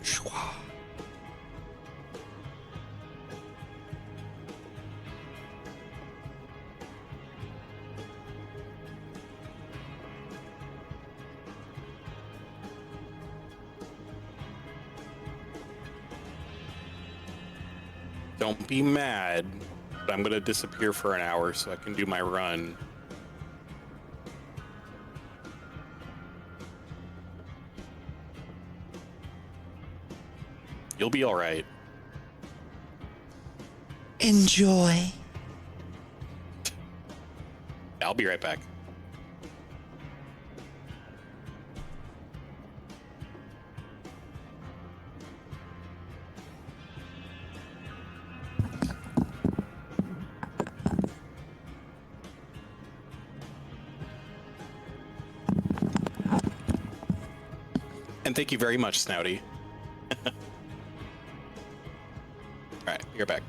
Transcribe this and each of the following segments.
Shwa. Don't be mad, but I'm gonna disappear for an hour so I can do my run. You'll be all right. Enjoy. I'll be right back. And thank you very much, Snouty. All right, you're back.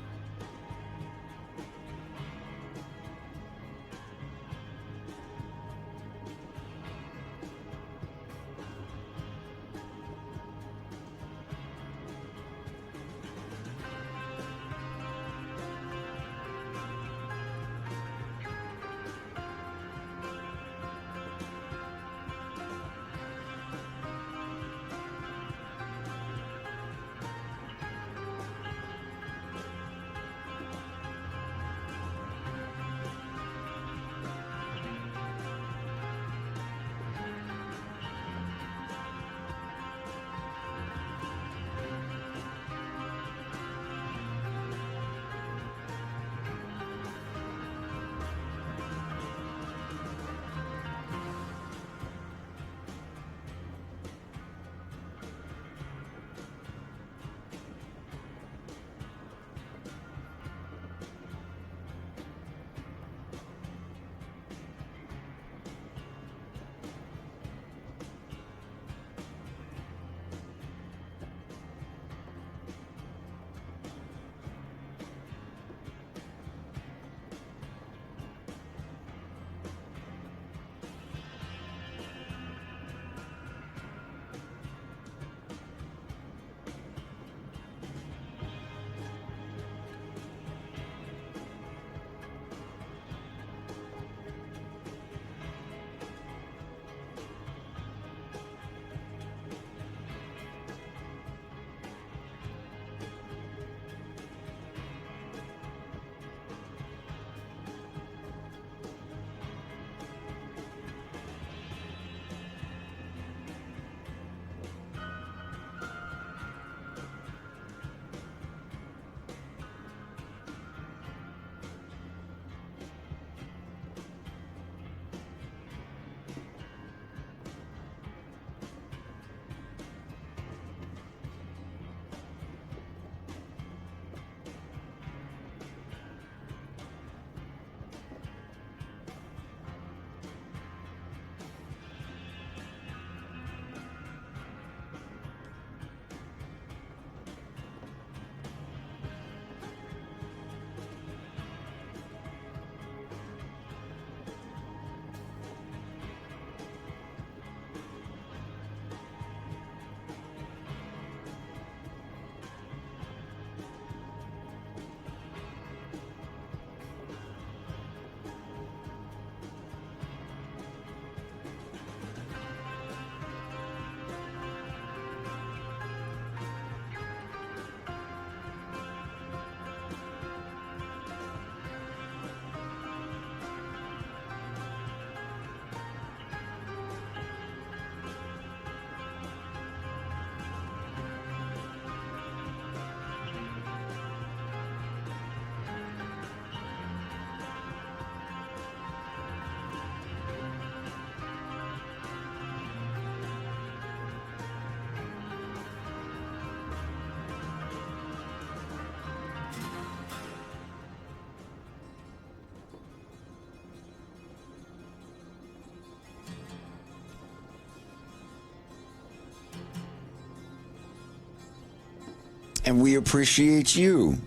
And we appreciate you.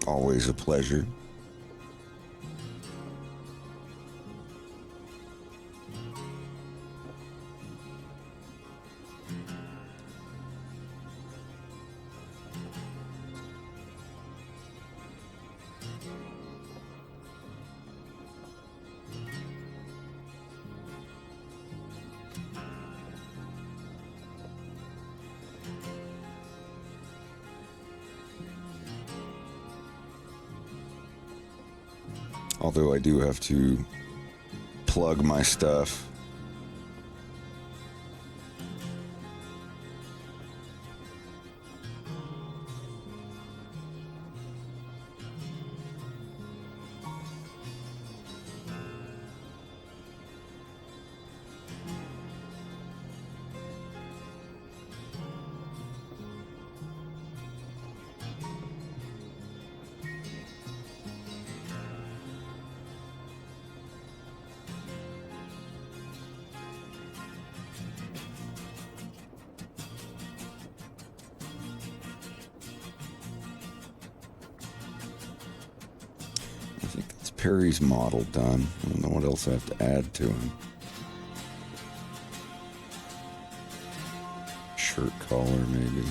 Always a pleasure. Although I do have to plug my stuff. I think that's Perry's model done. I don't know what else I have to add to him. Shirt collar, maybe.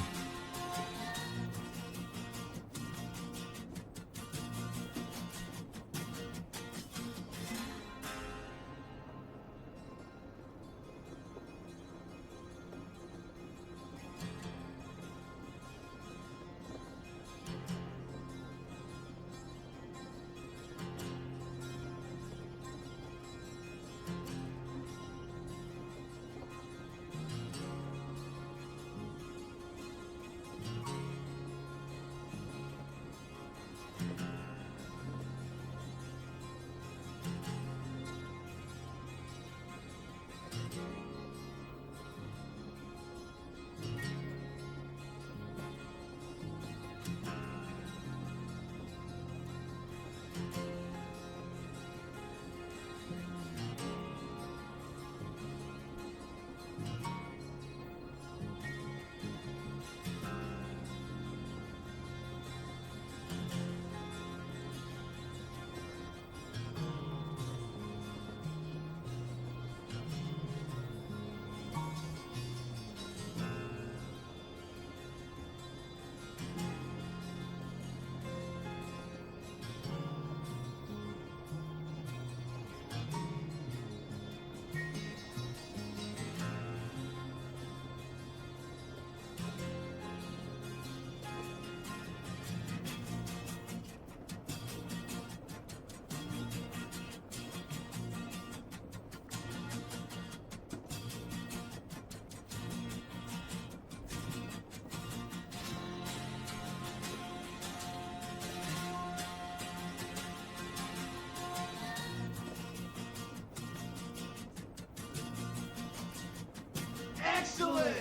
Excellent!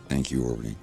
Thank you, Orbiting.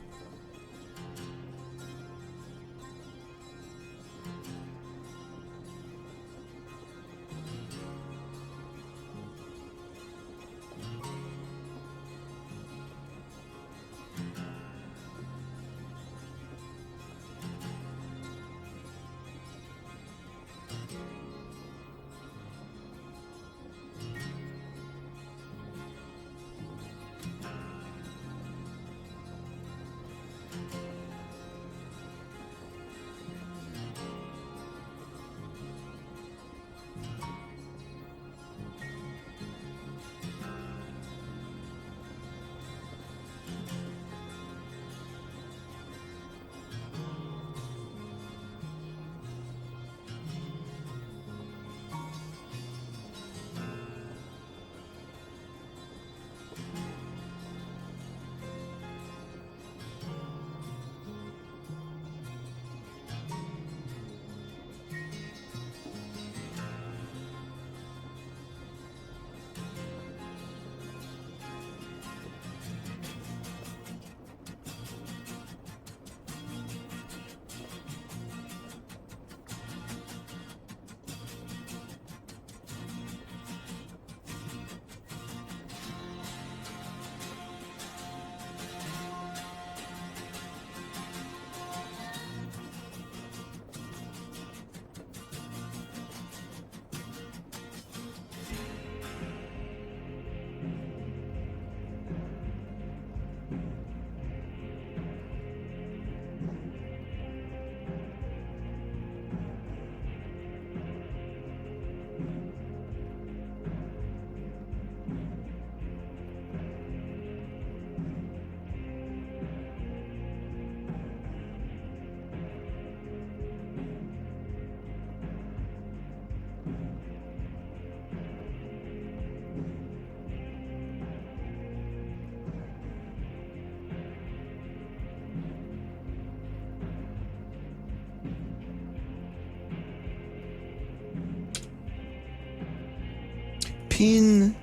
pin.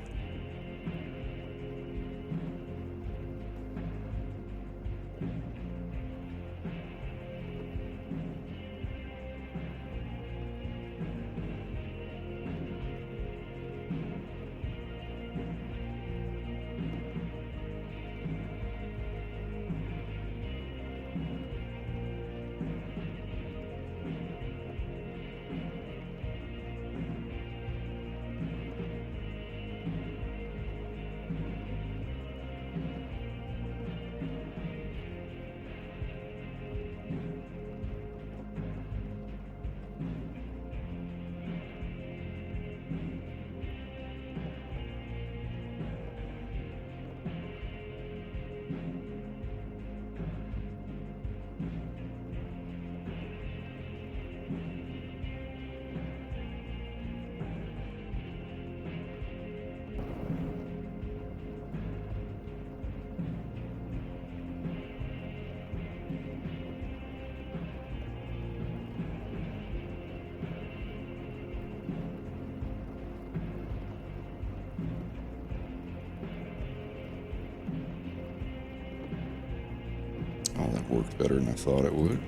Oh, that worked better than I thought it would.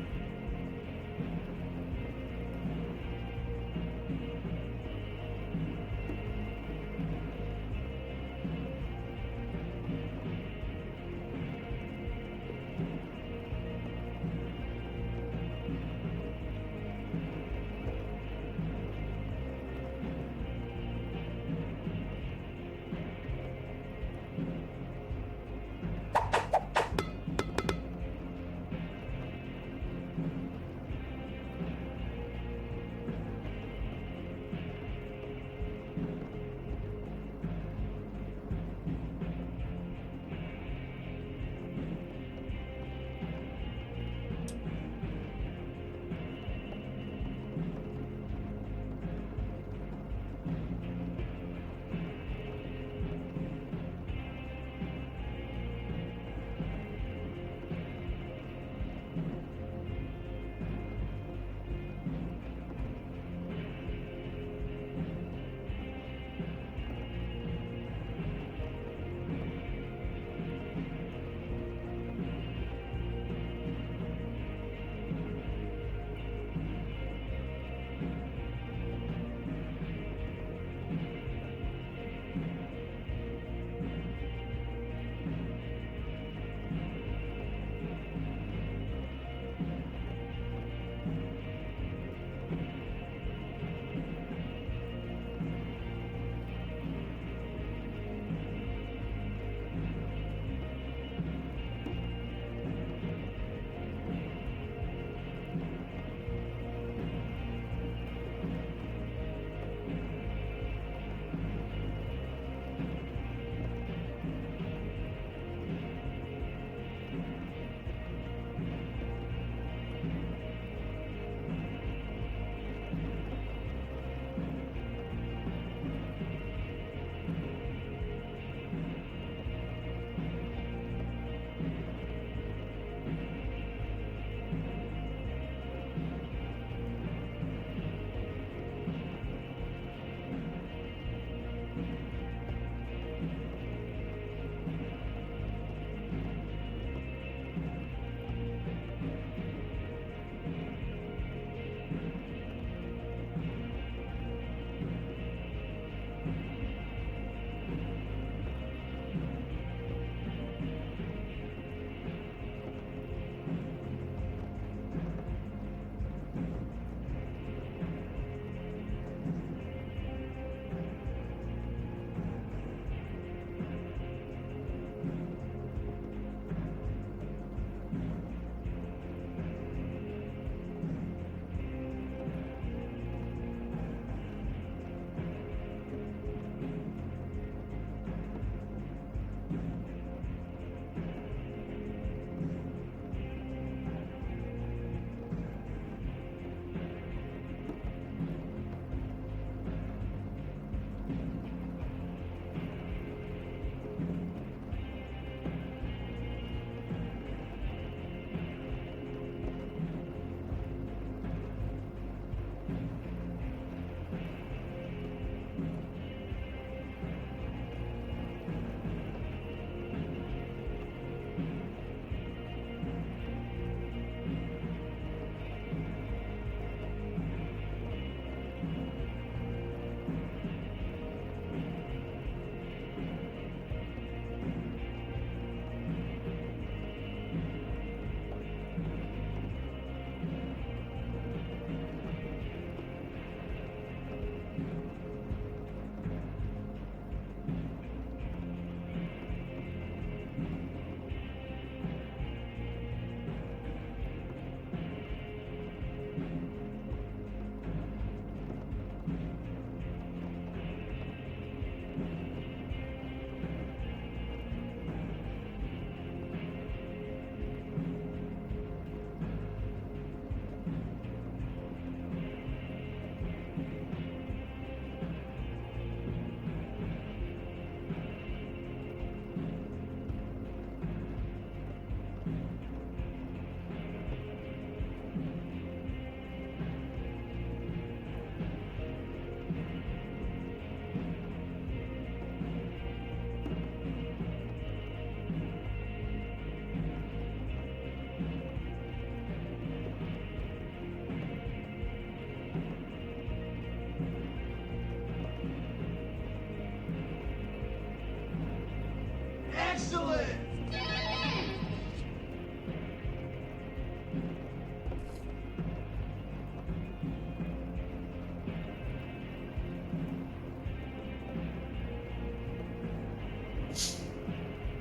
Excellent!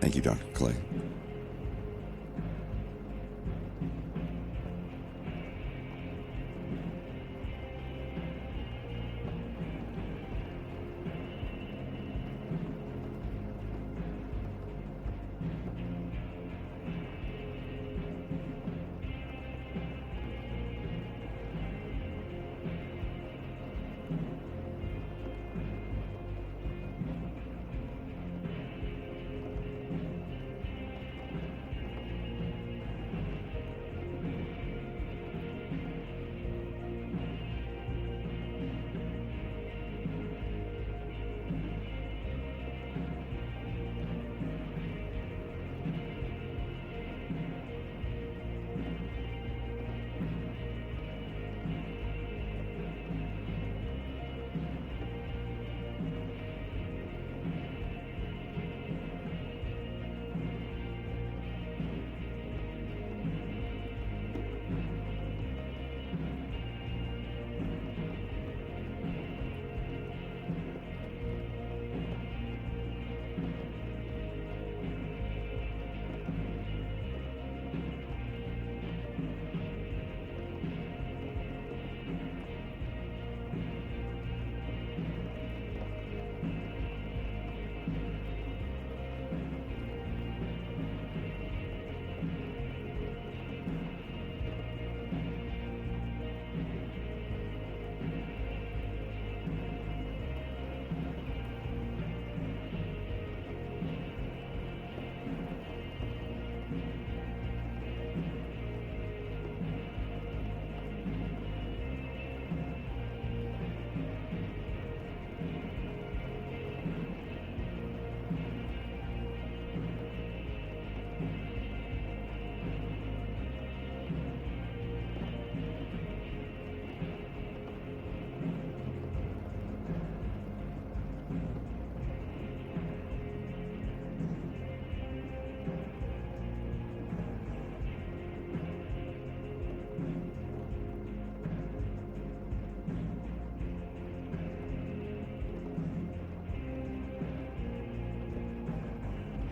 Thank you, Dr. Clay.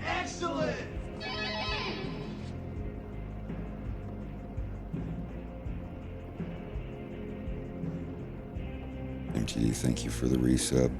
Excellent! MTD, thank you for the resub.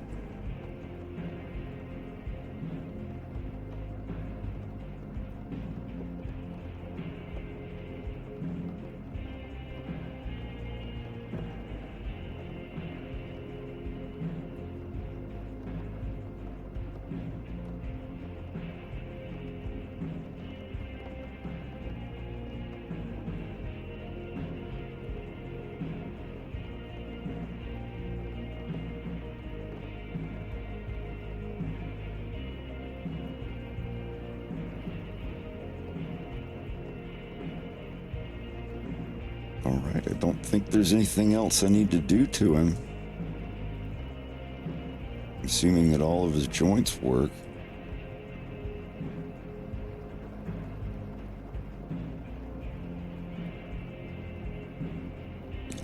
All right, I don't think there's anything else I need to do to him. Assuming that all of his joints work.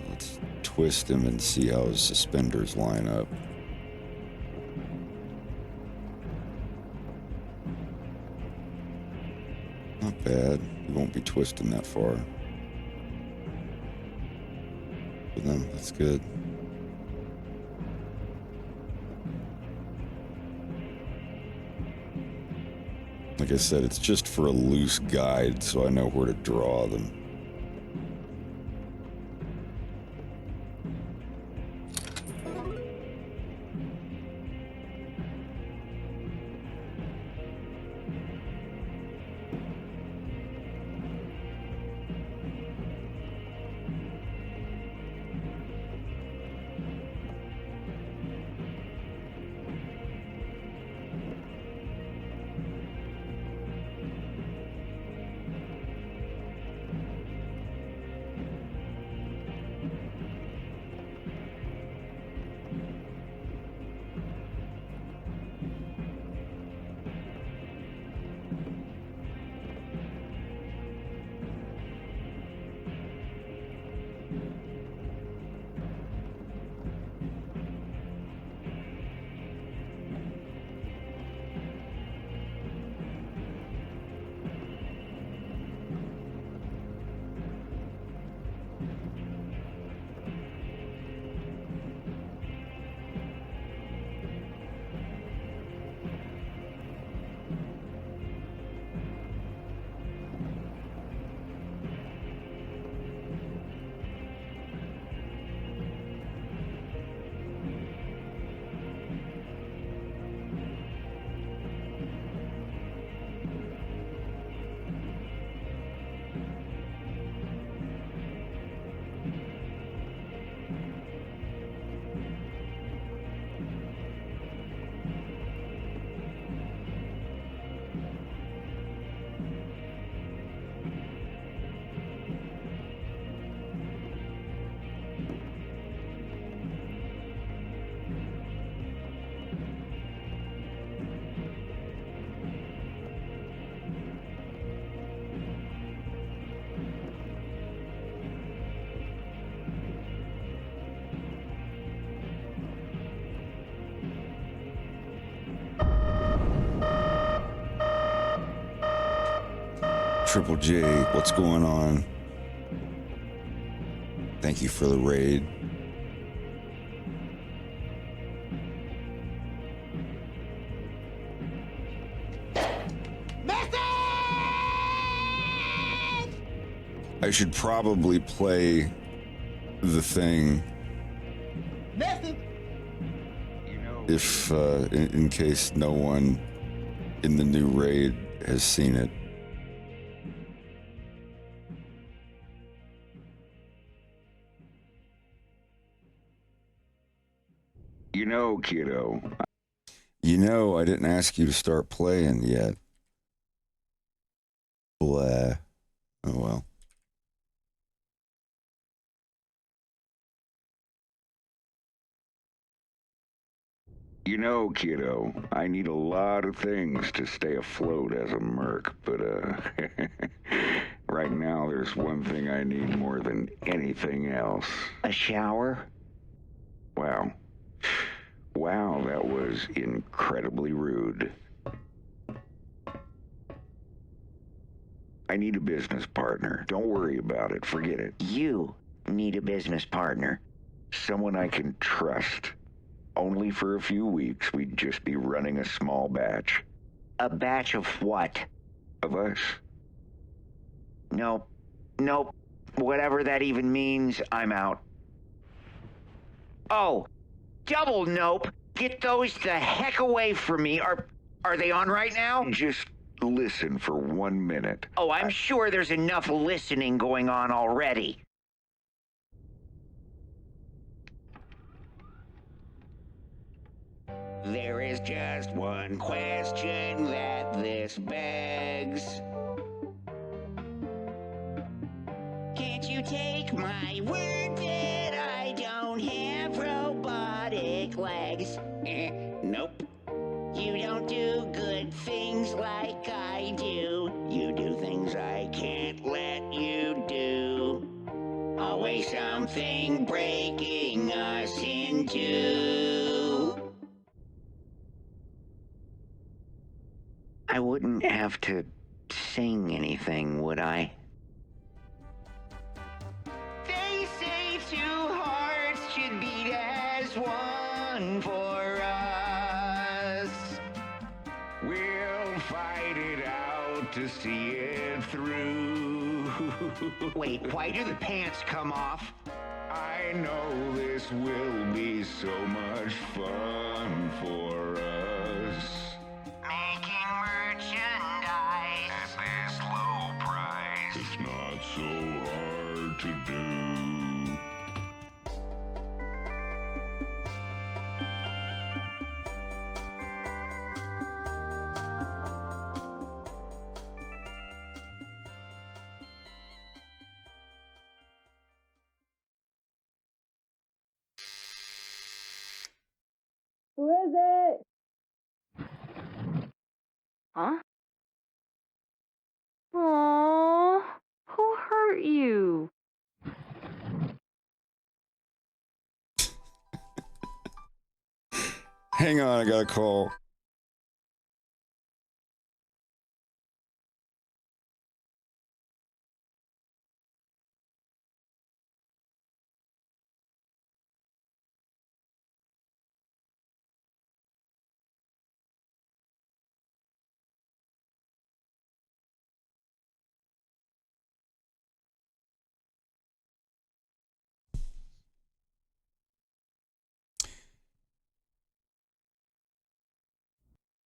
Let's twist him and see how his suspenders line up. Not bad. He won't be twisting that far. For them, that's good. Like I said, it's just for a loose guide, so I know where to draw them. Triple J, what's going on? Thank you for the raid. I should probably play the thing if in case no one in the new raid has seen it. You know, kiddo. You know, I didn't ask you to start playing yet. Blah. Oh well. You know, kiddo, I need a lot of things to stay afloat as a merc, but, right now there's one thing I need more than anything else. A shower? Wow. Wow, that was incredibly rude. I need a business partner. Don't worry about it. Forget it. You need a business partner. Someone I can trust. Only for a few weeks, we'd just be running a small batch. A batch of what? Of us. Nope. Whatever that even means, I'm out. Oh, double nope. Get those the heck away from me. Are they on right now? Just listen for 1 minute. Oh, I'm sure there's enough listening going on already. There is just one question that this begs. Can't you take my word that I don't have robotic legs? Nope. You don't do good things like I do. You do things I can't let you do. Always something breaking us in two. I wouldn't have to sing anything, would I? They say two hearts should beat as one for us. We'll fight it out to see it through. Wait, why do the pants come off? I know this will be so much fun for us. Making merchandise At this low price, it's not so hard to do. Who is it? Huh? Aww, who hurt you? Hang on, I got a call.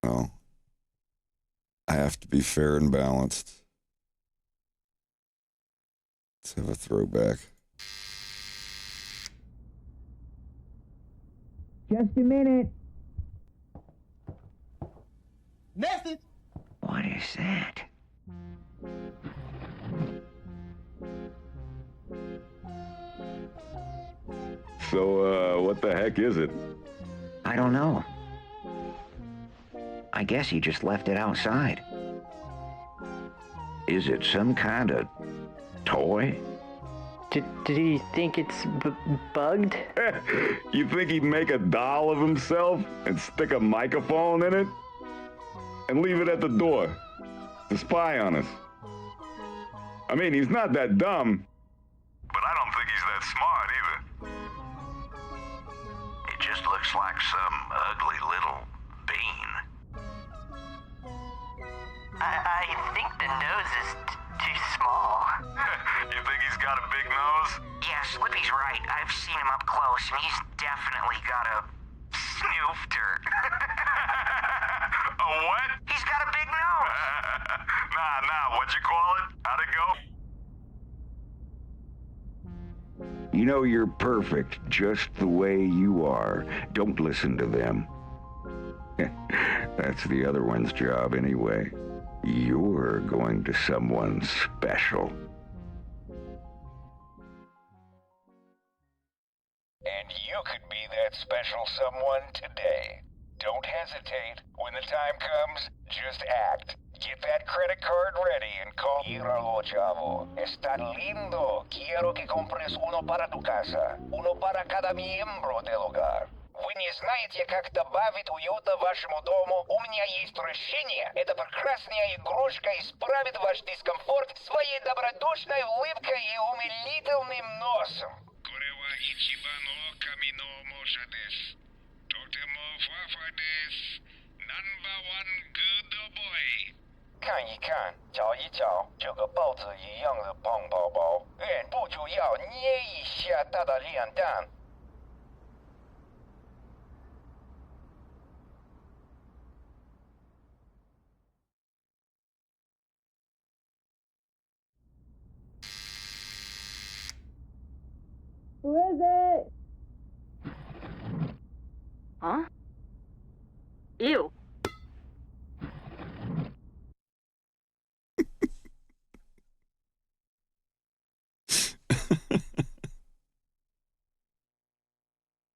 Well, I have to be fair and balanced. Let's have a throwback. Just a minute. Message. What is that? So, what the heck is it? I don't know. I guess he just left it outside. Is it some kind of toy? Did he think it's bugged? You think he'd make a doll of himself and stick a microphone in it? And leave it at the door to spy on us? I mean, he's not that dumb. But I don't think he's that smart either. He just looks like some ugly little bean. I think the nose is too small. You think he's got a big nose? Yeah, Slippy's right. I've seen him up close, and he's definitely got a snoofter. A what? He's got a big nose. Nah, what'd you call it? How'd it go? You know you're perfect just the way you are. Don't listen to them. That's the other one's job anyway. You're going to someone special. And you could be that special someone today. Don't hesitate. When the time comes, just act. Get that credit card ready and call. Míralo, chavo. Está lindo. Quiero que compres uno para tu casa. Uno para cada miembro del hogar. Вы не знаете, как добавить уюта вашему дому? У меня есть решение. Эта прекрасная игрушка исправит ваш дискомфорт своей добродушной улыбкой и умилительным носом.看一看，瞧一瞧，这个豹子一样的胖宝宝，忍不住要捏一下它的脸蛋。Who is it? Huh? Ew.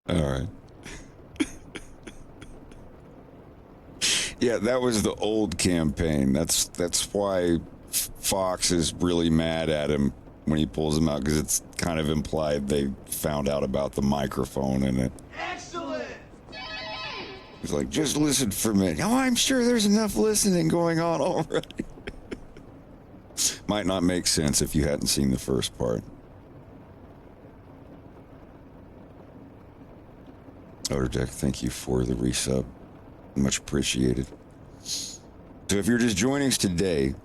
All right. Yeah, that was the old campaign. That's why Fox is really mad at him when he pulls him out, because it's kind of implied they found out about the microphone in it. Excellent! He's like, just listen for a minute. Oh, I'm sure there's enough listening going on already. Might not make sense if you hadn't seen the first part. Otterdeck, thank you for the resub. Much appreciated. So if you're just joining us today,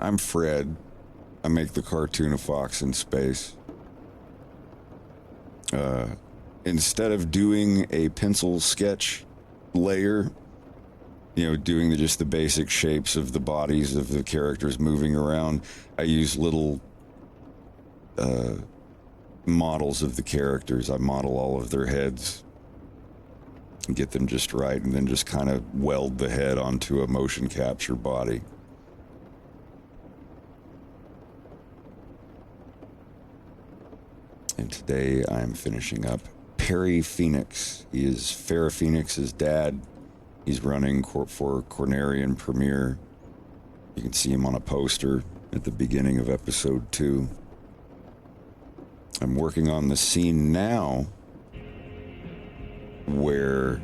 I'm Fred. I make the cartoon of Fox in Space. Instead of doing a pencil sketch layer, doing just the basic shapes of the bodies of the characters moving around, I use little models of the characters. I model all of their heads and get them just right, and then just kind of weld the head onto a motion capture body. And today I'm finishing up Perry Phoenix. He is Farrah Phoenix's dad. He's running for Cornerian Premiere. You can see him on a poster at the beginning of episode 2. I'm working on the scene now where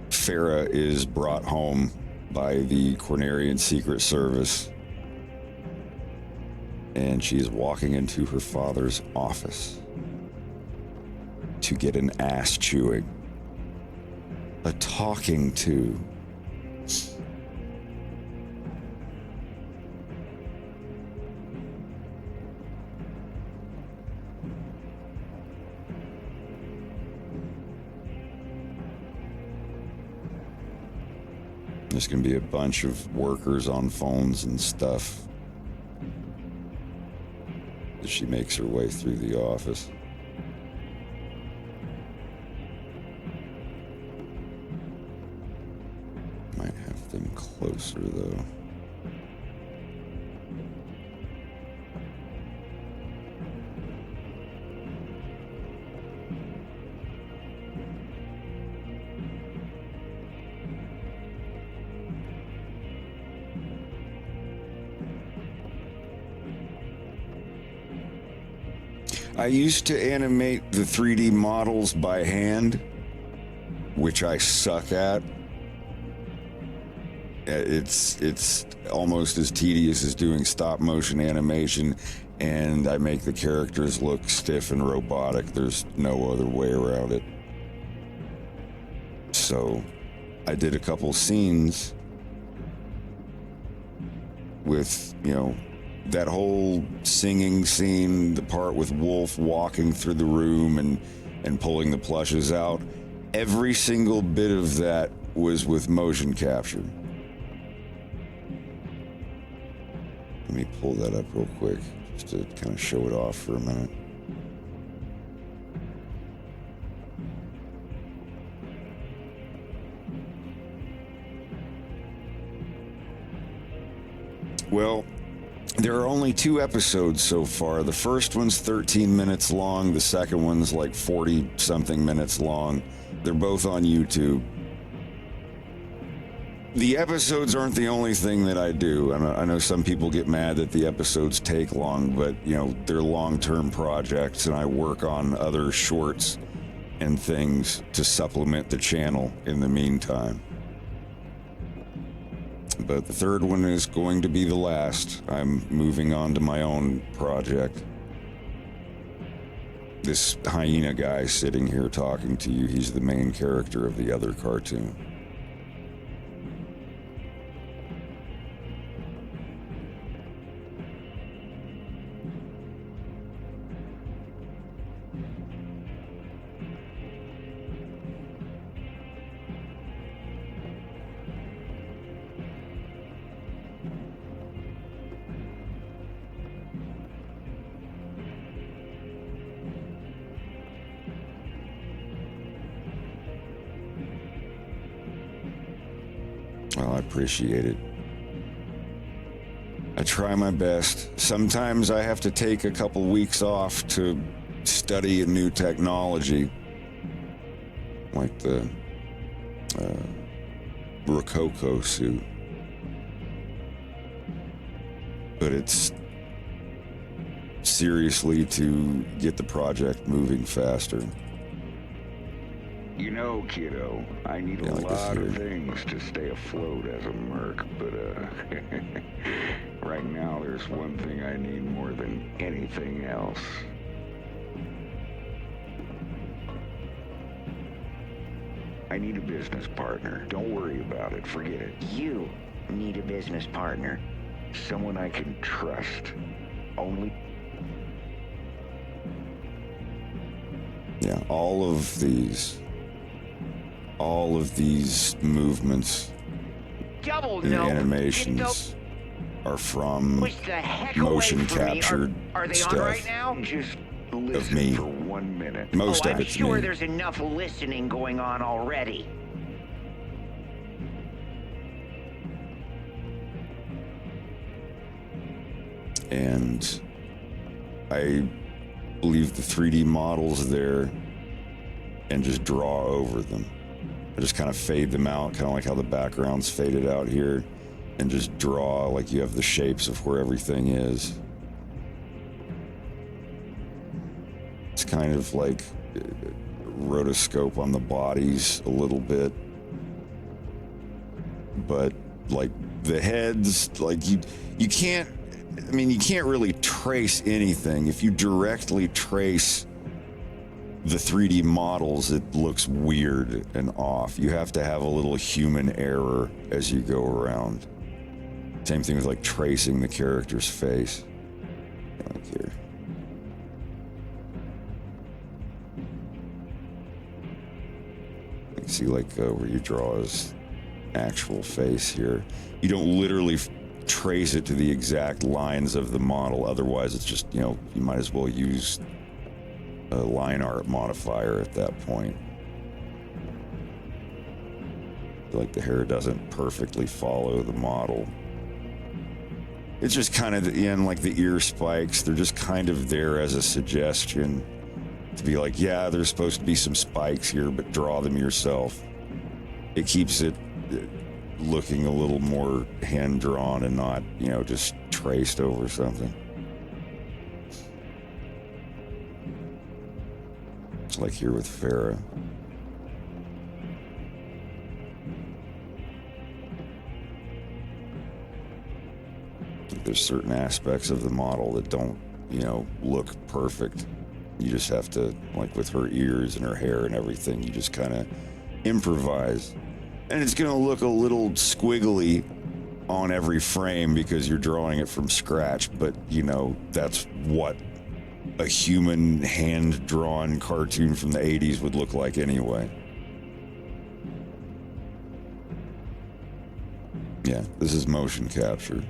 Farrah is brought home by the Cornerian Secret Service, and she is walking into her father's office to get an ass chewing, a talking to. There's going to be a bunch of workers on phones and stuff as she makes her way through the office. Might have them closer, though. I used to animate the 3D models by hand, which I suck at. It's almost as tedious as doing stop motion animation, and I make the characters look stiff and robotic. There's no other way around it. So I did a couple scenes with, you know, that whole singing scene, the part with Wolf walking through the room and pulling the plushes out. Every single bit of that was with motion capture. Let me pull that up real quick just to kind of show it off for a minute. Well, there are only 2 episodes so far. The first one's 13 minutes long. The second one's like 40-something minutes long. They're both on YouTube. The episodes aren't the only thing that I do. I know some people get mad that the episodes take long, but, you know, they're long-term projects, and I work on other shorts and things to supplement the channel in the meantime. But the third one is going to be the last. I'm moving on to my own project. This hyena guy sitting here talking to you, he's the main character of the other cartoon. Well, I appreciate it. I try my best. Sometimes I have to take a couple weeks off to study a new technology, like the Rococo suit. But it's seriously to get the project moving faster. You know, kiddo, I need a lot of things to stay afloat as a merc, but right now there's one thing I need more than anything else. I need a business partner. Don't worry about it. Forget it. You need a business partner. Someone I can trust. Only... Yeah, all of these movements and animations are from motion captured stuff Just of listen me. for 1 minute. Most of I'm it's sure me. there's enough listening going on already. And I leave the 3D models there and just draw over them. I just kind of fade them out, kind of like how the background's faded out here, and just draw like you have the shapes of where everything is. It's kind of like rotoscope on the bodies a little bit, but like the heads, like you can't, I mean, you can't really trace anything. If you directly trace the 3D models, it looks weird and off. You have to have a little human error as you go around. Same thing with like tracing the character's face. Like here. You can see like where you draw his actual face here. You don't literally trace it to the exact lines of the model. Otherwise, it's just, you know, you might as well use a line art modifier at that point. Like the hair doesn't perfectly follow the model. It's just kind of the end, like the ear spikes, they're just kind of there as a suggestion to be like, yeah, there's supposed to be some spikes here, but draw them yourself. It keeps it looking a little more hand-drawn and not, you know, just traced over something. It's like here with Farah. There's certain aspects of the model that don't, you know, look perfect. You just have to, like with her ears and her hair and everything, you just kind of improvise. And it's going to look a little squiggly on every frame because you're drawing it from scratch, but, you know, that's what a human hand-drawn cartoon from the 80s would look like anyway. Yeah, this is motion capture.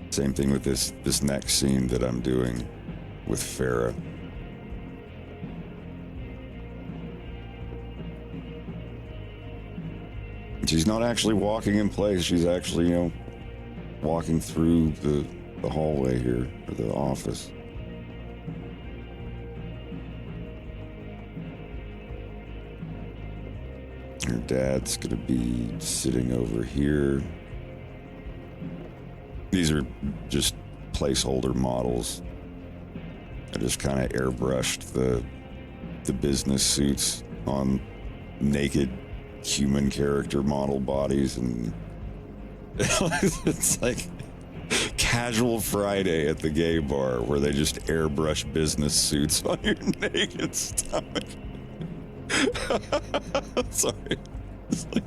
Same thing with this next scene that I'm doing with Farah. She's not actually walking in place. She's actually, you know, walking through the hallway here, or the office. Her dad's gonna be sitting over here. These are just placeholder models. I just kind of airbrushed the business suits on naked human character model bodies, and it's like casual Friday at the gay bar where they just airbrush business suits on your naked stomach. Sorry. It's like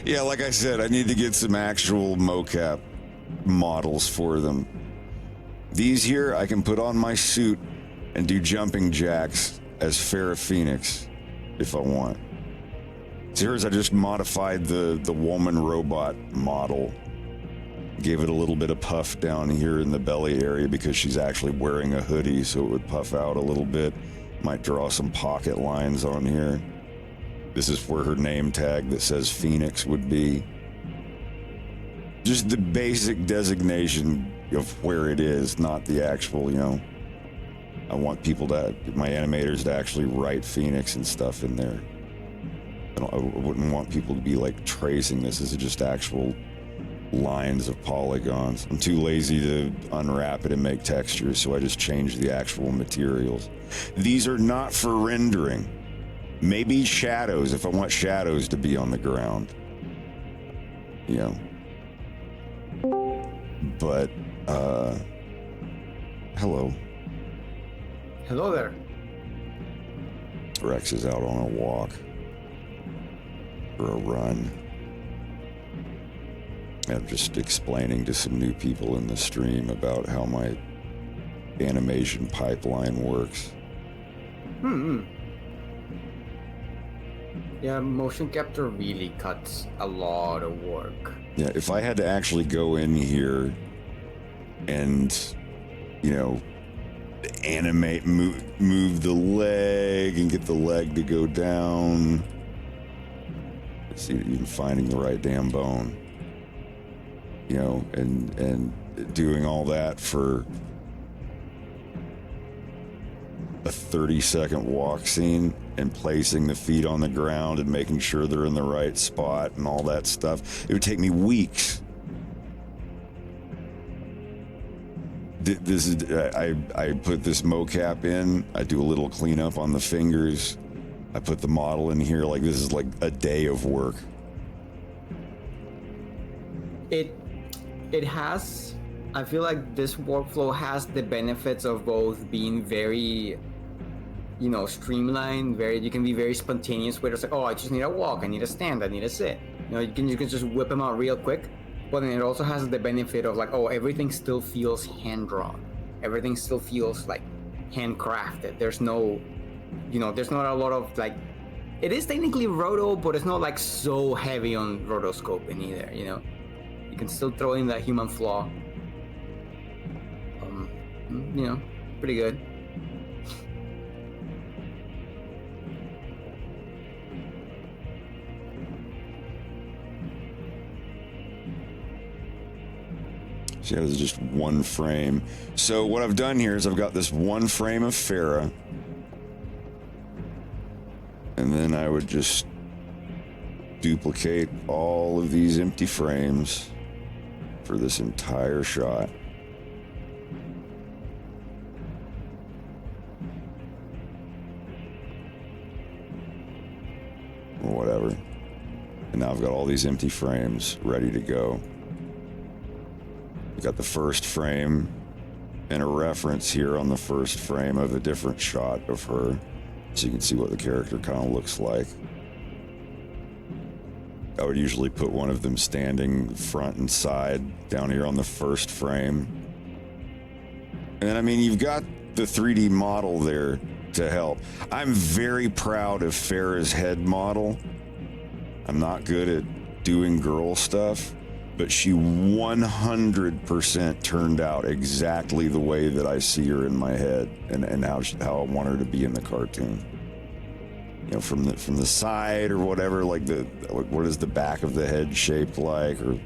yeah, like I said, I need to get some actual mocap models for them. These here, I can put on my suit and do jumping jacks as Farah Phoenix if I want. So here's, I just modified the woman robot model. Gave it a little bit of puff down here in the belly area because she's actually wearing a hoodie, so it would puff out a little bit. Might draw some pocket lines on here. This is where her name tag that says Phoenix would be. Just the basic designation of where it is, not the actual, you know. I want people to, my animators to actually write Phoenix and stuff in there. I wouldn't want people to be like tracing this. This is just actual lines of polygons. I'm too lazy to unwrap it and make textures, so I just change the actual materials. These are not for rendering. Maybe shadows, if I want shadows to be on the ground. You know. But, hello. Hello there. Rex is out on a walk. Or a run. I'm just explaining to some new people in the stream about how my animation pipeline works. Yeah, motion capture really cuts a lot of work. Yeah, if I had to actually go in here and, you know, animate, move the leg and get the leg to go down. See, even finding the right damn bone. You know, and doing all that for a 30-second walk scene and placing the feet on the ground and making sure they're in the right spot and all that stuff. It would take me weeks. This is, I put this mocap in, I do a little cleanup on the fingers, I put the model in here, like this is like a day of work. It has, I feel like this workflow has the benefits of both being very, you know, streamlined, you can be very spontaneous where it's like, oh, I just need a walk, I need a stand, I need a sit. You know, you can just whip them out real quick. But then it also has the benefit of like, oh, everything still feels hand-drawn. Everything still feels like handcrafted. There's no, you know, there's not a lot of like, it is technically roto, but it's not like so heavy on rotoscoping either, you know. You can still throw in that human flaw. You know, pretty good. See, this is just one frame. So what I've done here is I've got this one frame of Farah. And then I would just duplicate all of these empty frames for this entire shot. Or whatever. And now I've got all these empty frames ready to go. Got the first frame and a reference here on the first frame of a different shot of her, so you can see what the character kind of looks like. I would usually put one of them standing front and side down here on the first frame. And I mean, you've got the 3D model there to help. I'm very proud of Farah's head model. I'm not good at doing girl stuff, but she 100% turned out exactly the way that I see her in my head, and how I want her to be in the cartoon. You know, from the side or whatever, like what is the back of the head shaped like, or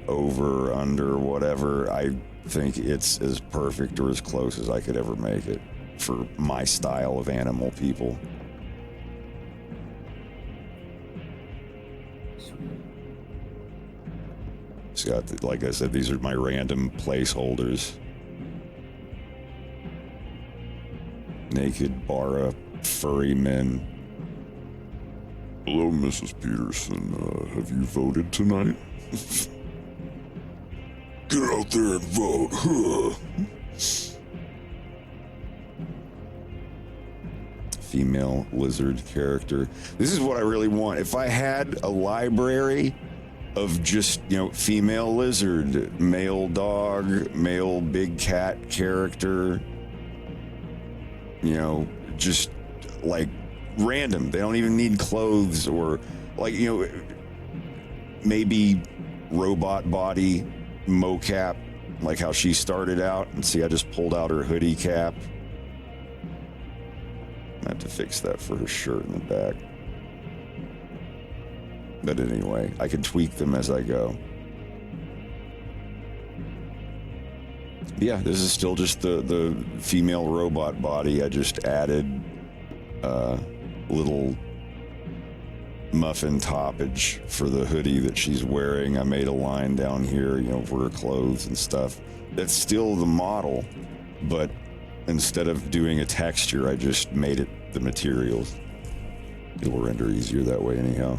over or under or whatever. I think it's as perfect or as close as I could ever make it for my style of animal people. It's got, like I said, these are my random placeholders. Naked Bara furry men. Hello, Mrs. Peterson. Have you voted tonight? Get out there and vote. Female lizard character. This is what I really want. If I had a library of just, you know, female lizard, male dog, male big cat character, you know, just like random. They don't even need clothes, or like, you know, maybe robot body mocap, like how she started out. And see, I just pulled out her hoodie cap. I have to fix that for her shirt in the back. But anyway, I can tweak them as I go. Yeah, this is still just the female robot body. I just added little muffin toppage for the hoodie that she's wearing. I made a line down here, you know, for her clothes and stuff. That's still the model, but instead of doing a texture, I just made it the materials. It'll render easier that way anyhow.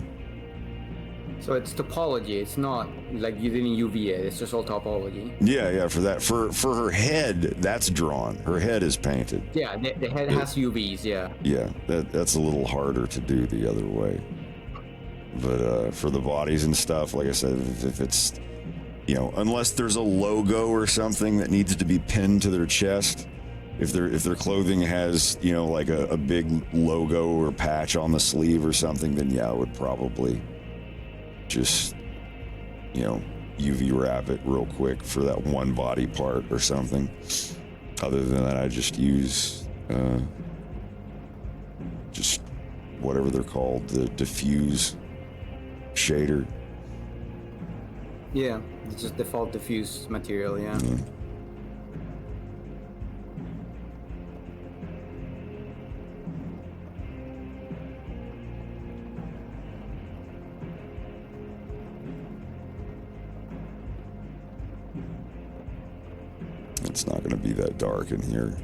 So it's topology. It's not like you didn't UV it. It's just all topology. Yeah, for that. For her head, that's drawn. Her head is painted. Yeah, the head has UVs, yeah. Yeah, that's a little harder to do the other way. But for the bodies and stuff, like I said, if it's, you know, unless there's a logo or something that needs to be pinned to their chest, if their clothing has, you know, like a big logo or patch on the sleeve or something, then yeah, I would probably just, you know, UV wrap it real quick for that one body part or something. Other than that, I just use just whatever they're called, the diffuse shader. Yeah, it's just default diffuse material, yeah. It's not going to be that dark in here.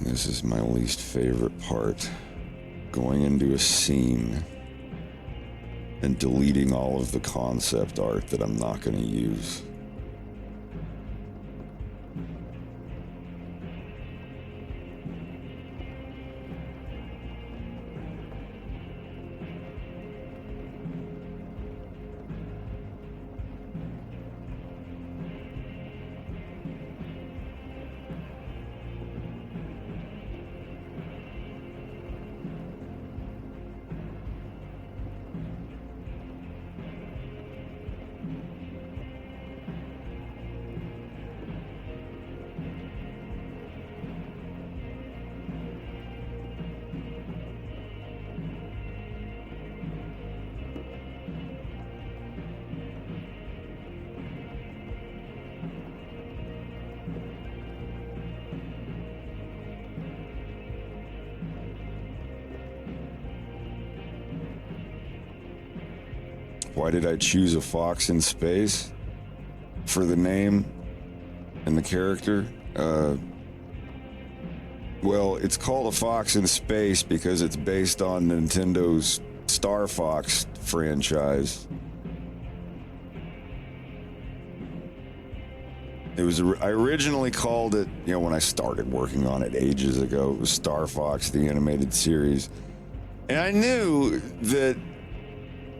This is my least favorite part. Going into a scene and deleting all of the concept art that I'm not going to use. Why did I choose a fox in space for the name and the character? Well, it's called A Fox in Space because it's based on Nintendo's Star Fox franchise. I originally called it, when I started working on it ages ago, it was Star Fox, the animated series. And I knew that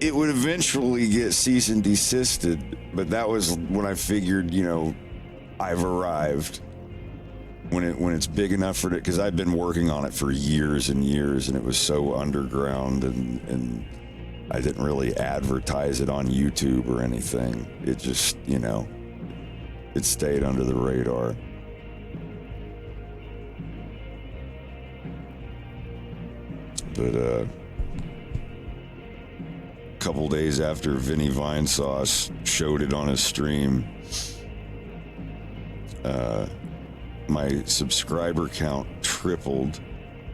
it would eventually get cease and desisted, but that was when I figured, I've arrived. When it's big enough for it, because I've been working on it for years and years, and it was so underground, and I didn't really advertise it on YouTube or anything. It just, it stayed under the radar. But a couple days after Vinny Vinesauce showed it on his stream, my subscriber count tripled.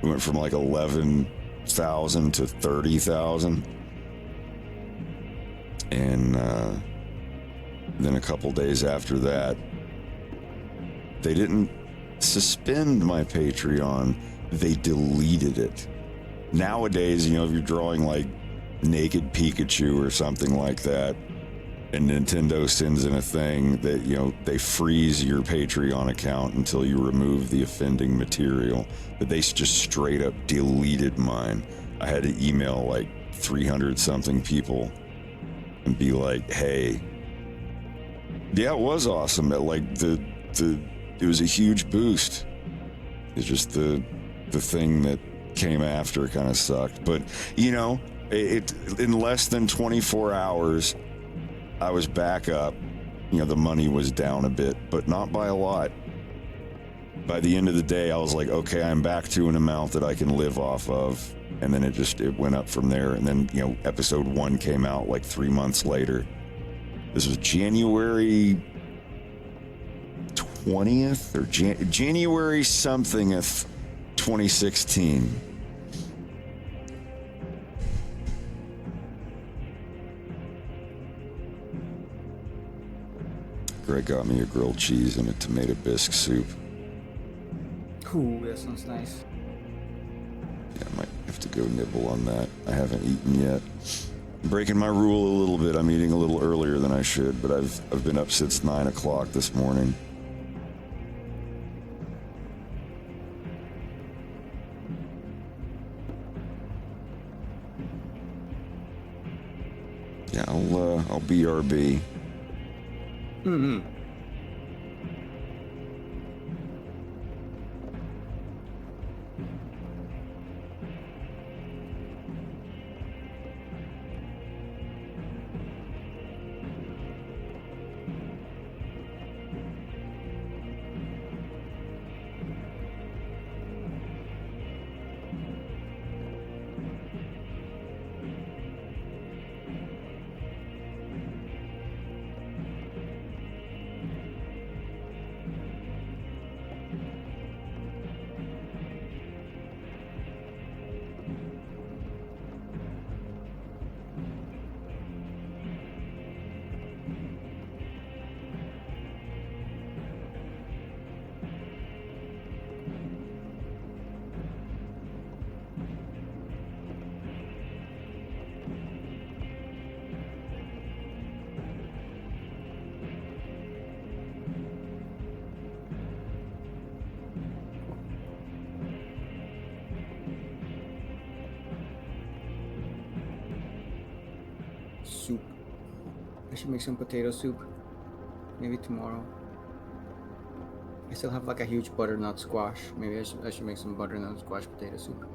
It went from like 11,000 to 30,000. And then a couple days after that, they didn't suspend my Patreon, they deleted it. Nowadays, if you're drawing like naked Pikachu or something like that, and Nintendo sends in a thing that, they freeze your Patreon account until you remove the offending material. But they just straight up deleted mine. I had to email like 300 something people and be like, hey, yeah, it was awesome. It was a huge boost. It's just the thing that came after kind of sucked. But, it in less than 24 hours, I was back up. The money was down a bit, but not by a lot. By the end of the day, I was like, okay, I'm back to an amount that I can live off of. And then it went up from there. And then, episode 1 came out like 3 months later. This was January 20th or January somethingth, 2016. Greg got me a grilled cheese and a tomato bisque soup. Ooh, that sounds nice. Yeah, I might have to go nibble on that. I haven't eaten yet. I'm breaking my rule a little bit. I'm eating a little earlier than I should, but I've been up since 9 o'clock this morning. Yeah, I'll BRB. Mm-hmm. Soup. I should make some potato soup. Maybe tomorrow. I still have like a huge butternut squash. Maybe I should make some butternut squash potato soup.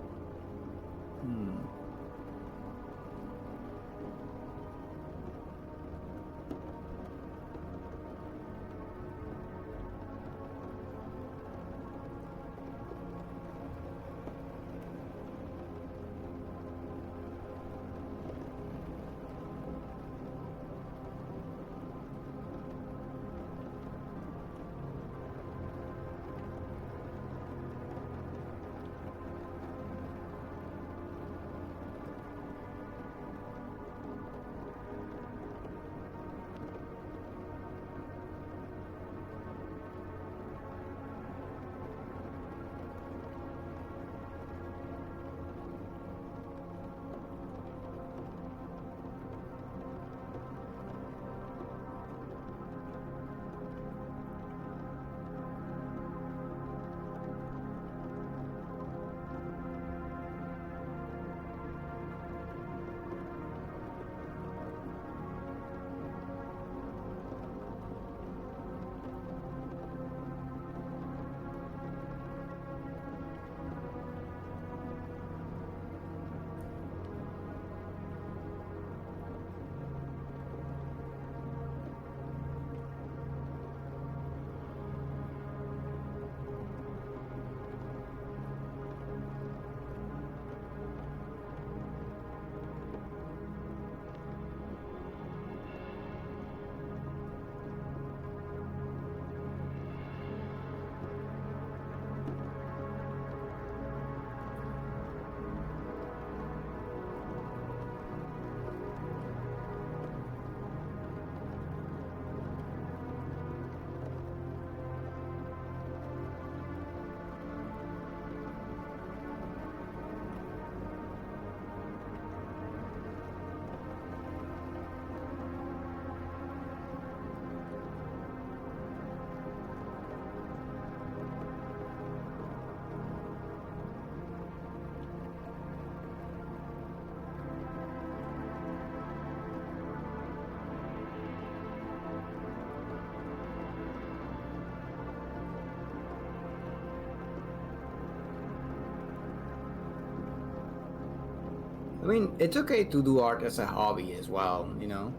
I mean, it's okay to do art as a hobby as well, you know?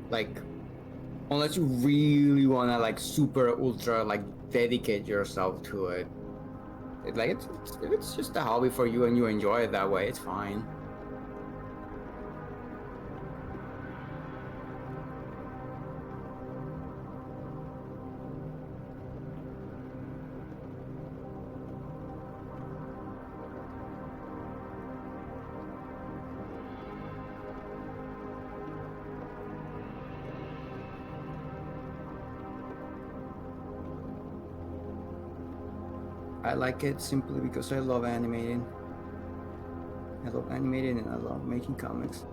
Like, unless you really wanna like super ultra like dedicate yourself to it. If it's just a hobby for you and you enjoy it that way, it's fine. I like it simply because I love animating. I love animating and I love making comics.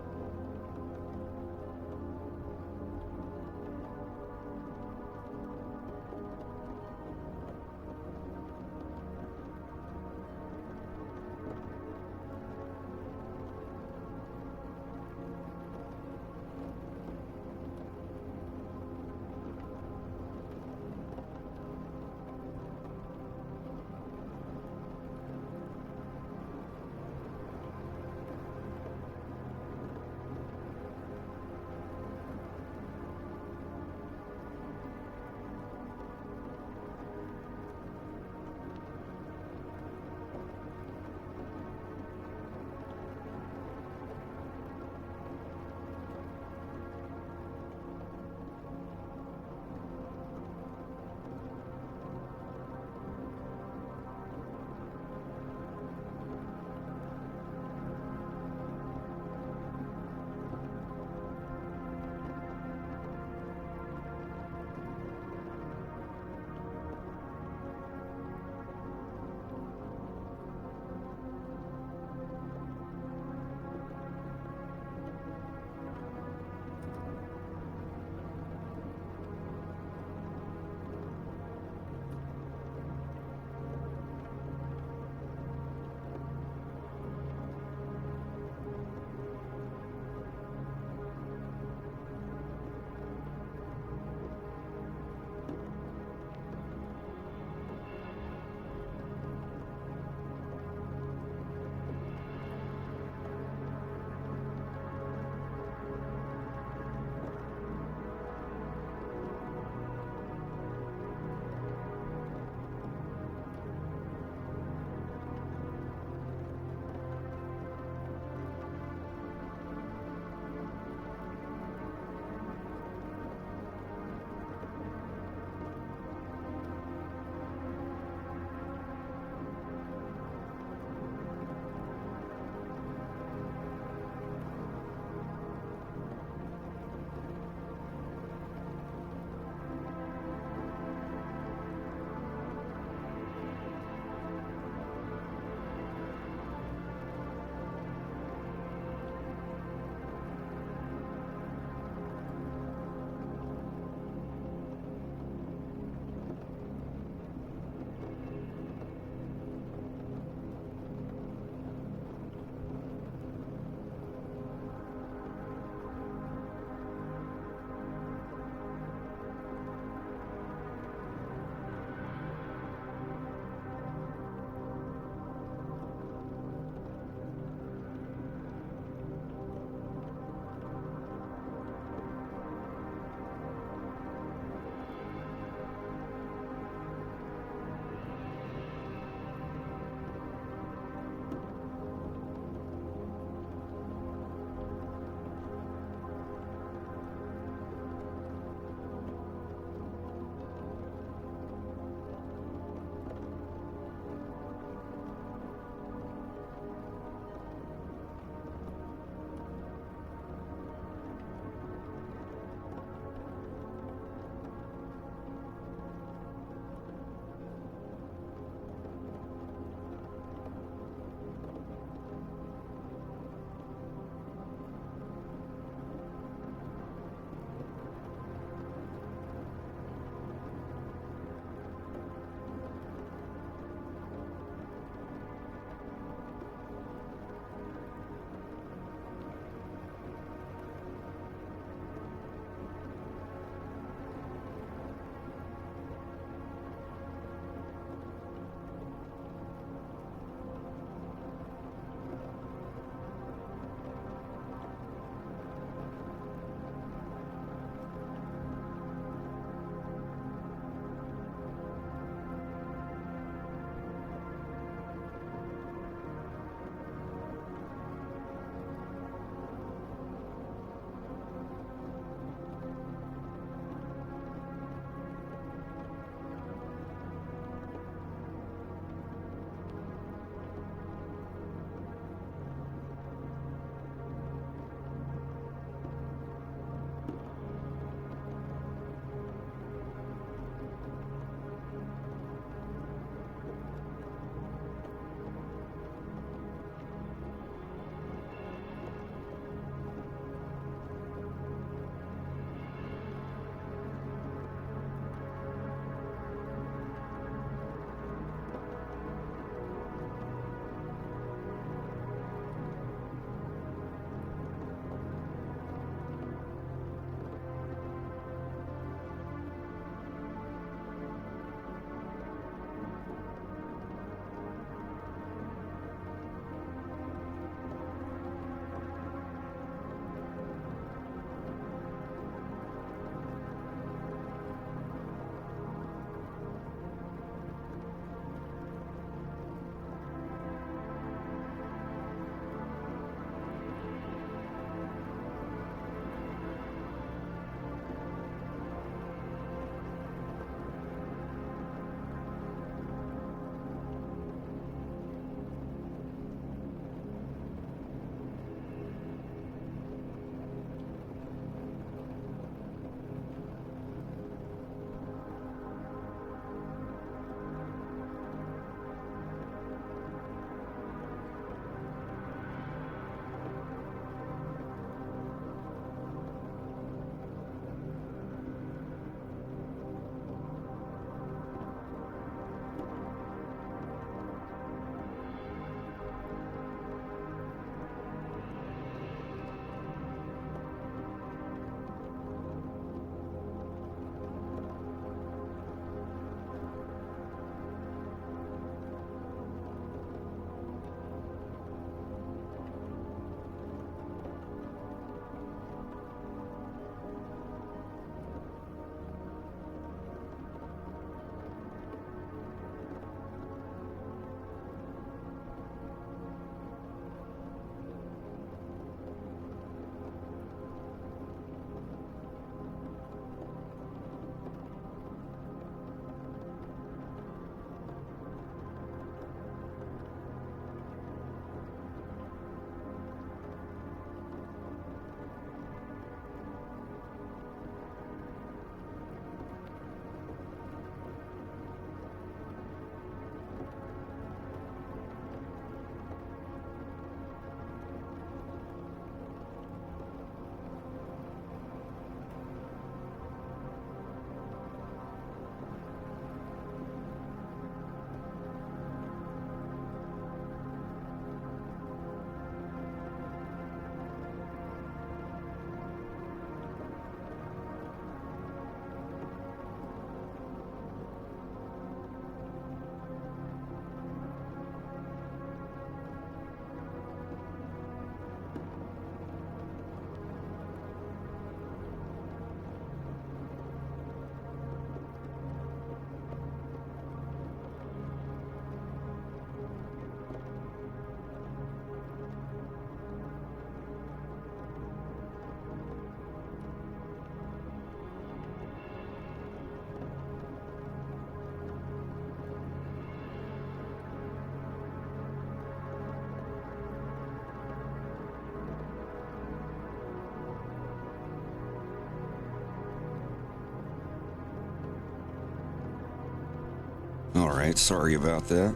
All right, sorry about that.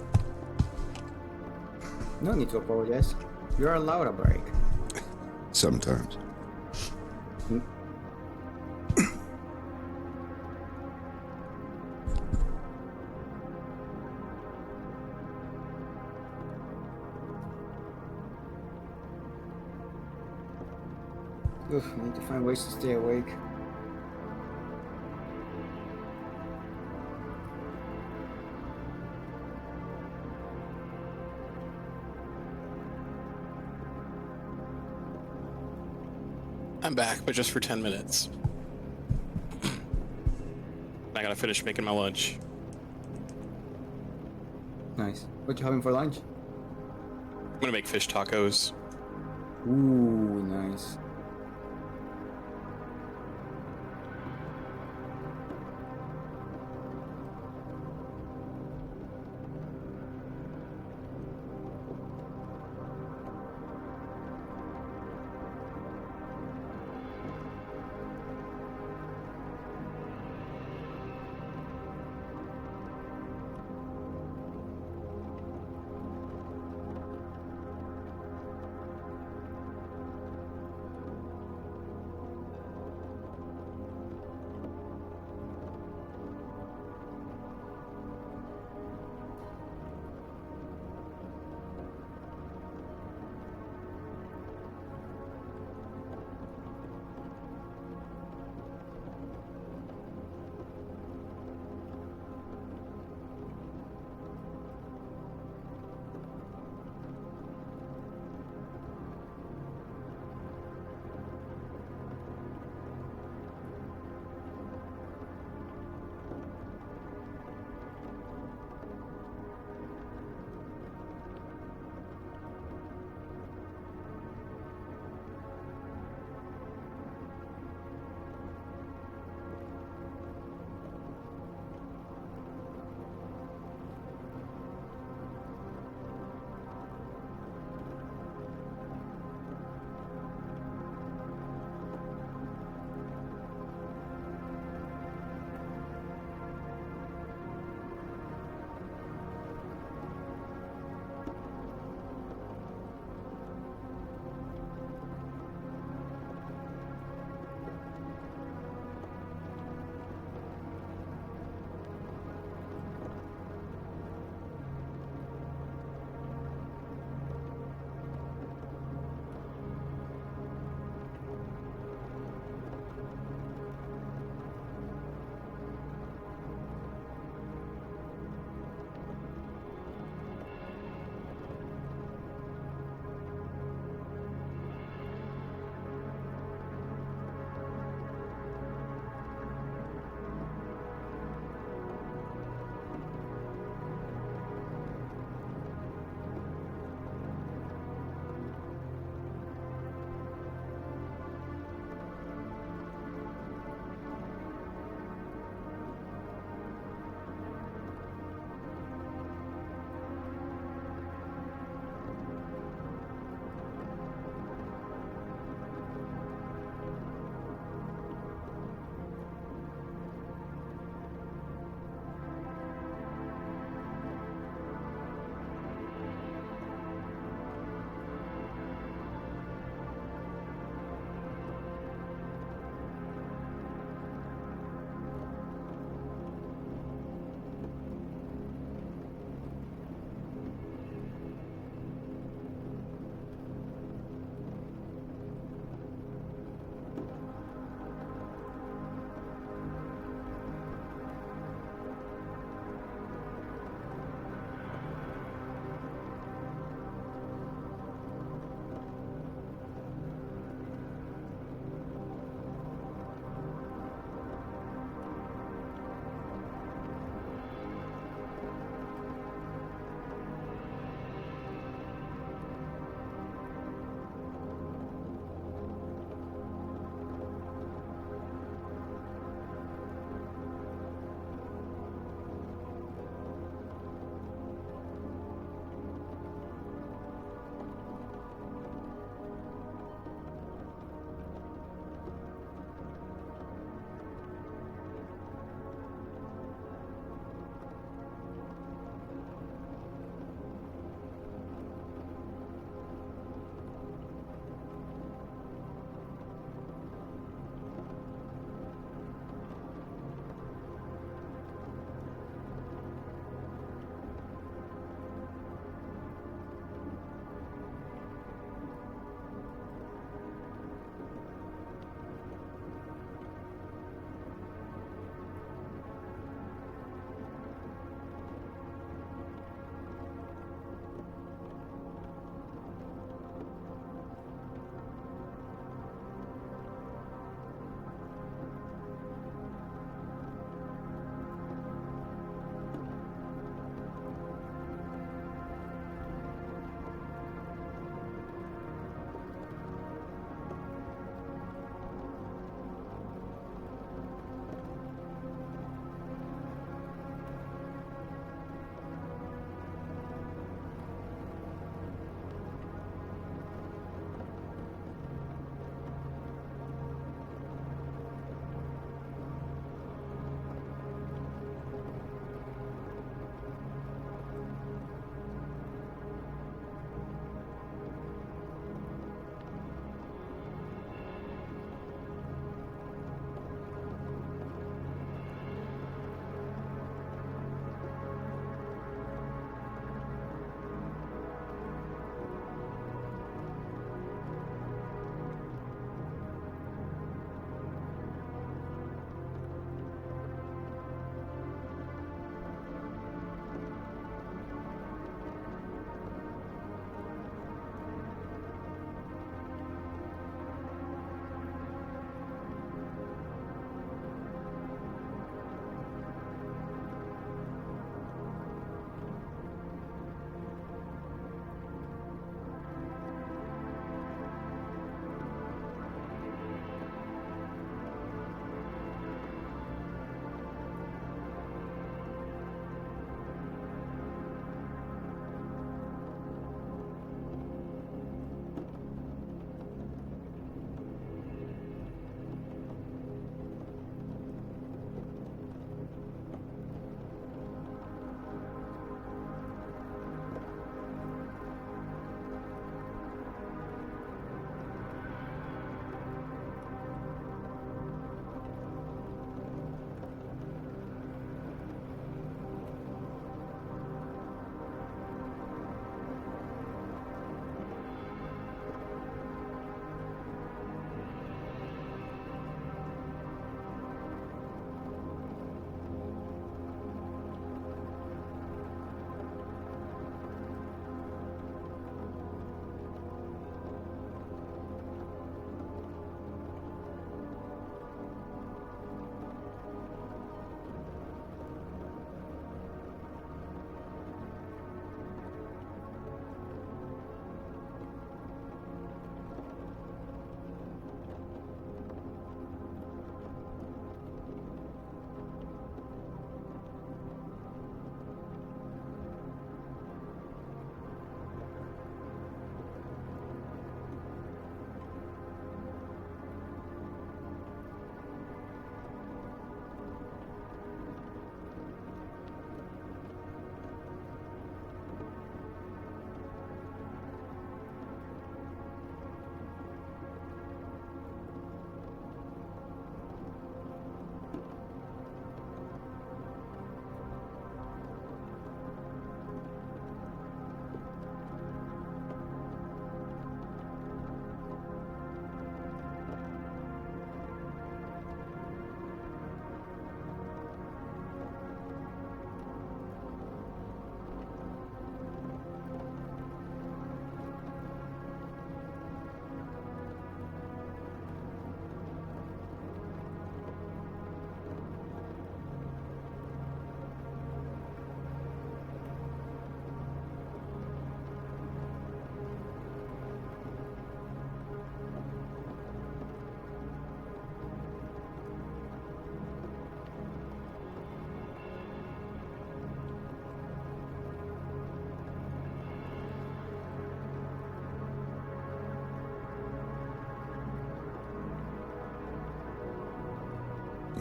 No need to apologize. You're allowed a break. Sometimes. Oof, I need to find ways to stay awake. I'm back, but just for 10 minutes. I gotta finish making my lunch. Nice. What you having for lunch? I'm gonna make fish tacos. Ooh, nice.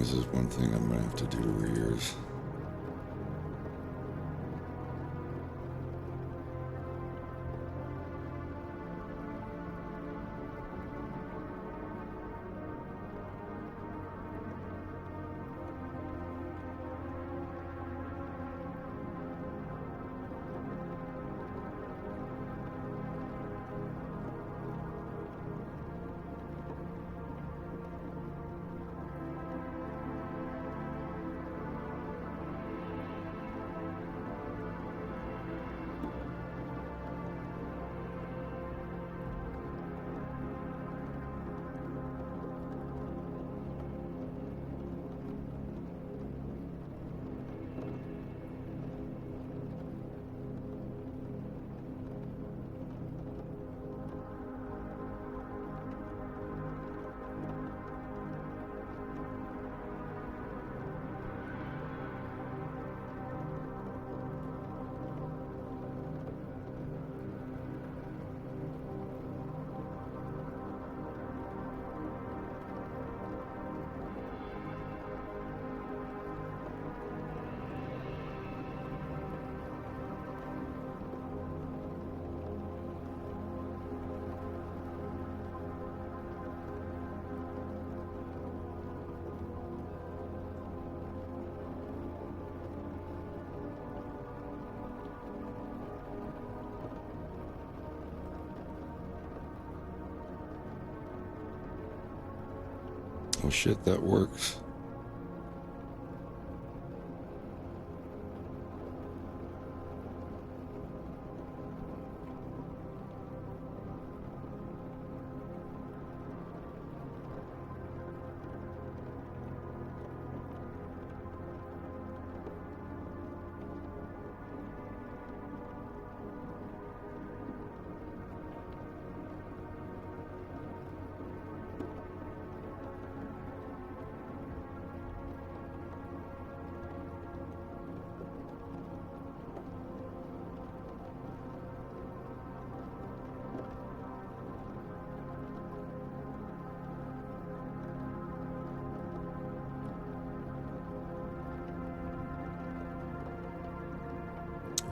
This is one thing I'm gonna have to do to rears. Oh shit, that works.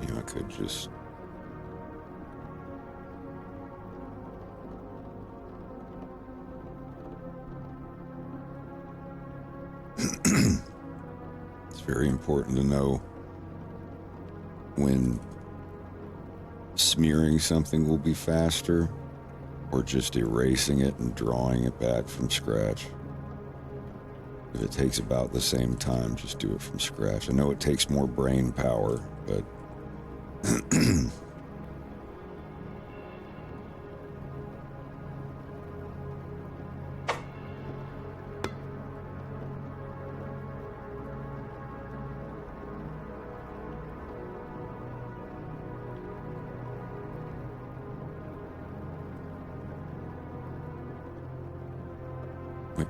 You know, I could just it's very important to know when smearing something will be faster or just erasing it and drawing it back from scratch. If it takes about the same time, just do it from scratch. I know it takes more brain power, but wait.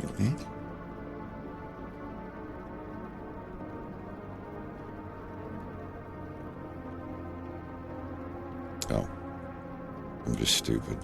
You think? Oh, I'm just stupid.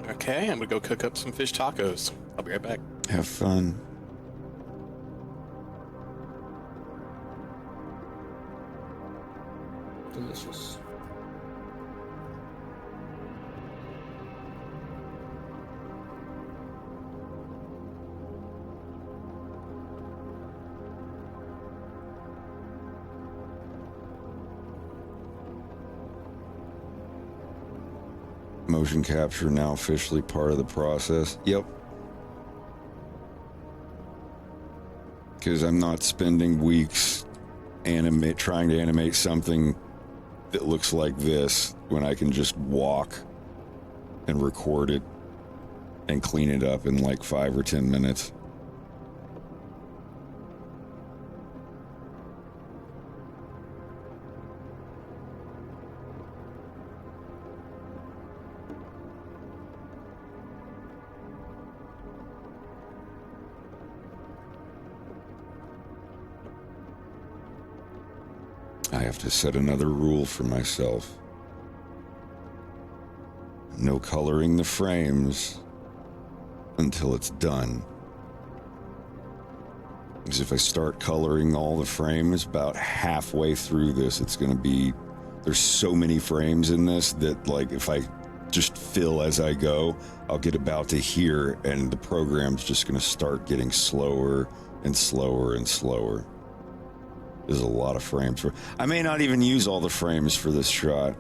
Okay, I'm gonna go cook up some fish tacos. I'll be right back. Have fun. Delicious. Motion capture now officially part of the process. Yep. because I'm not spending weeks trying to animate something that looks like this when I can just walk and record it and clean it up in like 5 or 10 minutes. I have to set another rule for myself. No coloring the frames until it's done. Because if I start coloring all the frames about halfway through this, it's going to be... There's so many frames in this that, like, if I just fill as I go, I'll get about to here and the program's just going to start getting slower and slower and slower. There's a lot of frames. I may not even use all the frames for this shot.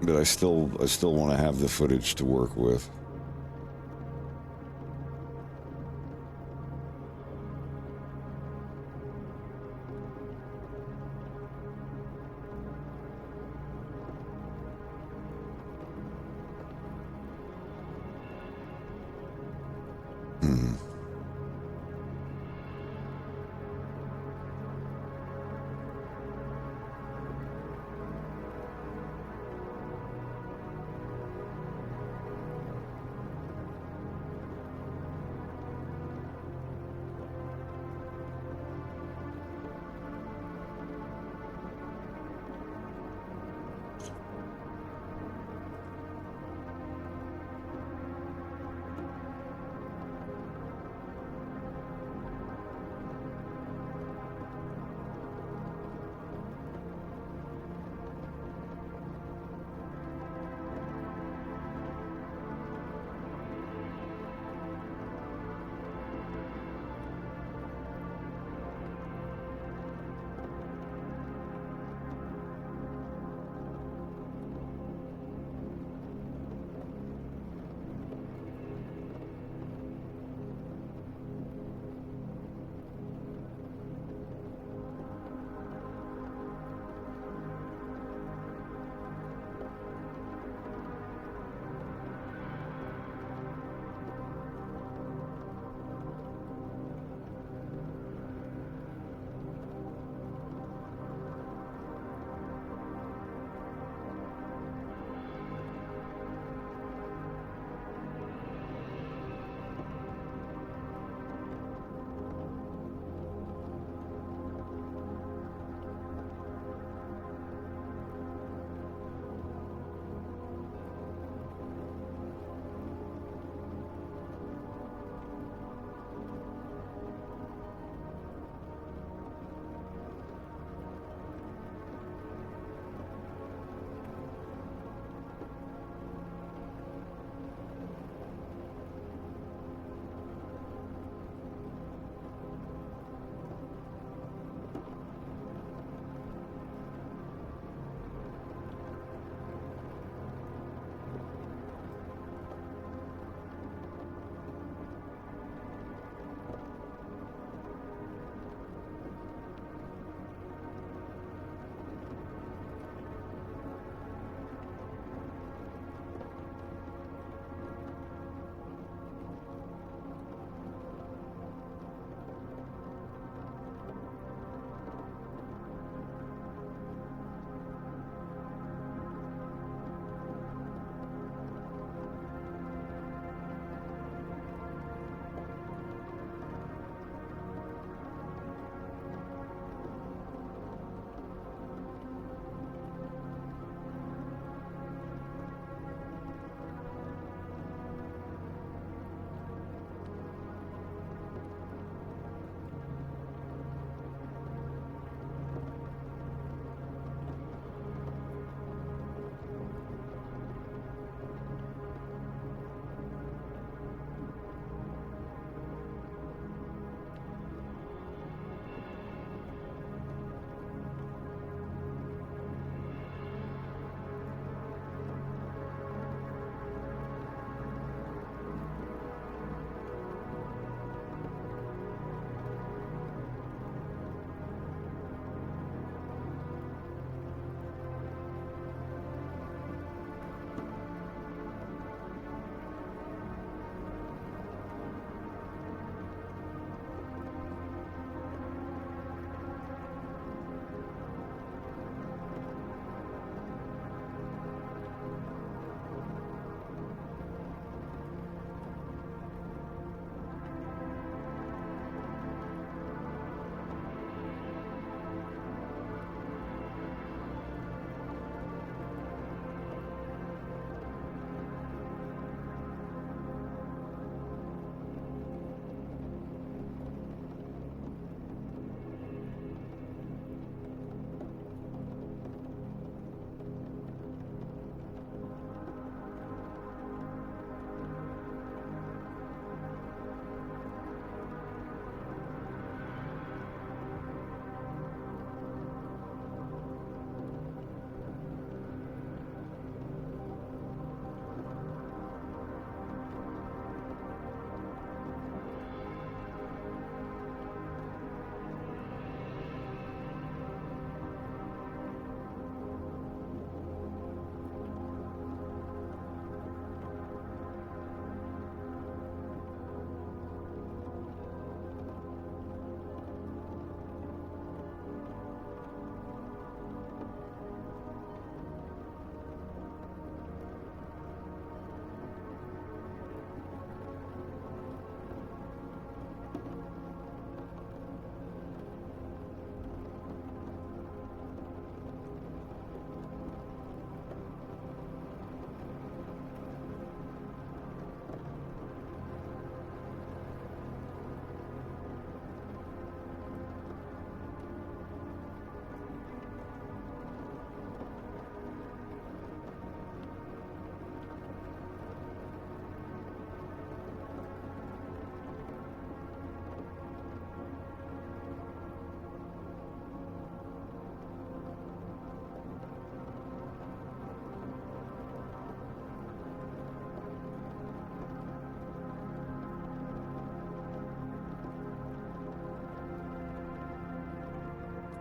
But I still want to have the footage to work with.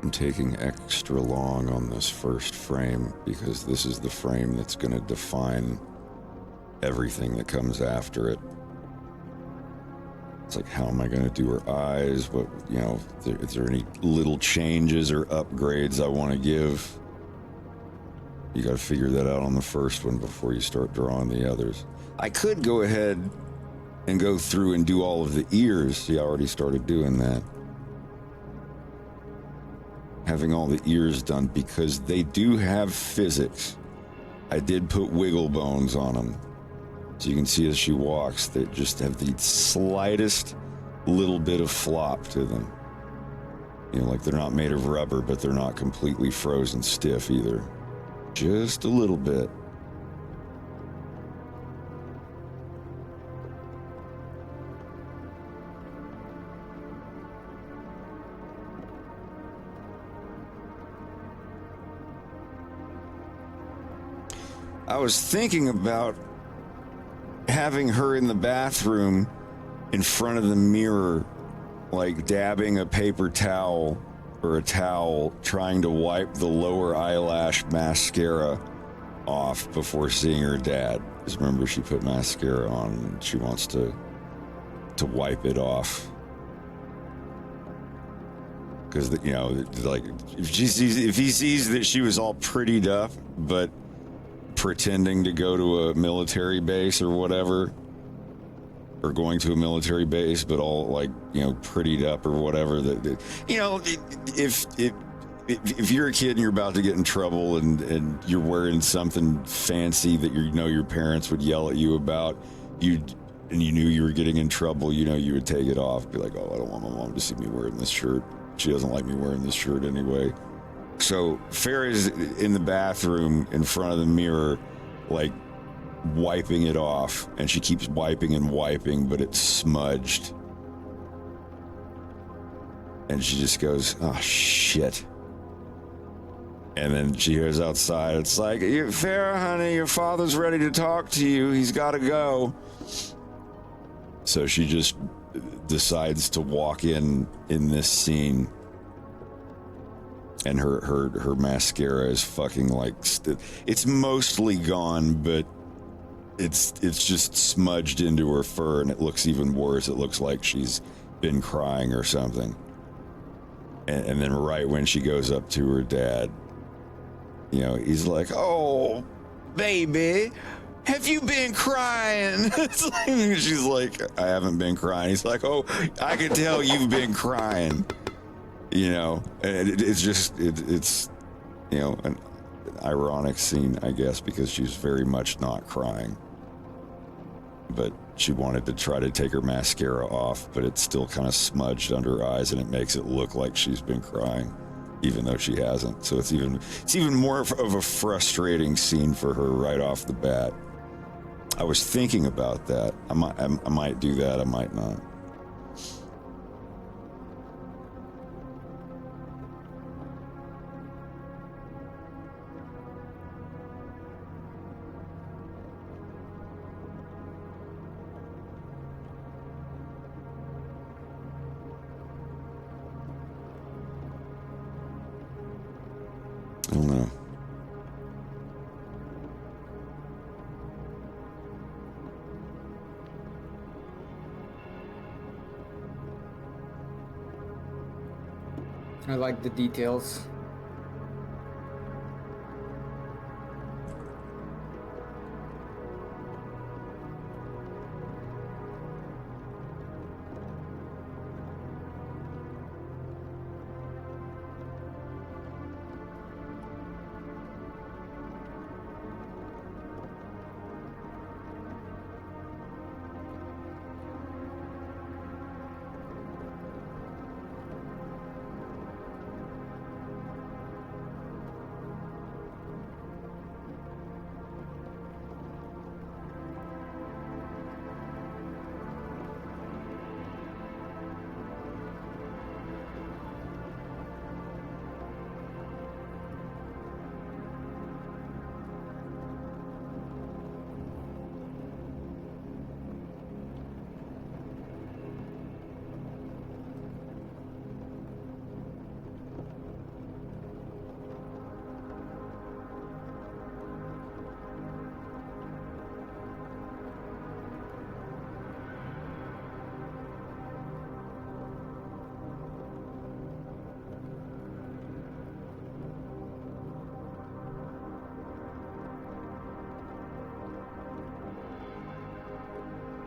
I'm taking extra long on this first frame because this is the frame that's going to define everything that comes after it. It's like, how am I going to do her eyes? What, you know, is there any little changes or upgrades I want to give? You got to figure that out on the first one before you start drawing the others. I could go ahead and go through and do all of the ears. See, I already started doing that. Having all the ears done because they do have physics. I did put wiggle bones on them. So you can see as she walks, they just have the slightest little bit of flop to them. You know, like they're not made of rubber, but they're not completely frozen stiff either. Just a little bit. I was thinking about having her in the bathroom in front of the mirror, like dabbing a paper towel or a towel, trying to wipe the lower eyelash mascara off before seeing her dad. Because remember, she put mascara on and she wants to wipe it off. Because, you know, like, if he sees that she was all prettied up, but pretending to go to a military base or whatever, or going to a military base, but all, like, you know, prettied up or whatever, that you know, if you're a kid and you're about to get in trouble and you're wearing something fancy that you know your parents would yell at you about, and you knew you were getting in trouble, you know, you would take it off, be like, oh, I don't want my mom to see me wearing this shirt. She doesn't like me wearing this shirt anyway. So Farrah's in the bathroom in front of the mirror, like wiping it off, and she keeps wiping and wiping, but it's smudged. And she just goes, oh shit. And then she hears outside, it's like, Farrah, honey, your father's ready to talk to you. He's got to go. So she just decides to walk in this scene. And her mascara is fucking like, it's mostly gone, but it's just smudged into her fur, and it looks even worse. It looks like she's been crying or something. And then right when she goes up to her dad, you know, he's like, oh, baby, have you been crying? She's like, I haven't been crying. He's like, oh, I can tell you've been crying. You know, and it's just, it's, you know, an ironic scene, I guess, because she's very much not crying. But she wanted to try to take her mascara off, but it's still kind of smudged under her eyes, and it makes it look like she's been crying, even though she hasn't. So it's even more of a frustrating scene for her right off the bat. I was thinking about that. I might do that. I might not. I don't know. I like the details.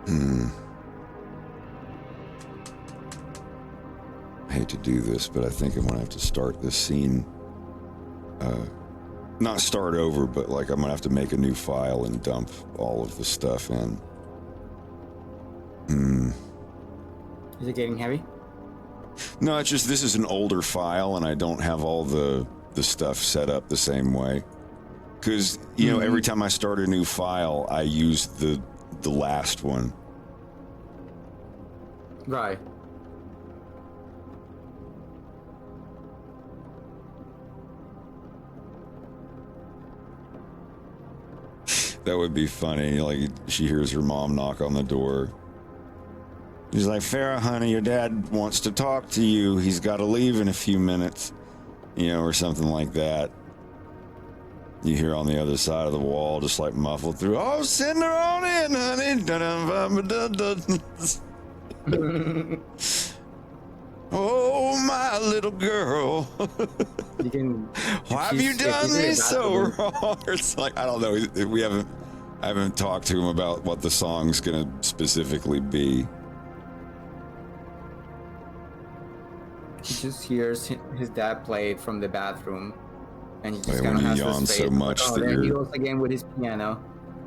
I hate to do this, but I think I'm gonna have to start this scene. Not start over, but like I'm gonna have to make a new file and dump all of the stuff in. Is it getting heavy? No, it's just this is an older file and I don't have all the stuff set up the same way. Because, you know, every time I start a new file, I use the last one. Right. That would be funny. Like, she hears her mom knock on the door. She's like, Farrah, honey, your dad wants to talk to you. He's got to leave in a few minutes. You know, or something like that. You hear on the other side of the wall, just like muffled through, oh, send her on in, honey. Oh, my little girl. You can. Why have you done this so wrong? It's like, I don't know. I haven't talked to him about what the song's gonna specifically be. He just hears his dad play it from the bathroom, and he just When kind of you has yawn this so face, much like, oh, that there he you're- goes again with his piano.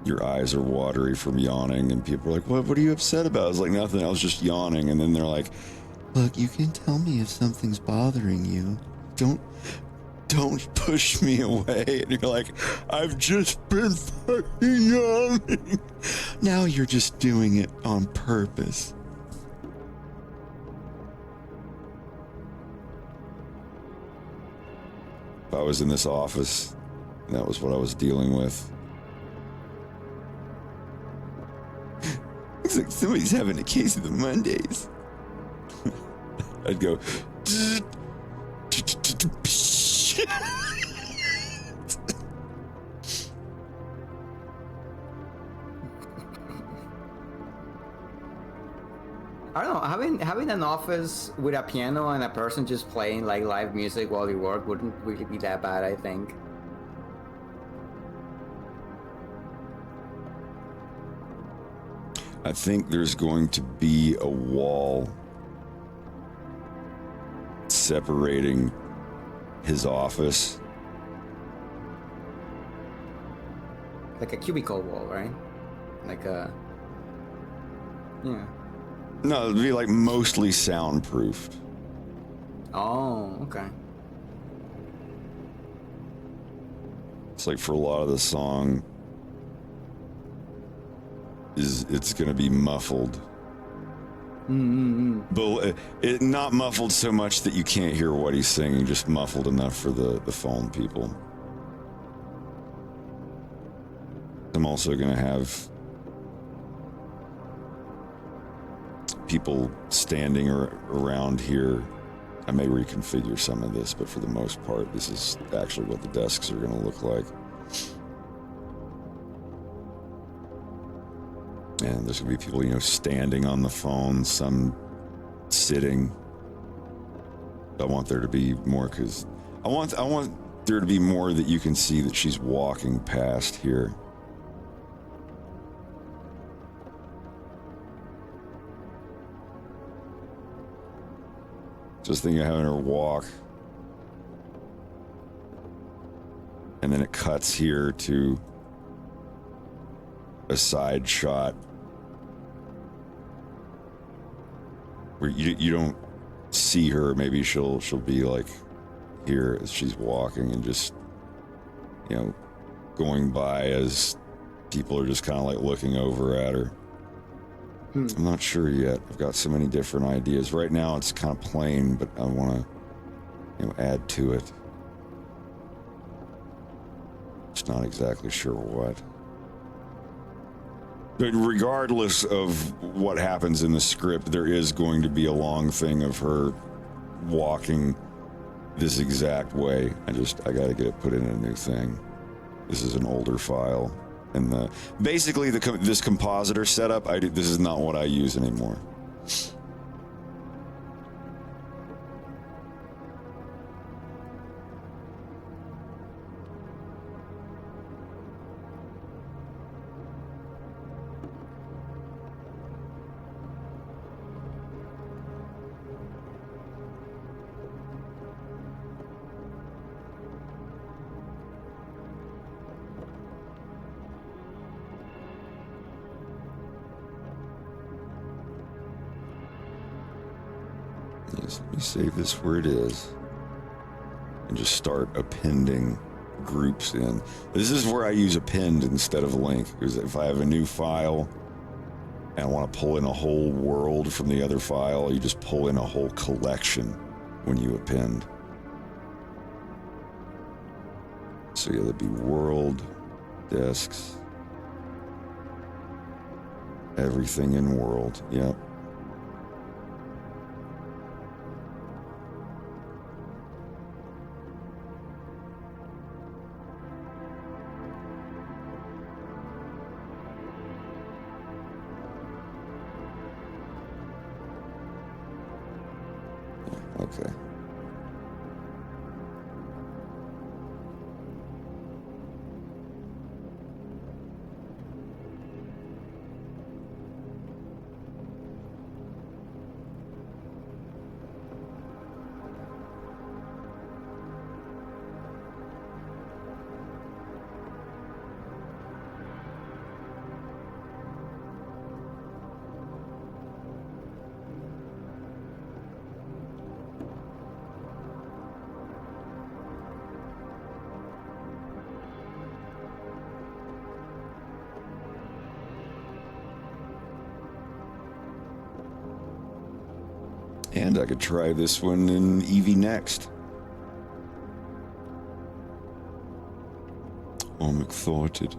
Your eyes are watery from yawning, and people are like, what are you upset about? I was like, nothing, I was just yawning. And then they're like, look, you can tell me if something's bothering you. Don't push me away. And you're like, I've just been fucking yawning. Now you're just doing it on purpose. If I was in this office, and that was what I was dealing with. Looks like somebody's having a case of the Mondays. I'd go. I don't know. Having an office with a piano and a person just playing like live music while you work wouldn't really be that bad, I think. I think there's going to be a wall separating his office. Like a cubicle wall, right? Like a... Yeah. No, it'd be like mostly soundproofed. Oh, okay. It's like for a lot of the song, it's going to be muffled. But it not muffled so much that you can't hear what he's singing, just muffled enough for the phone people. I'm also going to have people standing around here. I may reconfigure some of this, but for the most part, this is actually what the desks are going to look like. And there's going to be people, you know, standing on the phone, some sitting. I want there to be more, because I want there to be more that you can see that she's walking past here. Just thinking of having her walk. And then it cuts here to a side shot where you don't see her. Maybe she'll be like here as she's walking and just, you know, going by as people are just kind of like looking over at her. I'm not sure yet. I've got so many different ideas. Right now it's kind of plain, but I want to, you know, add to it. Just not exactly sure what. But regardless of what happens in the script, there is going to be a long thing of her walking this exact way. I got to get it put in a new thing. This is an older file. And basically this compositor setup, this is not what I use anymore. Yes, let me save this where it is. And just start appending groups in. This is where I use append instead of link, because if I have a new file and I want to pull in a whole world from the other file, you just pull in a whole collection when you append. So yeah, that'd be world, desks, everything in world, yep. Okay. And I could try this one in EV Next. I'm excited.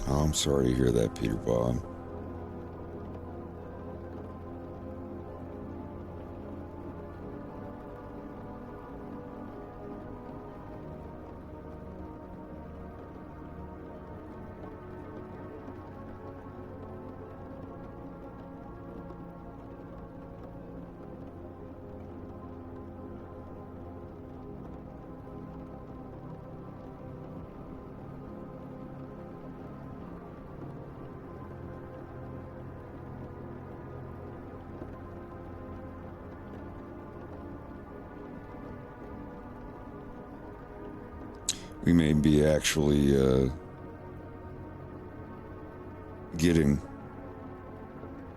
Oh, I'm sorry to hear that, Peter Bob. we may be actually getting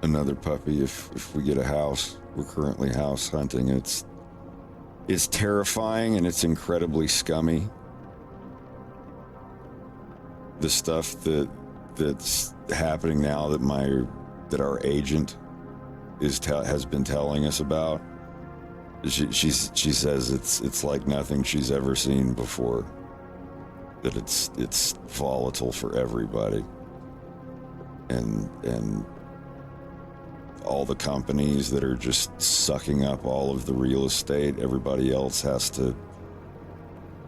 another puppy if we get a house. We're currently house hunting. It's terrifying and it's incredibly scummy. The stuff that's happening now that our agent has been telling us about. She says it's like nothing she's ever seen before. That it's volatile for everybody. And all the companies that are just sucking up all of the real estate, everybody else has to.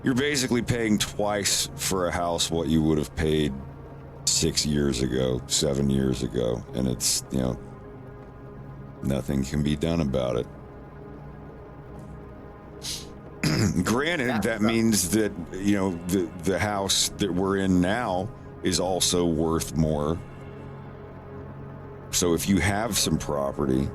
You're basically paying twice for a house what you would have paid 6 years ago, 7 years ago, and it's, nothing can be done about it. Granted, that means that, the house that we're in now is also worth more. So if you have some property,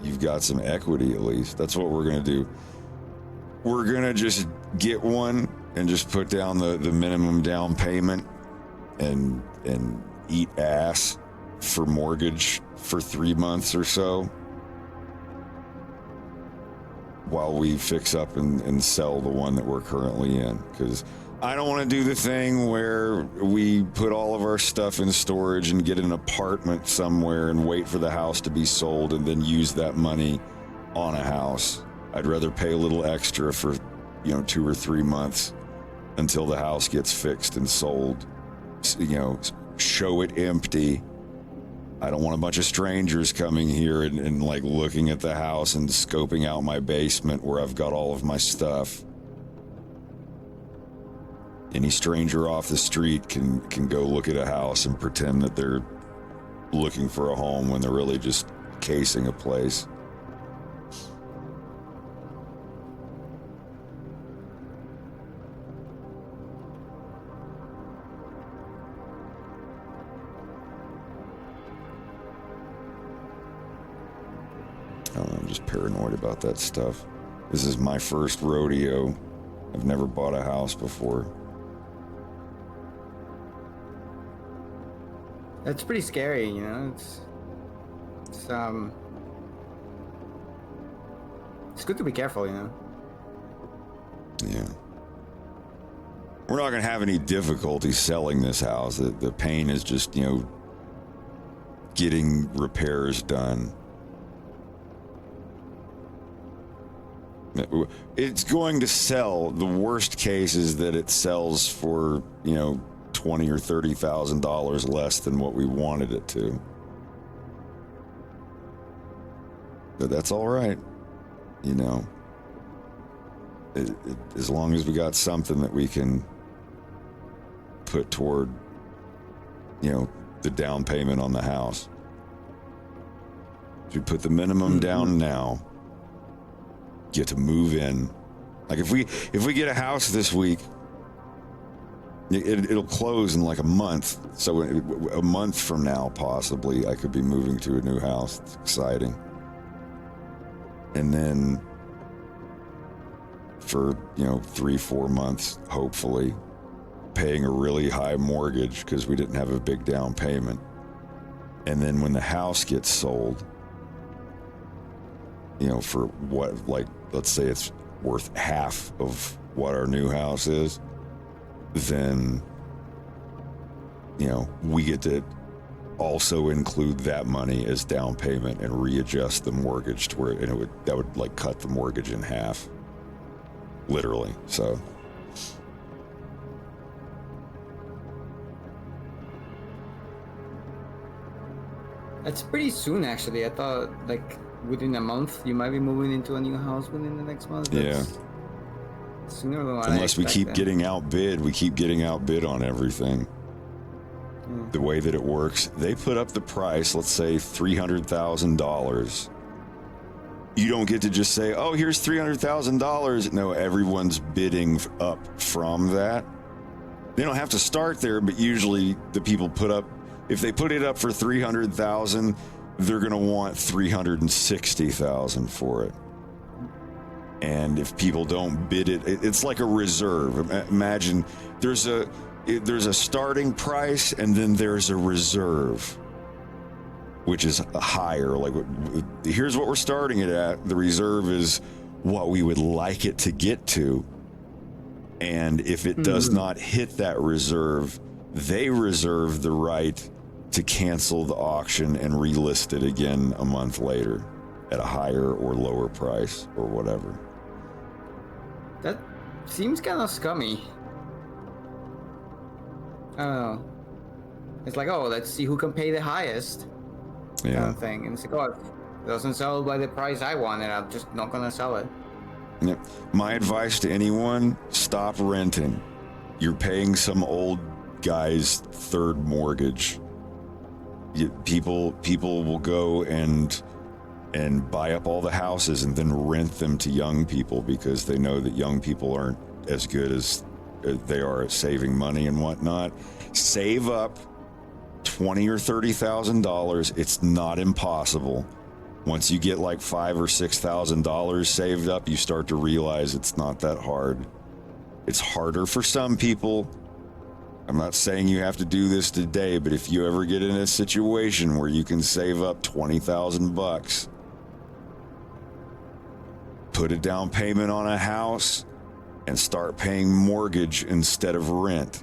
you've got some equity at least. That's what we're going to do. We're going to just get one and just put down the minimum down payment and eat ass for mortgage for 3 months or so while we fix up and sell the one that we're currently in. Because I don't want to do the thing where we put all of our stuff in storage and get an apartment somewhere and wait for the house to be sold and then use that money on a house. I'd rather pay a little extra for, 2 or 3 months until the house gets fixed and sold. Show it empty. I don't want a bunch of strangers coming here and like looking at the house and scoping out my basement where I've got all of my stuff. Any stranger off the street can go look at a house and pretend that they're looking for a home when they're really just casing a place. I'm just paranoid about that stuff. This is my first rodeo. I've never bought a house before. It's pretty scary, it's good to be careful, Yeah. We're not going to have any difficulty selling this house. The pain is just, getting repairs done. It's going to sell. The worst case is that it sells for, $20,000 or $30,000 less than what we wanted it to. But that's all right. As long as we got something that we can put toward, the down payment on the house. If we put the minimum down now, get to move in. Like if we get a house this week, it'll close in like a month. So a month from now, possibly, I could be moving to a new house. It's exciting. And then for 3-4 months, hopefully, paying a really high mortgage because we didn't have a big down payment. And then when the house gets sold, for what, like, let's say it's worth half of what our new house is, then, we get to also include that money as down payment and readjust the mortgage to where that would like cut the mortgage in half, literally. So it's pretty soon, actually. I thought like within a month you might be moving into a new house within the next month. That's sooner than what unless we keep getting outbid, on everything. The way that it works, they put up the price, let's say $300,000. You don't get to just say, oh, here's $300,000. No, everyone's bidding up from that. They don't have to start there, but usually the people if they put it up for $300,000, they're going to want $360,000 for it. And if people don't bid it, it's like a reserve. Imagine there's a starting price and then there's a reserve, which is higher. Like, here's what we're starting it at. The reserve is what we would like it to get to. And if it does not hit that reserve, they reserve the right to cancel the auction and relist it again a month later at a higher or lower price or whatever. That seems kind of scummy. I don't know. It's like, oh, let's see who can pay the highest. Yeah. Kind of thing. And it's like, oh, if it doesn't sell by the price I wanted, I'm just not gonna sell it. Yeah. My advice to anyone: stop renting. You're paying some old guy's third mortgage. People will go and buy up all the houses and then rent them to young people because they know that young people aren't as good as they are at saving money and whatnot. Save up $20,000 or $30,000. It's not impossible. Once you get like $5,000 or $6,000 saved up, you start to realize it's not that hard. It's harder for some people. I'm not saying you have to do this today, but if you ever get in a situation where you can save up $20,000, put a down payment on a house and start paying mortgage instead of rent.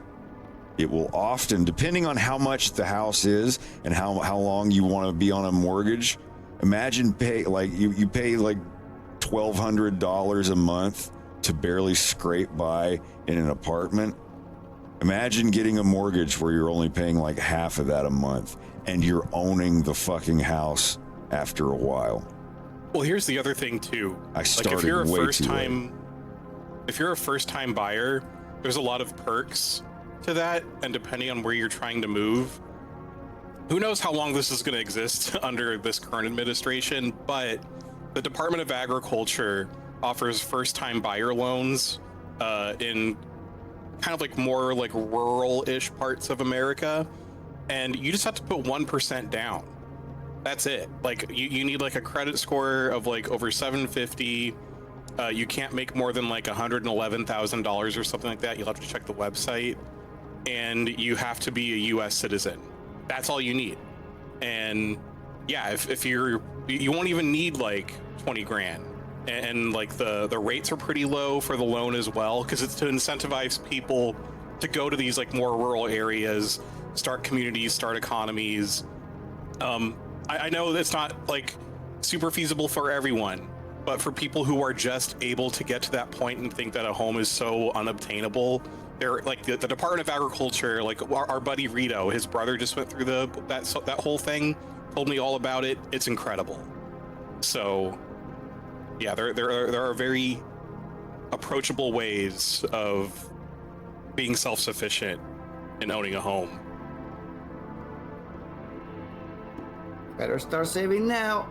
It will often, depending on how much the house is and how long you want to be on a mortgage, imagine you pay like $1,200 a month to barely scrape by in an apartment. Imagine getting a mortgage where you're only paying like half of that a month and you're owning the fucking house after a while. Well, here's the other thing too. If you're a first-time buyer, there's a lot of perks to that, and depending on where you're trying to move, who knows how long this is going to exist under this current administration, but the Department of Agriculture offers first-time buyer loans in kind of like more like rural-ish parts of America, and you just have to put 1% down. That's it. Like you need like a credit score of like over 750. You can't make more than like $111,000 or something like that. You'll have to check the website, and you have to be a U.S. citizen. That's all you need. And yeah, if you won't even need like 20 grand. And like the rates are pretty low for the loan as well, because it's to incentivize people to go to these like more rural areas, start communities, start economies. I know that's not like super feasible for everyone, but for people who are just able to get to that point and think that a home is so unobtainable, they're like the Department of Agriculture, like our buddy Rito, his brother just went through that whole thing, told me all about it. It's incredible. So yeah, there are very approachable ways of being self-sufficient and owning a home. Better start saving now.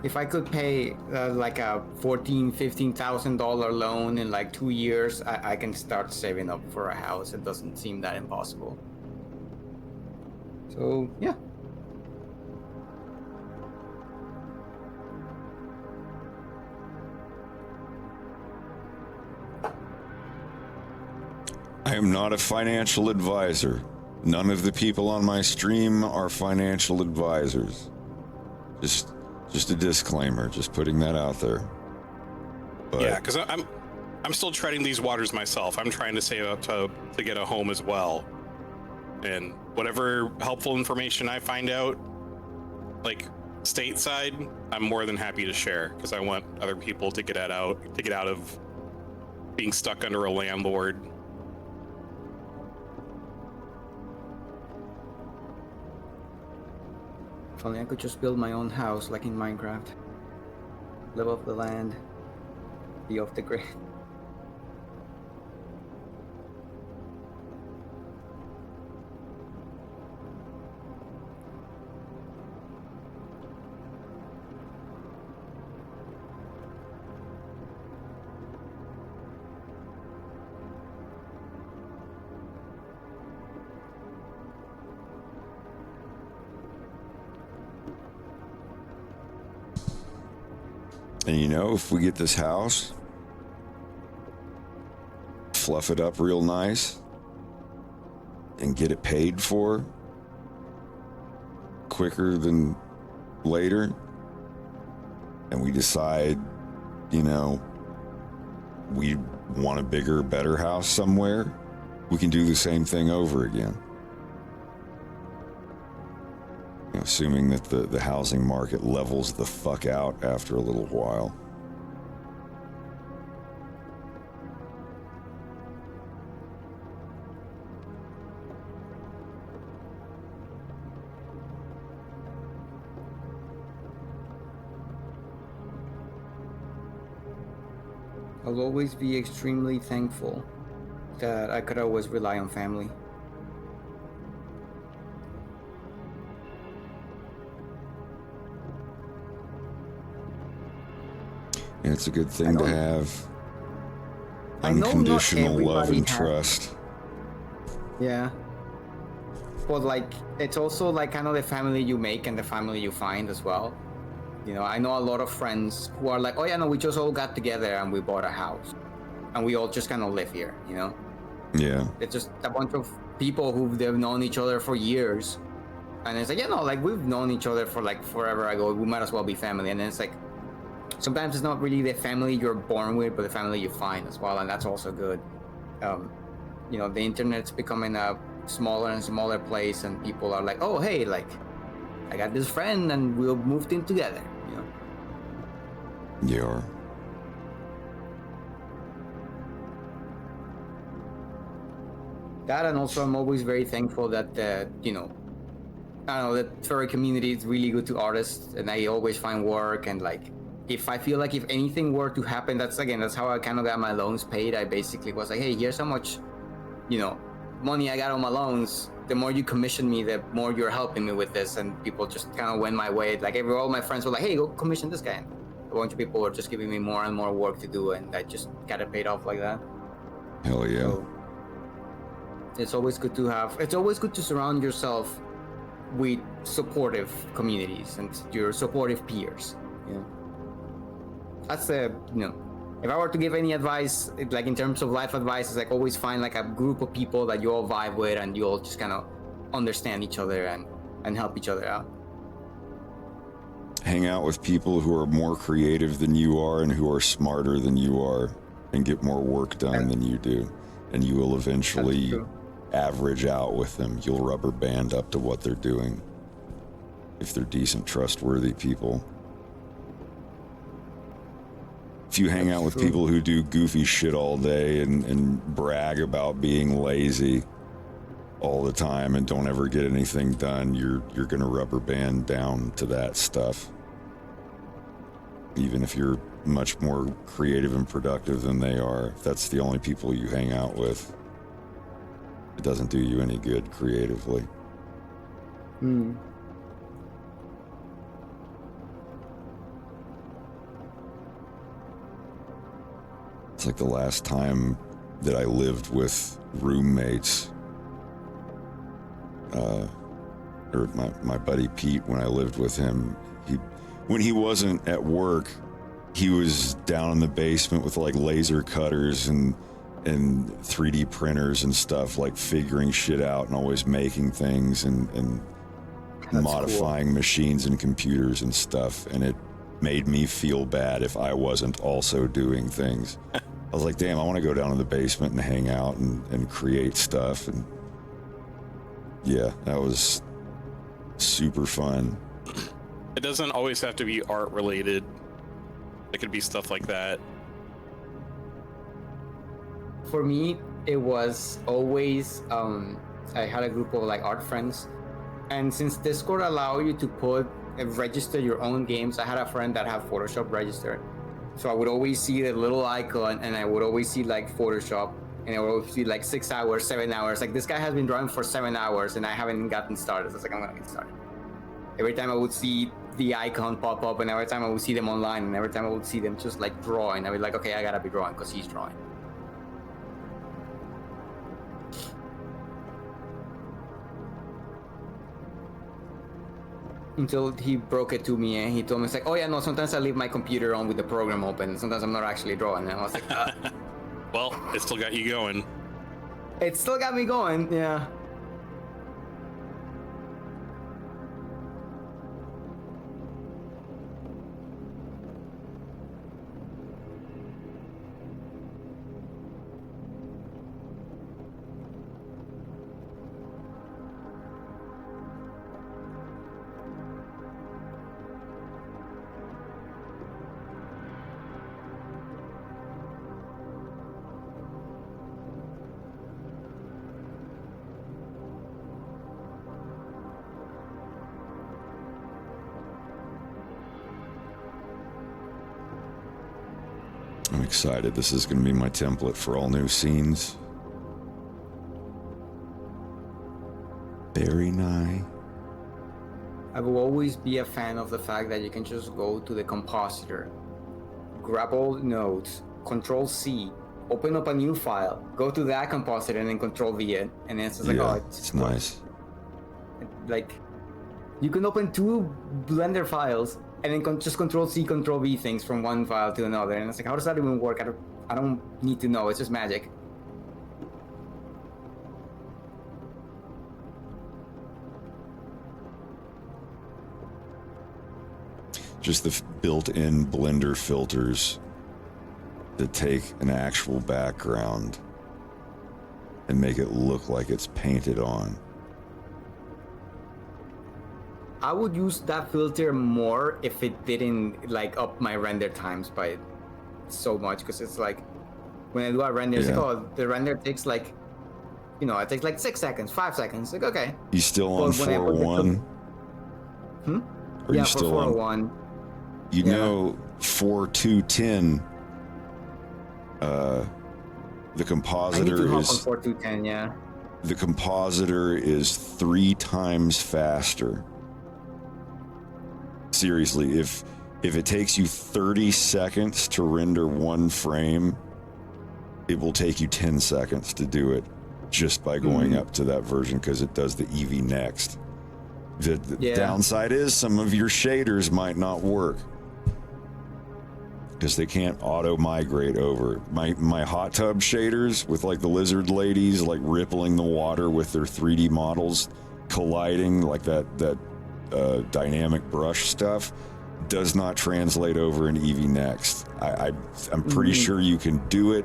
If I could pay like a $14,000-$15,000 loan in like 2 years, I can start saving up for a house. It doesn't seem that impossible. So yeah. I am not a financial advisor. None of the people on my stream are financial advisors. Just a disclaimer, just putting that out there. But yeah, because I'm still treading these waters myself. I'm trying to save up to get a home as well. And whatever helpful information I find out, like stateside, I'm more than happy to share, because I want other people to get out of being stuck under a landlord. If only I could just build my own house like in Minecraft. Live off the land. Be off the grid. And you know, if we get this house, fluff it up real nice, and get it paid for quicker than later, and we decide, you know, we want a bigger, better house somewhere, we can do the same thing over again. You know, assuming that the housing market levels the fuck out after a little while. I'll always be extremely thankful that I could always rely on family. And it's a good thing to have I know not unconditional love everybody and has- trust. Yeah. But like, it's also like kind of the family you make and the family you find as well. You know, I know a lot of friends who are like, oh yeah, no, we just all got together and we bought a house. And we all just kind of live here, you know? Yeah. It's just a bunch of people who they've known each other for years. And it's like, yeah, no, like we've known each other for like forever ago. We might as well be family. And then it's like, sometimes it's not really the family you're born with, but the family you find as well. And that's also good. You know, the internet's becoming a smaller and smaller place. And people are like, oh, hey, like, I got this friend and we'll moved in together, you know? Yeah. That, and also I'm always very thankful that you know, I don't know, that furry community is really good to artists, and I always find work. And like, if I feel like if anything were to happen, that's how I kind of got my loans paid. I basically was like, hey, here's how much, you know, money I got on my loans. The more you commission me, the more you're helping me with this. And people just kind of went my way. Like all my friends were like, hey, go commission this guy. And a bunch of people were just giving me more and more work to do, and I just got it paid off like that. Hell yeah. So, it's always good to surround yourself with supportive communities and your supportive peers. Yeah. That's you know, if I were to give any advice, like in terms of life advice, it's like always find like a group of people that you all vibe with and you all just kind of understand each other and help each other out. Hang out with people who are more creative than you are and who are smarter than you are and get more work done than you do. And you will eventually average out with them. You'll rubber band up to what they're doing if they're decent, trustworthy people. If you hang out with people who do goofy shit all day and brag about being lazy all the time and don't ever get anything done, you're gonna rubber band down to that stuff. Even if you're much more creative and productive than they are, if that's the only people you hang out with, it doesn't do you any good creatively. It's like the last time that I lived with roommates, or my buddy Pete, when I lived with him, when he wasn't at work, he was down in the basement with like laser cutters and 3D printers and stuff, like figuring shit out and always making things and modifying machines and computers and stuff. And it made me feel bad if I wasn't also doing things. I was like, damn, I want to go down in the basement and hang out and create stuff. And yeah, that was super fun. It doesn't always have to be art related. It could be stuff like that. For me, it was always I had a group of like art friends, and since Discord allow you to register your own games, I had a friend that had Photoshop registered, so I would always see the little icon and I would always see like Photoshop, and I would always see like 6 hours, 7 hours, like this guy has been drawing for 7 hours and I haven't gotten started. So I was like, I'm gonna get started. Every time I would see the icon pop up, and every time I would see them online, and every time I would see them just like drawing, I'd be like, okay, I gotta be drawing because he's drawing. until he broke it to me and he told me, it's like, oh yeah, no, sometimes I leave my computer on with the program open. Sometimes I'm not actually drawing. And I was like, Well, it still got you going. it still got me going, yeah. I'm excited. This is going to be my template for all new scenes. Very nice. I will always be a fan of the fact that you can just go to the compositor, grab all the nodes, Control C, open up a new file, go to that compositor, and then Control V it, and then it's just like, Yeah, oh, it's nice. Like, you can open 2 Blender files and then just Control C, Control V things from one file to another, and it's like, how does that even work? I don't need to know. It's just magic. Just the built-in Blender filters that take an actual background and make it look like it's painted on. I would use that filter more if it didn't like up my render times by so much, because it's like when I do a render, it's like, oh, the render takes like, you know, it takes like 6 seconds, 5 seconds. Like, okay. You still on 401? Are you for still 401. on? You know, 4210. The compositor is 4210. Yeah. The compositor is 3 times faster. Seriously, if it takes you 30 seconds to render 1 frame, it will take you 10 seconds to do it just by going up to that version, because it does the EV next. The downside is some of your shaders might not work because they can't auto migrate over. My hot tub shaders with like the lizard ladies like rippling the water with their 3D models colliding, like that dynamic brush stuff, does not translate over in EV Next. I'm pretty sure you can do it,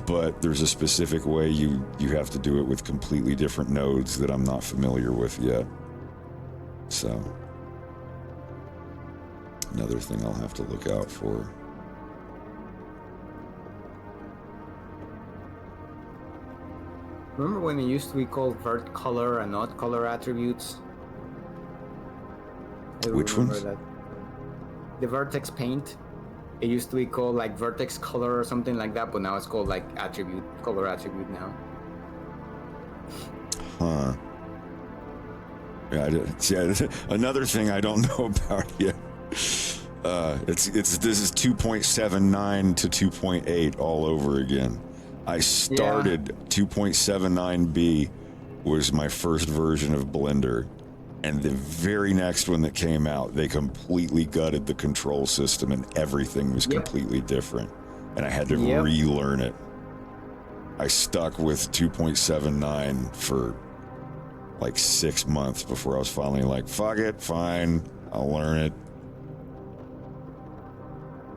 but there's a specific way you have to do it with completely different nodes that I'm not familiar with yet. So another thing I'll have to look out for. Remember when it used to be called vert color and not color attributes? Which ones? That. The vertex paint. It used to be called like vertex color or something like that, but now it's called like attribute, color attribute now. Huh. Yeah, another thing I don't know about yet. This is 2.79 to 2.8 all over again. I started 2.79B was my first version of Blender, and the very next one that came out, they completely gutted the control system and everything was completely different, and I had to relearn it. I stuck with 2.79 for like 6 months before I was finally like, fuck it, fine, I'll learn it.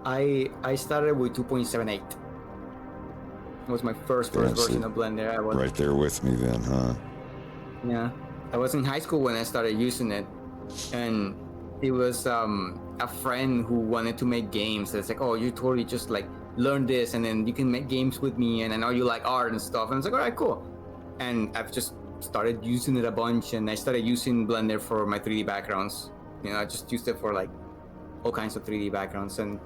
I started with 2.78. It was my first version of Blender. I was right there with me then, huh? Yeah, I was in high school when I started using it, and it was a friend who wanted to make games. It's like, oh, you totally just like learn this, and then you can make games with me, and I know you like art and stuff. And it's like, all right, cool. And I've just started using it a bunch, and I started using Blender for my 3D backgrounds. You know, I just used it for like all kinds of 3D backgrounds, and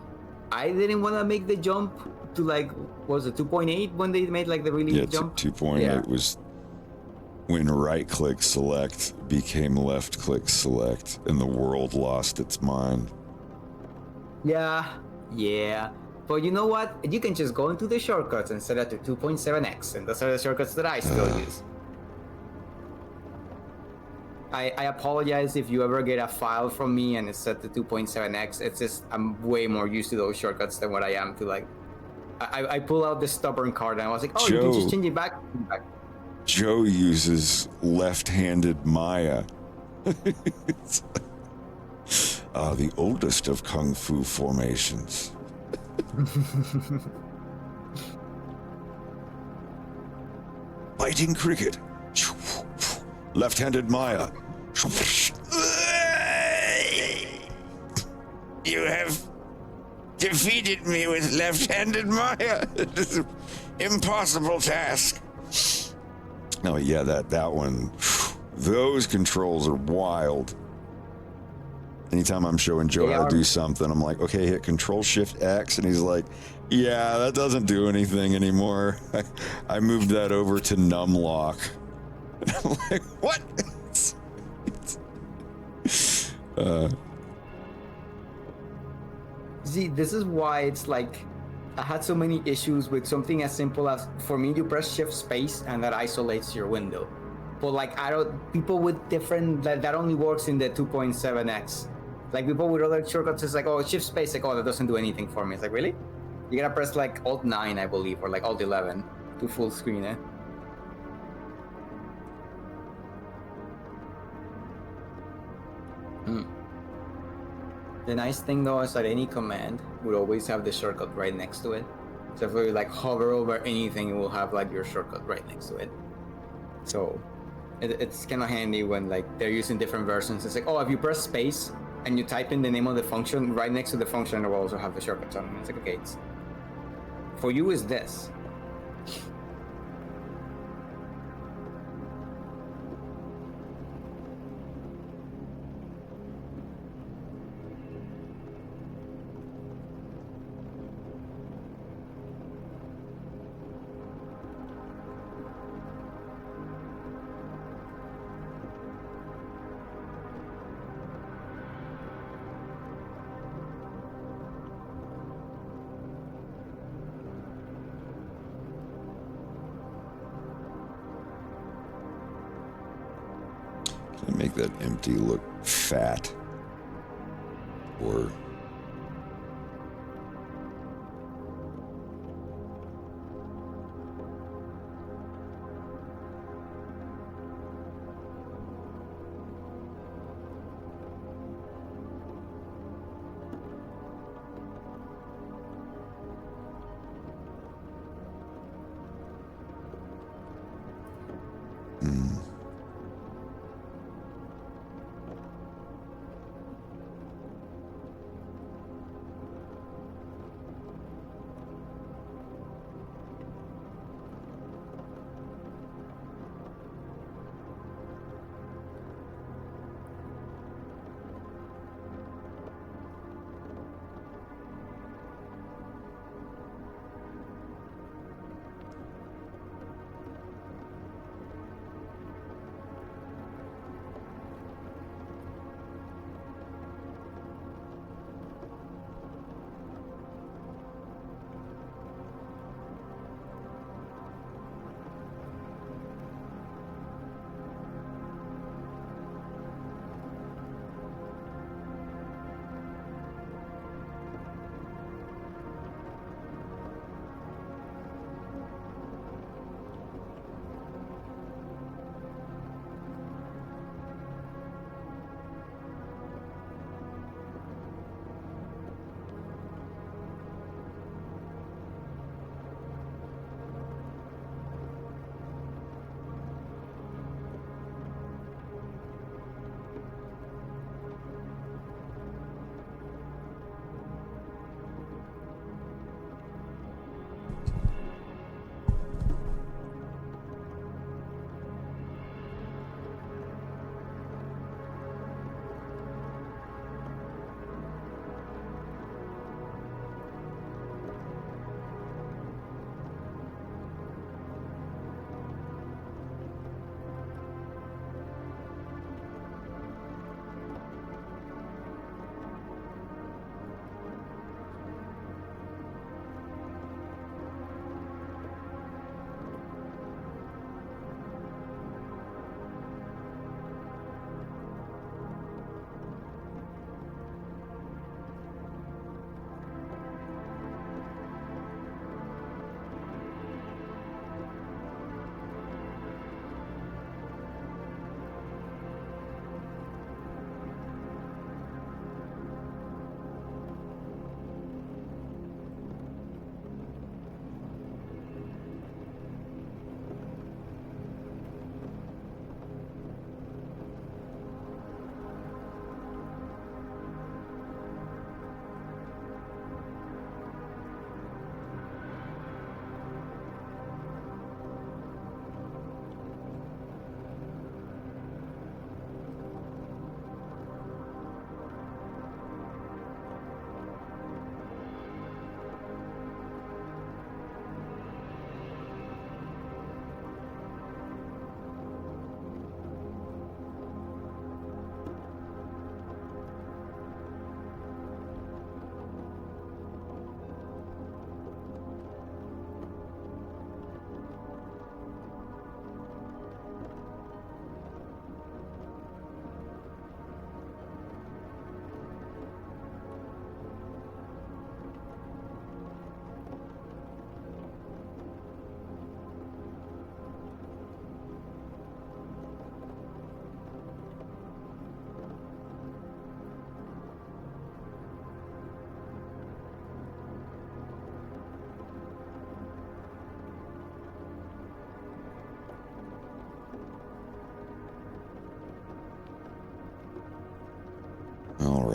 I didn't want to make the jump to like, what was it, 2.8 when they made like the really jump? 2.8 was when right-click select became left-click select, and the world lost its mind. Yeah. But you know what? You can just go into the shortcuts and set it to 2.7x, and those are the shortcuts that I still use. I apologize if you ever get a file from me and it's set to 2.7x. It's just I'm way more used to those shortcuts than what I am to like. I pull out the stubborn card and I was like, oh, you can just change it back. Joe uses left-handed Maya. The oldest of kung fu formations. Biting cricket. Left-handed Maya. You have defeated me with left-handed Maya. It is an impossible task. Oh yeah, that one. Those controls are wild. Anytime I'm showing Joe how to do something, I'm like, okay, hit Control-Shift-X, and he's like, yeah, that doesn't do anything anymore. I moved that over to numlock. And I'm like, what? See, this is why it's like I had so many issues with something as simple as, for me, you press Shift Space and that isolates your window. But like people with different, that only works in the 2.7x. Like people with other shortcuts, it's like, oh, Shift Space, like, oh, that doesn't do anything for me. It's like, really? You gotta press like Alt 9, I believe, or like Alt 11 to full screen it. The nice thing though is that any command would always have the shortcut right next to it. So if you like hover over anything, it will have like your shortcut right next to it. So it's kind of handy when like they're using different versions. It's like, oh, if you press space and you type in the name of the function, right next to the function, it will also have the shortcuts on it. It's like, okay, it's, for you is this. Make that empty look fat. Or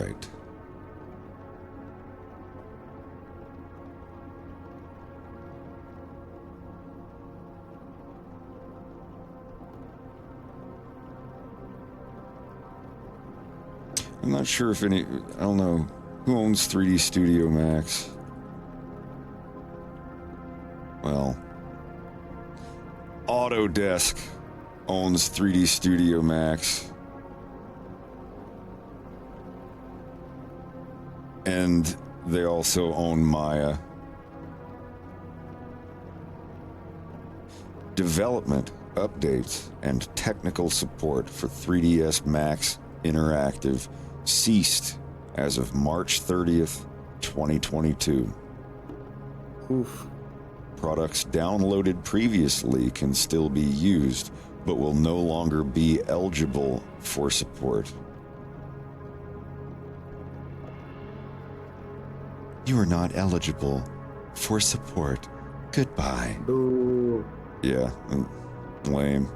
right. I'm not sure if any, I don't know, who owns 3D Studio Max? Well, Autodesk owns 3D Studio Max. And they also own Maya. Development, updates, and technical support for 3ds Max Interactive ceased as of March 30th, 2022. Oof. Products downloaded previously can still be used, but will no longer be eligible for support. You are not eligible for support. Goodbye. Boo. Yeah, lame.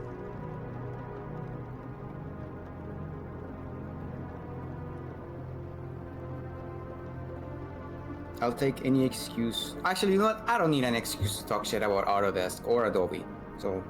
I'll take any excuse. Actually, you know what? I don't need an excuse to talk shit about Autodesk or Adobe. So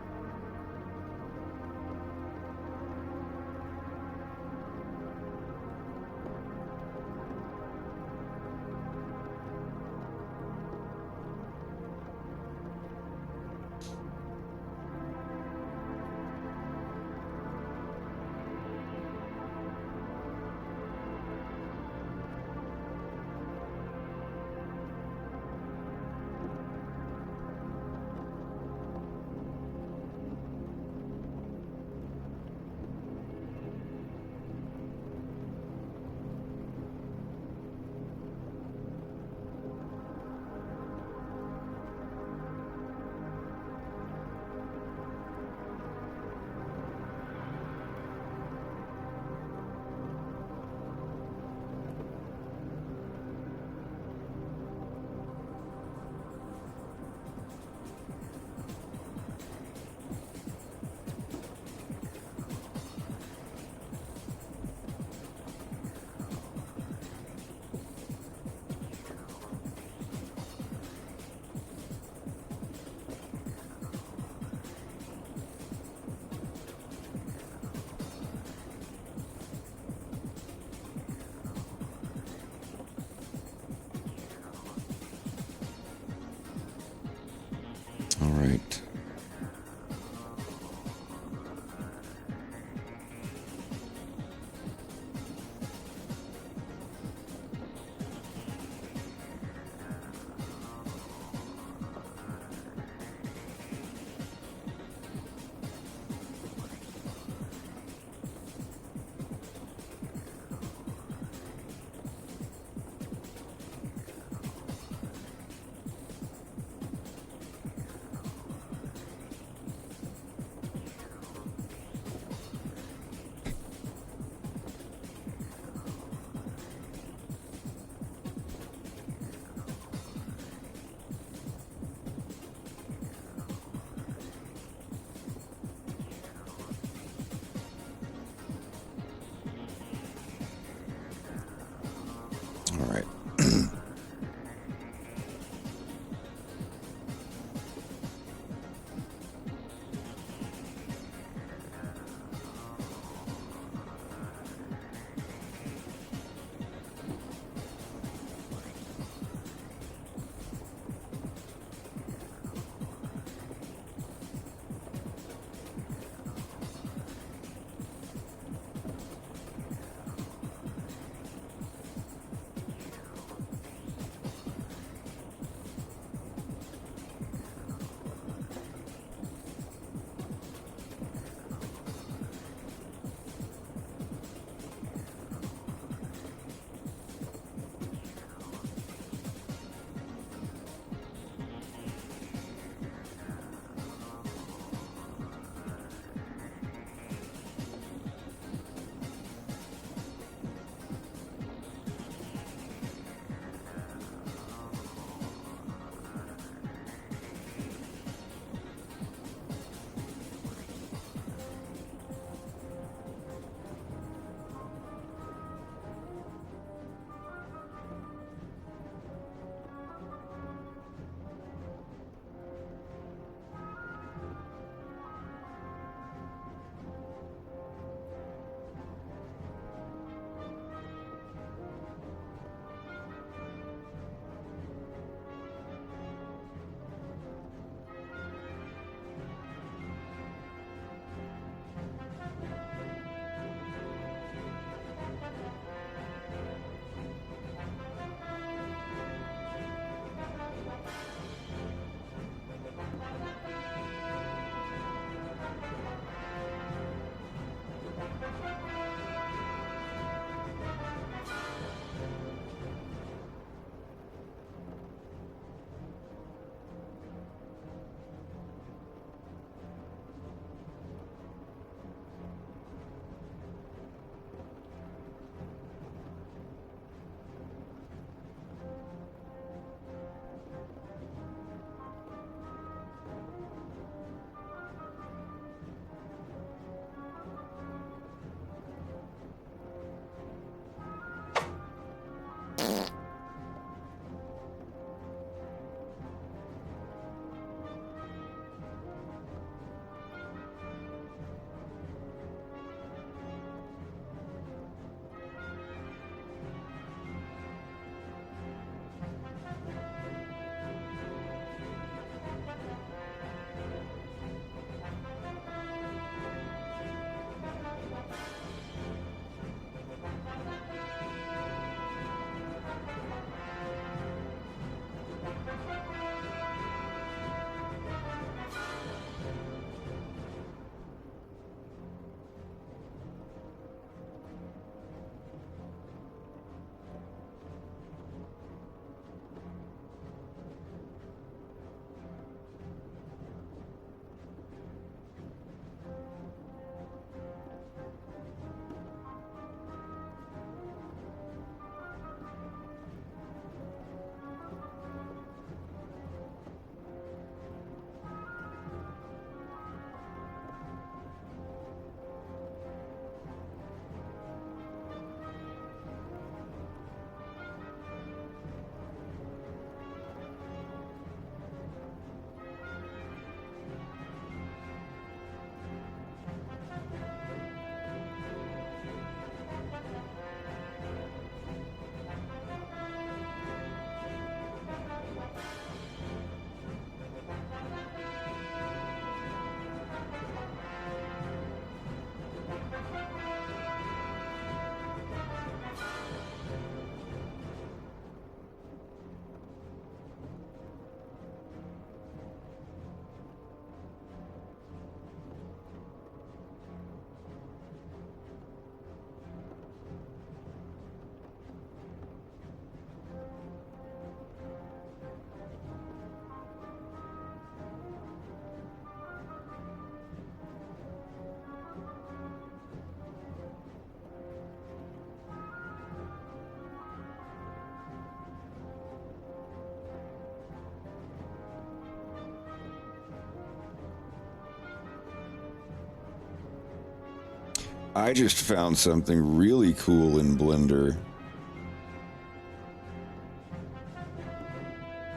I just found something really cool in Blender.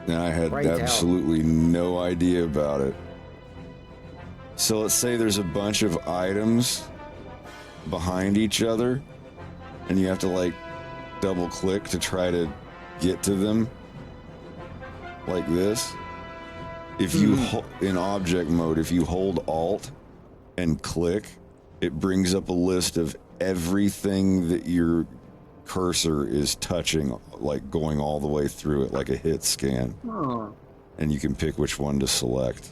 And I had Right, absolutely no idea about it. So let's say there's a bunch of items behind each other, and you have to like double click to try to get to them. Like this. If you, in object mode, if you hold Alt and click, it brings up a list of everything that your cursor is touching, like going all the way through it, like a hit scan. And you can pick which one to select.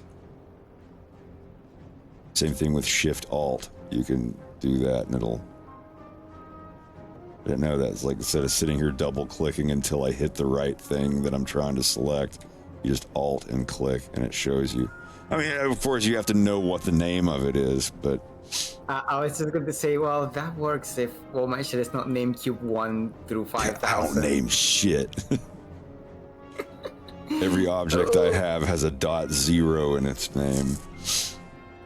Same thing with Shift Alt. You can do that and it'll... I didn't know that. It's like instead of sitting here double clicking until I hit the right thing that I'm trying to select, you just Alt and click and it shows you. I mean, of course you have to know what the name of it is, but... I was just going to say, well, that works if, well, my shit is not named Cube 1 through 5000. I don't name shit. Every object I have has a .0 in its name.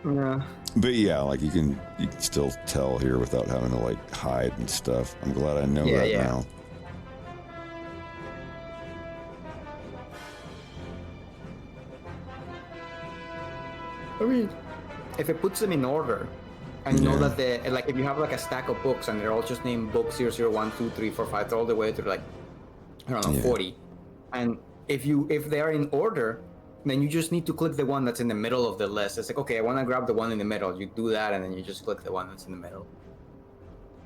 Yeah. But yeah, like you can still tell here without having to like hide and stuff. I'm glad I know that now. I mean, if it puts them in order, and you know that the, like if you have like a stack of books and they're all just named book 001, 2, 3, 4, 5, all the way to like, I don't know, 40. And if they are in order, then you just need to click the one that's in the middle of the list. It's like, okay, I want to grab the one in the middle. You do that, and then you just click the one that's in the middle.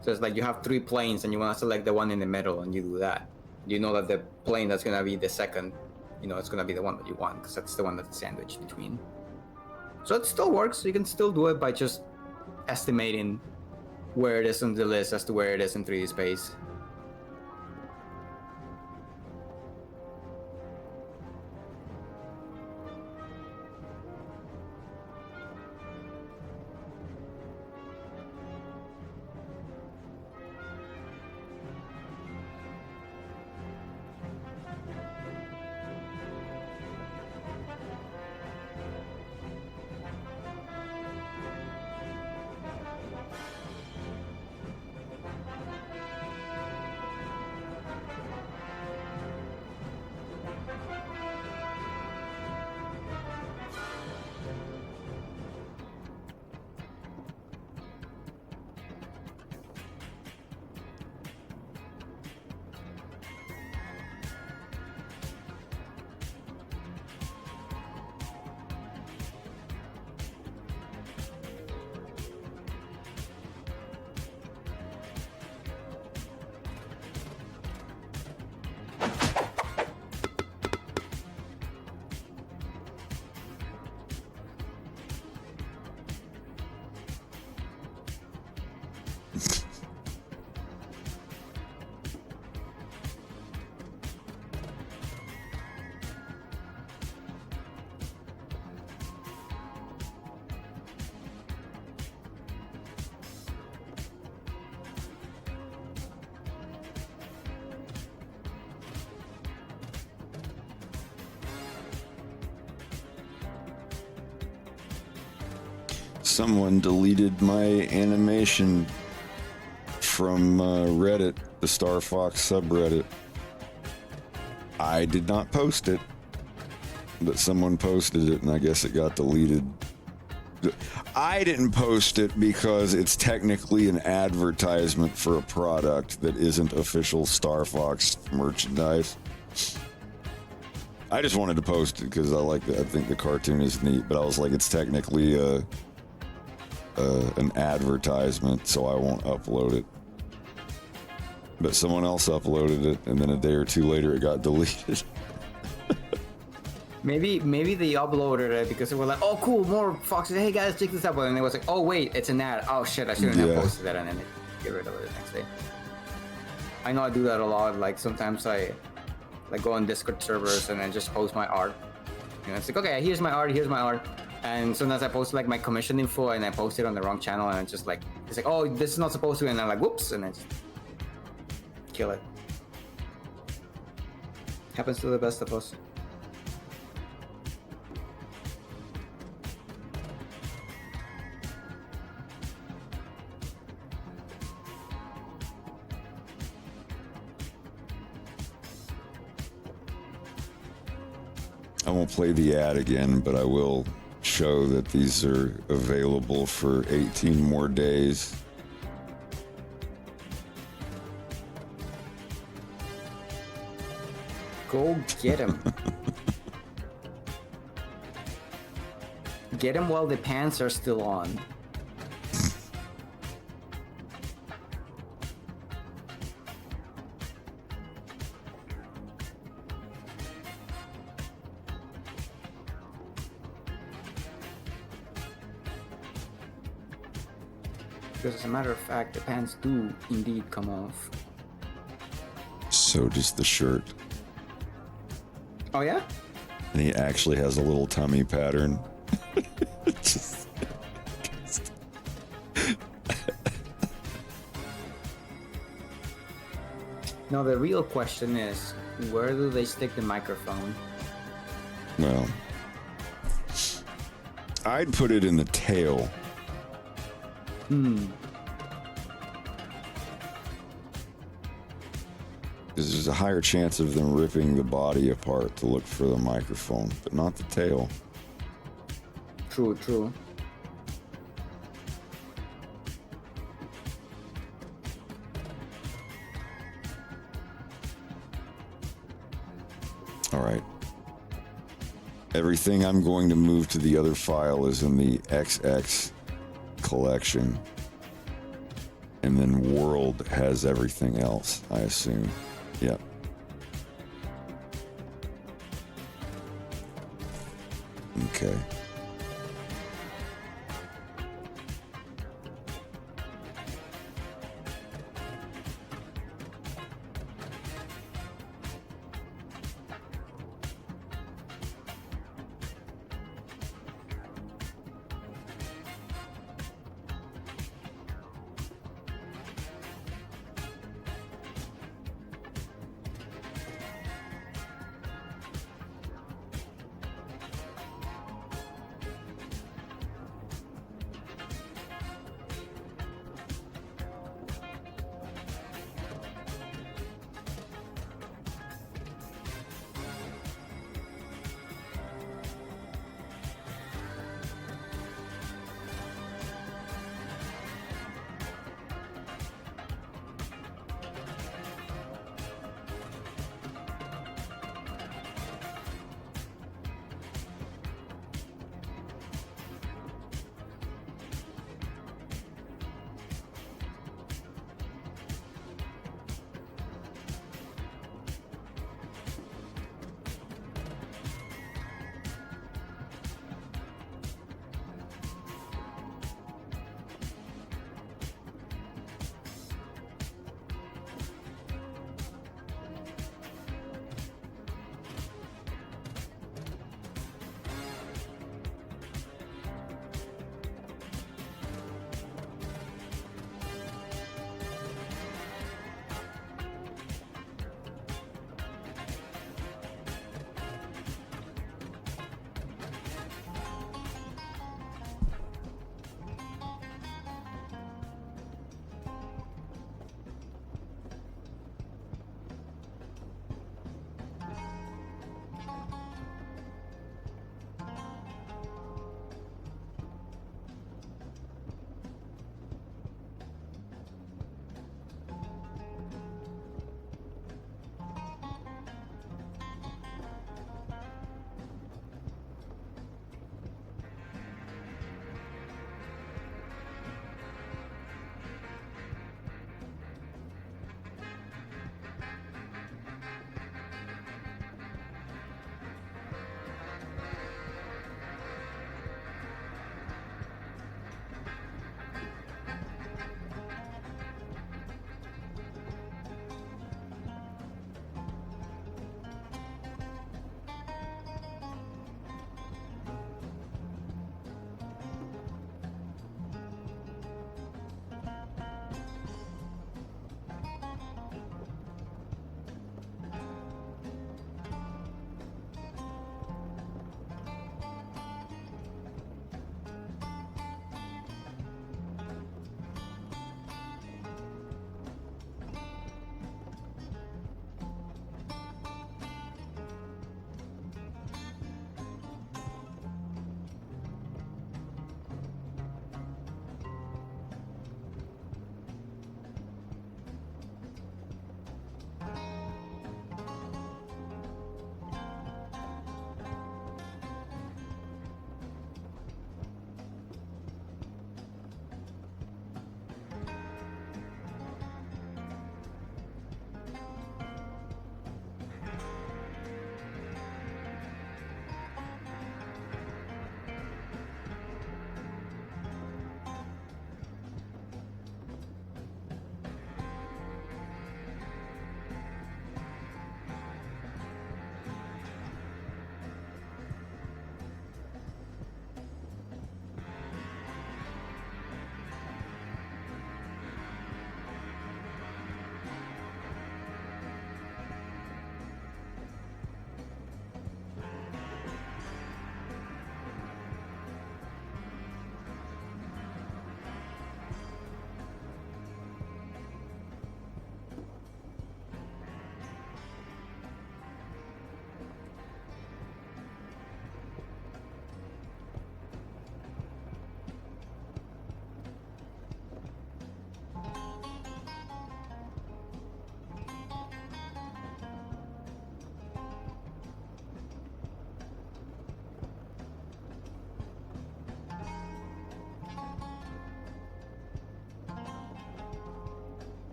So it's like you have 3 planes, and you want to select the one in the middle, and you do that. You know that the plane that's going to be the second, you know, it's going to be the one that you want, because that's the one that's sandwiched between. So it still works. You can still do it by just estimating where it is on the list as to where it is in 3D space. Someone deleted my animation from Reddit, the Star Fox subreddit. I did not post it, but someone posted it, and I guess it got deleted. I didn't post it because it's technically an advertisement for a product that isn't official Star Fox merchandise. I just wanted to post it because I like it. I think the cartoon is neat, but I was like, it's technically an advertisement, so I won't upload it. But someone else uploaded it, and then a day or two later it got deleted. Maybe they uploaded it because they were like, oh cool, more Foxes, hey guys, check this out. And it was like, oh wait, it's an ad. Oh shit, I shouldn't have posted that, and then they get rid of it the next day. I know I do that a lot. Like sometimes I like go on Discord servers and then just post my art. You know, it's like, okay, here's my art. And sometimes I post like my commission info and I post it on the wrong channel, and it's just like, it's like, oh, this is not supposed to, and I'm like, whoops, and then just kill it. Happens to the best of us. I won't play the ad again, but I will show that these are available for 18 more days. Go get him. Get him while the pants are still on. Because as a matter of fact, the pants do indeed come off. So does the shirt. Oh yeah? And he actually has a little tummy pattern. Just... Now the real question is, where do they stick the microphone? Well, I'd put it in the tail. Because there's a higher chance of them ripping the body apart to look for the microphone, but not the tail. True, true. All right. Everything I'm going to move to the other file is in the XX collection. And then World has everything else, I assume. Yep. Okay.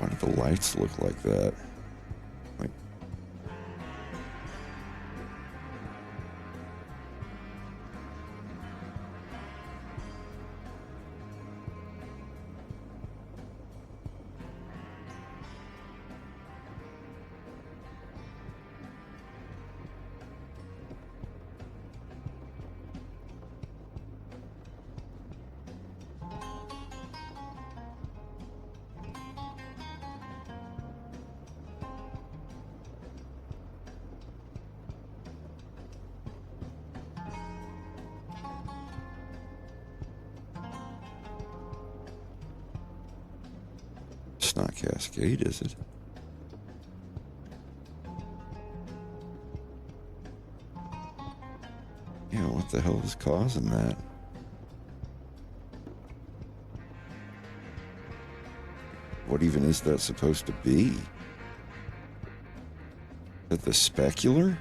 Why do the lights look like that? Like, it's not Cascade, is it? Yeah, what the hell is causing that? What even is that supposed to be? Is that the specular?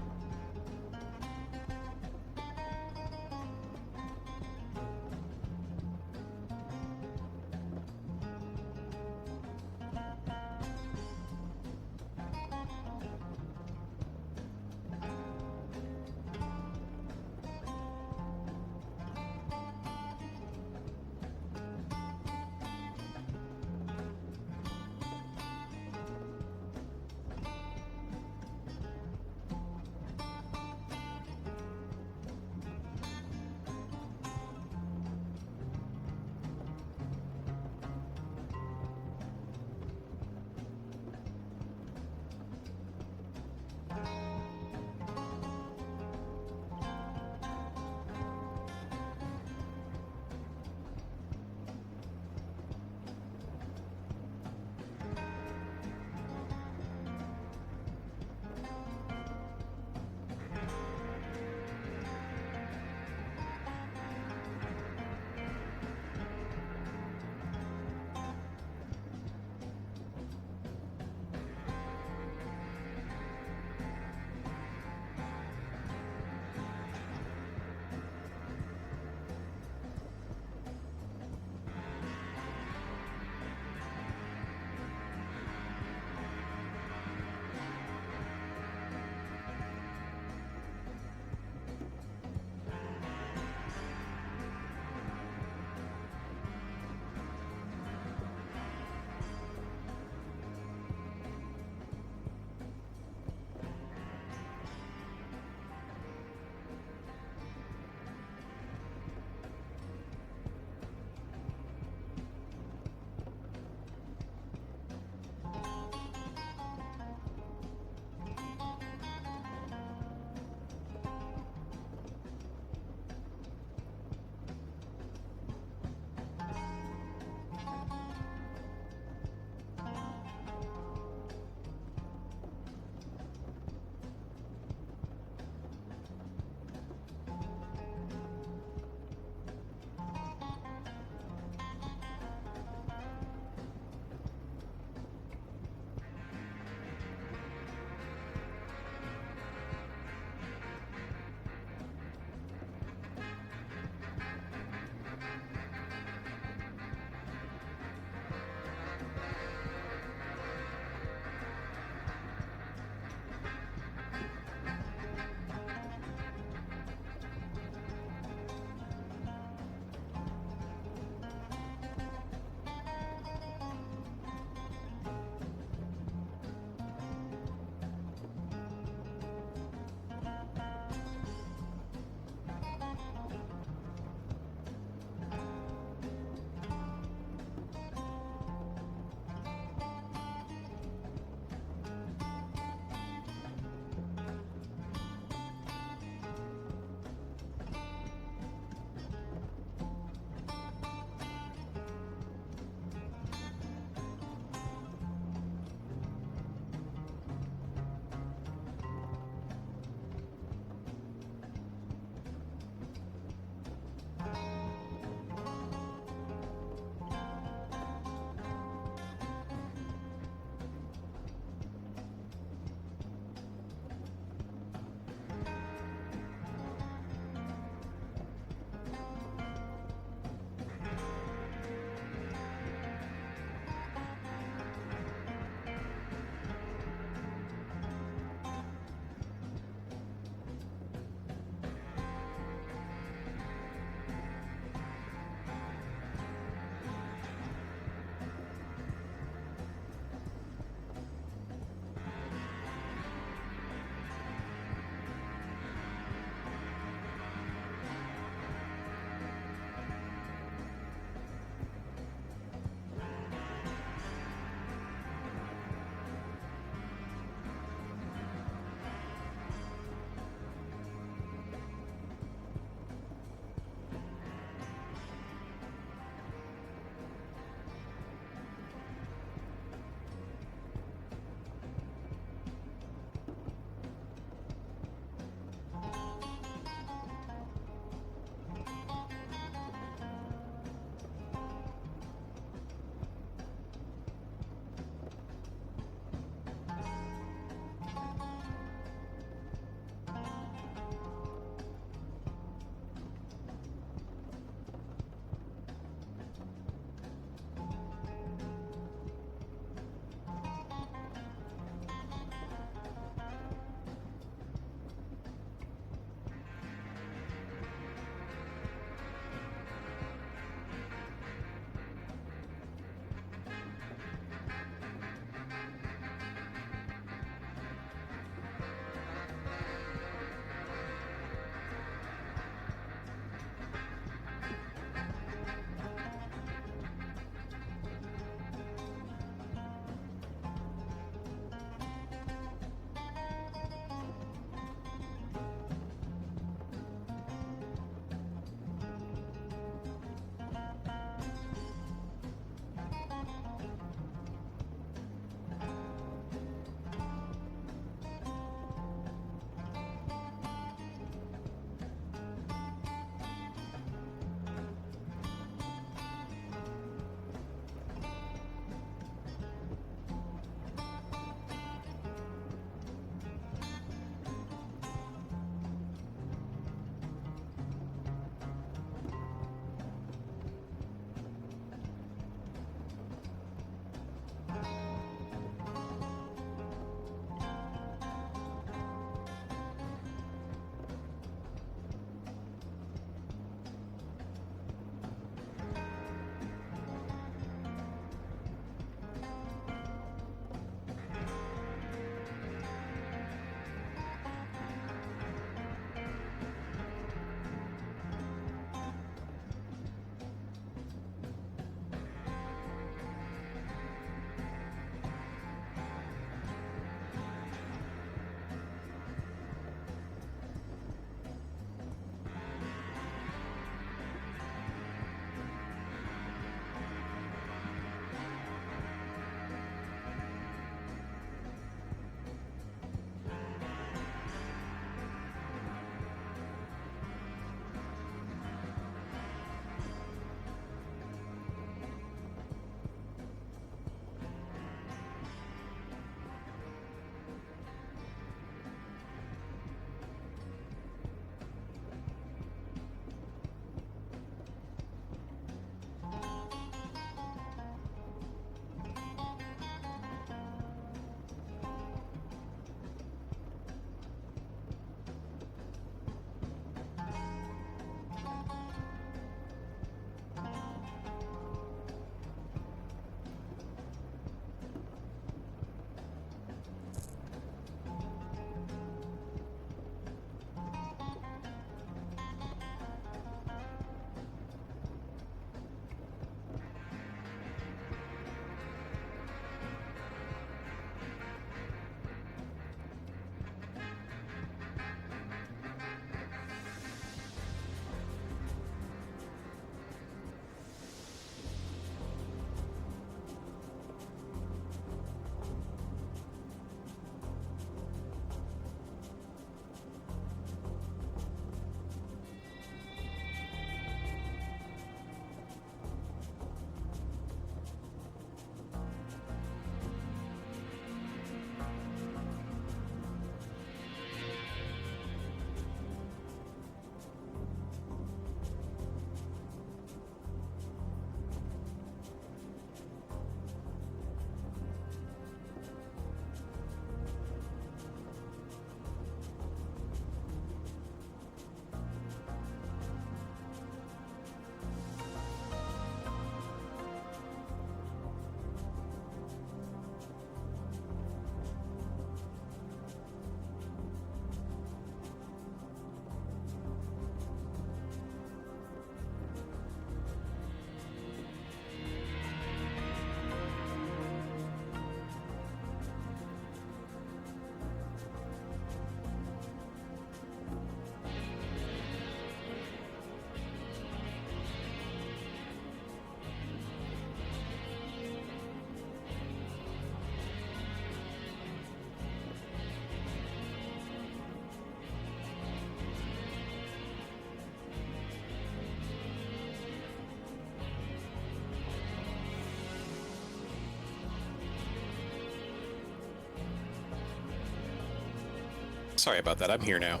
Sorry about that. I'm here now.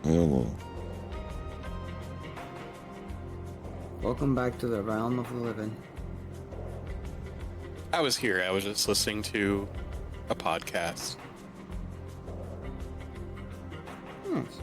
Yeah, well, Welcome back to the realm of the living. I was here. I was just listening to a podcast. Nice.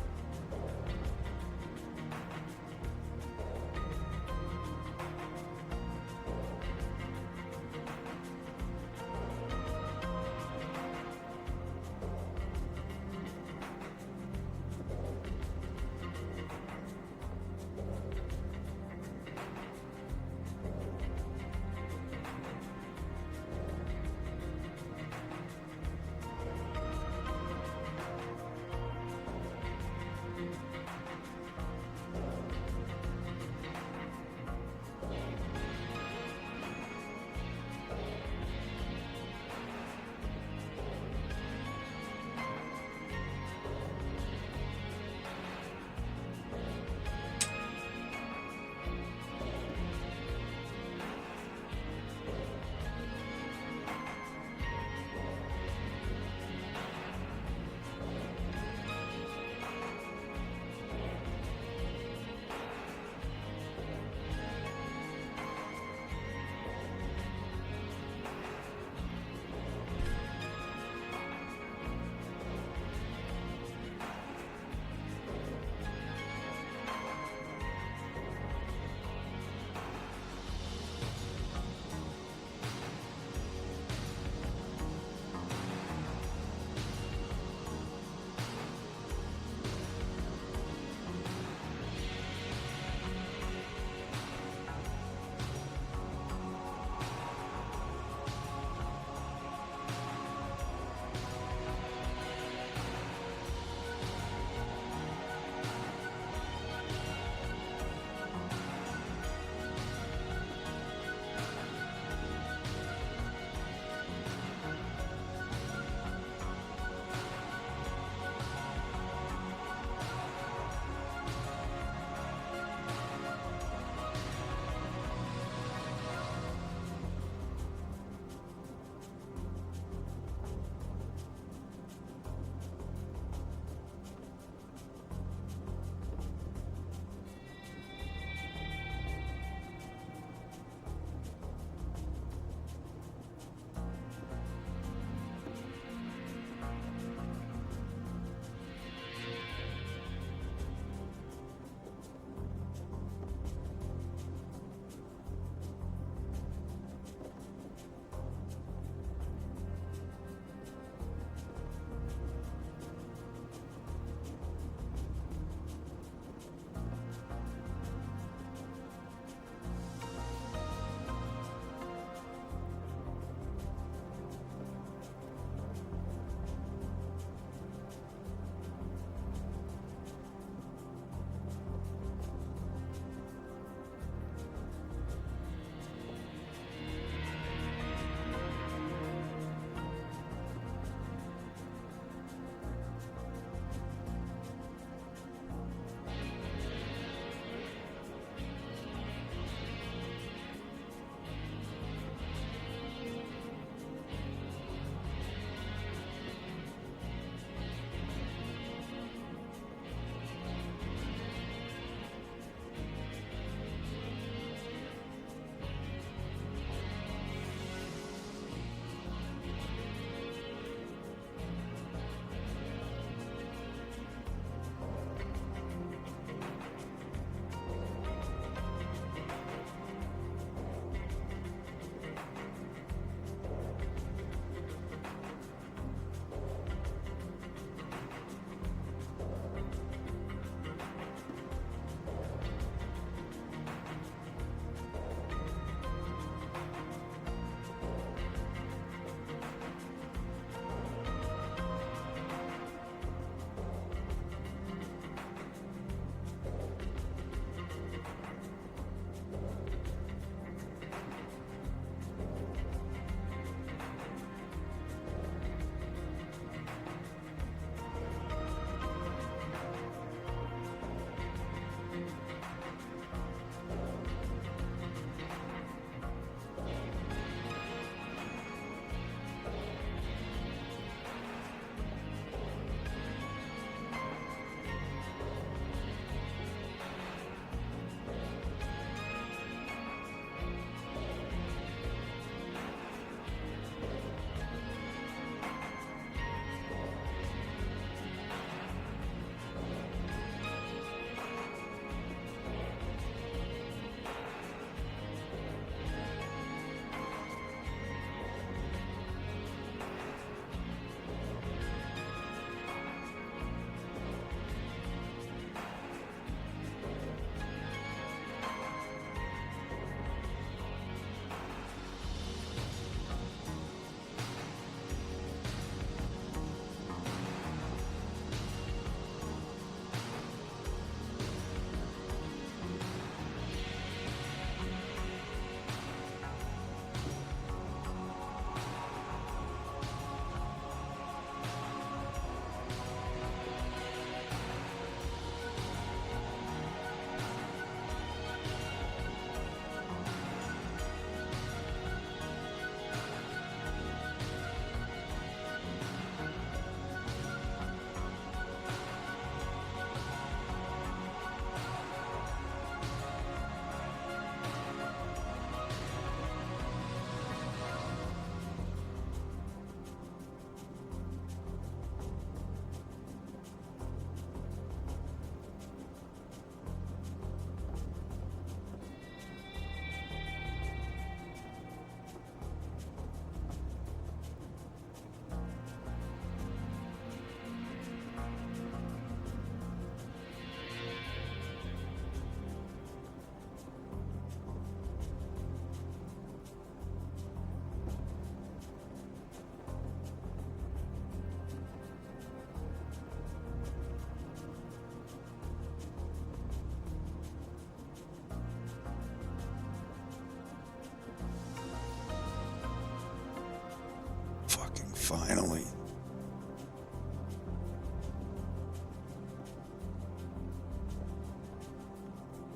Finally.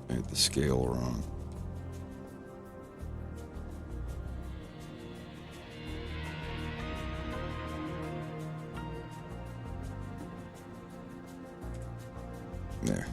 I had the scale wrong. There.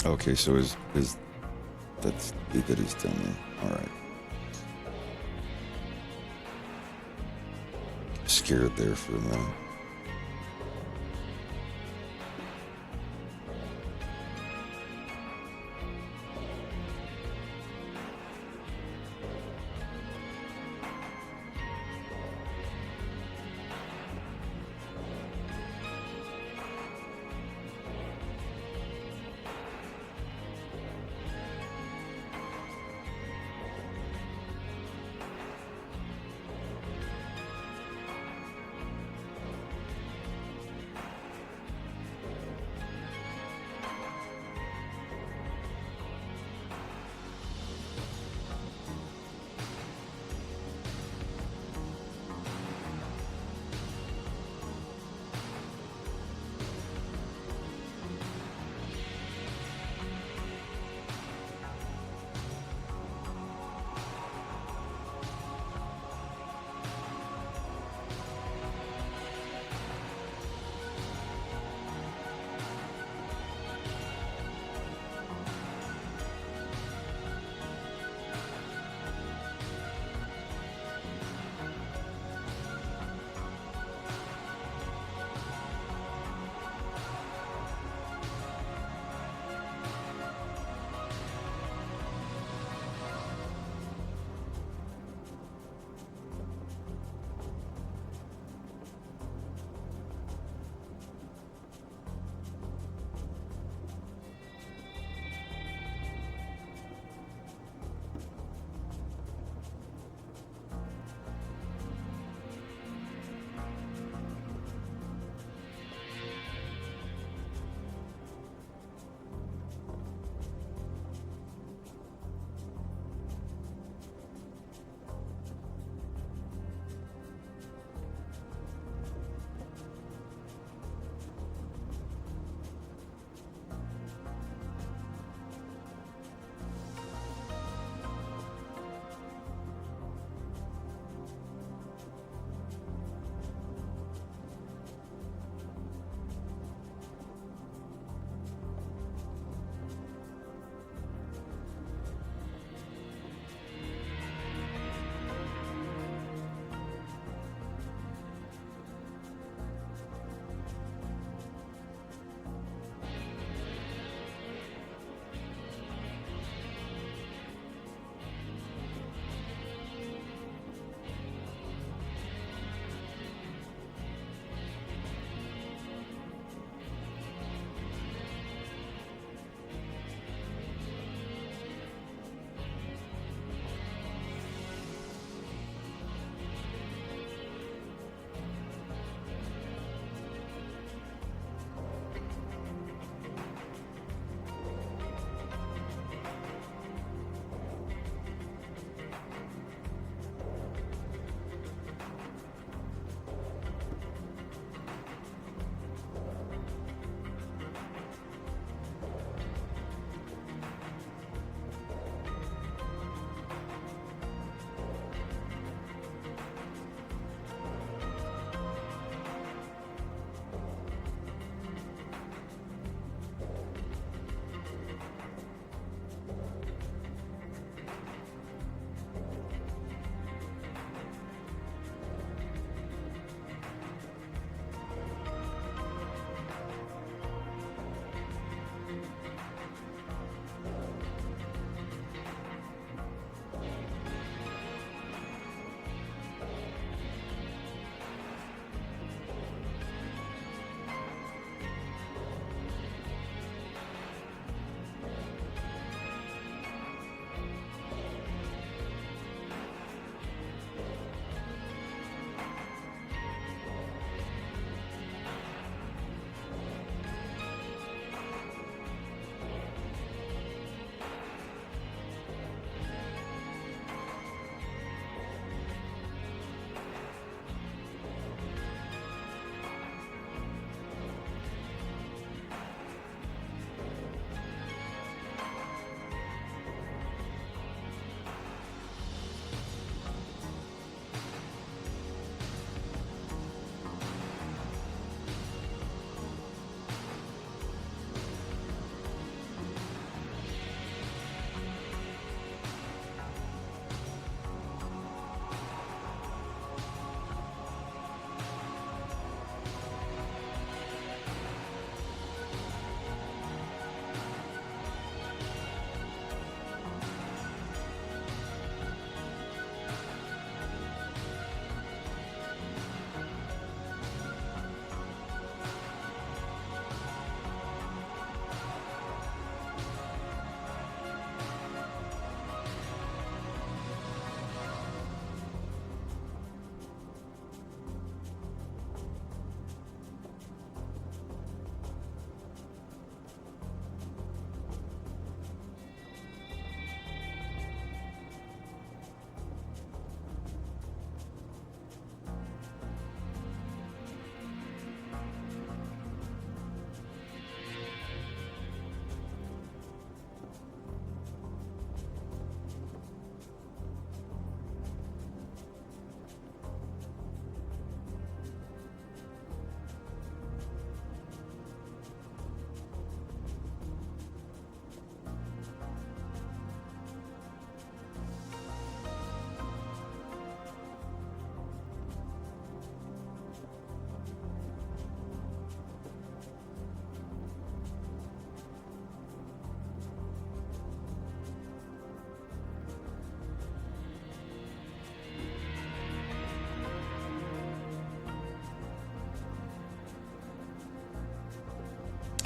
Okay, so is that is done there. All right. Scared there for a minute.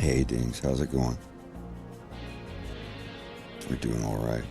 Hey, Dings, how's it going? We're doing all right.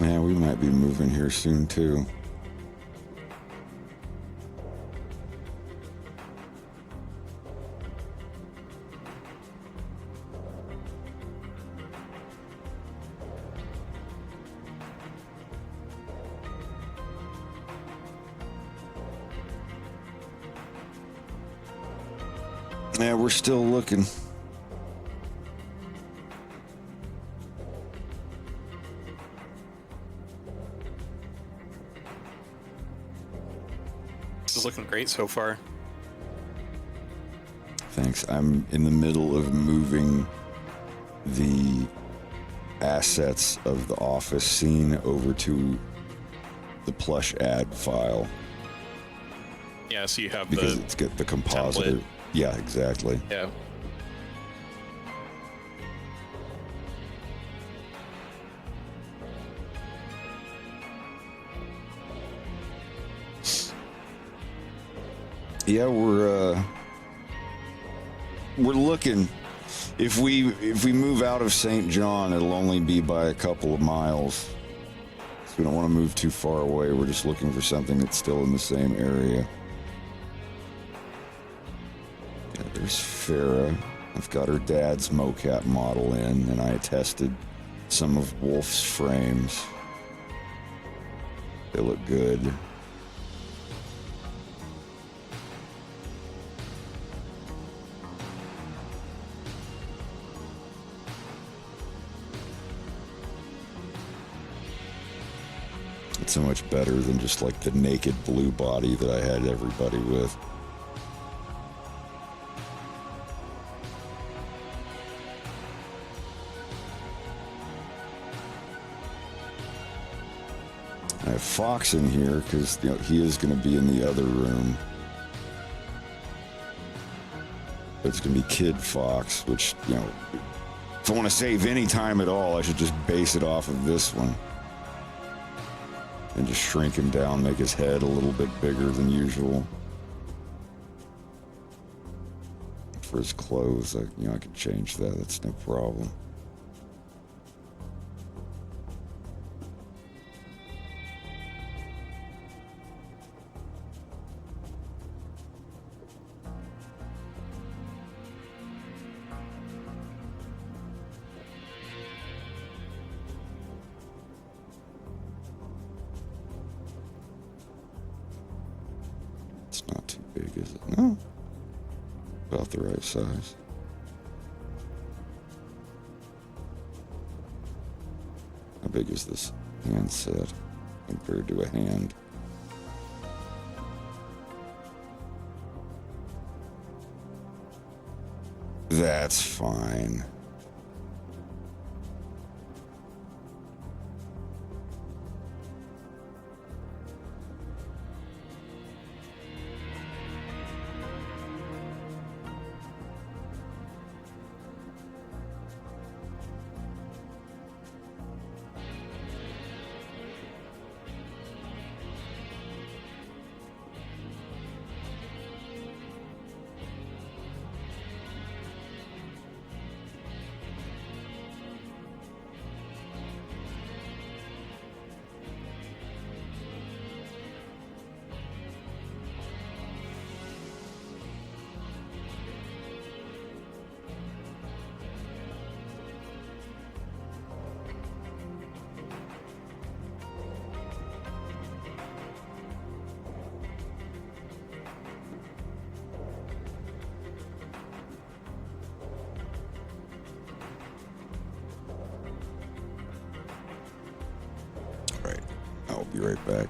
Yeah, we might be moving here soon, too. Yeah, we're still looking. This is looking great so far. Thanks. I'm in the middle of moving the assets of the office scene over to the plush ad file. Yeah, so you have Because the it's got the compositor. template. Yeah, exactly. Yeah. Yeah, we're looking. If we move out of St. John, it'll only be by a couple of miles. So we don't want to move too far away. We're just looking for something that's still in the same area. Yeah, there's Farah. I've got her dad's mocap model in, and I tested some of Wolf's frames. They look good. It's so much better than just like the naked blue body that I had everybody with. I have Fox in here because he is going to be in the other room. It's going to be Kid Fox, which, if I want to save any time at all, I should just base it off of this one. And just shrink him down, make his head a little bit bigger than usual. For his clothes, I could change that. That's no problem. It's not too big, is it? No. About the right size. How big is this handset compared to a hand? That's fine. Right. I'll be right back.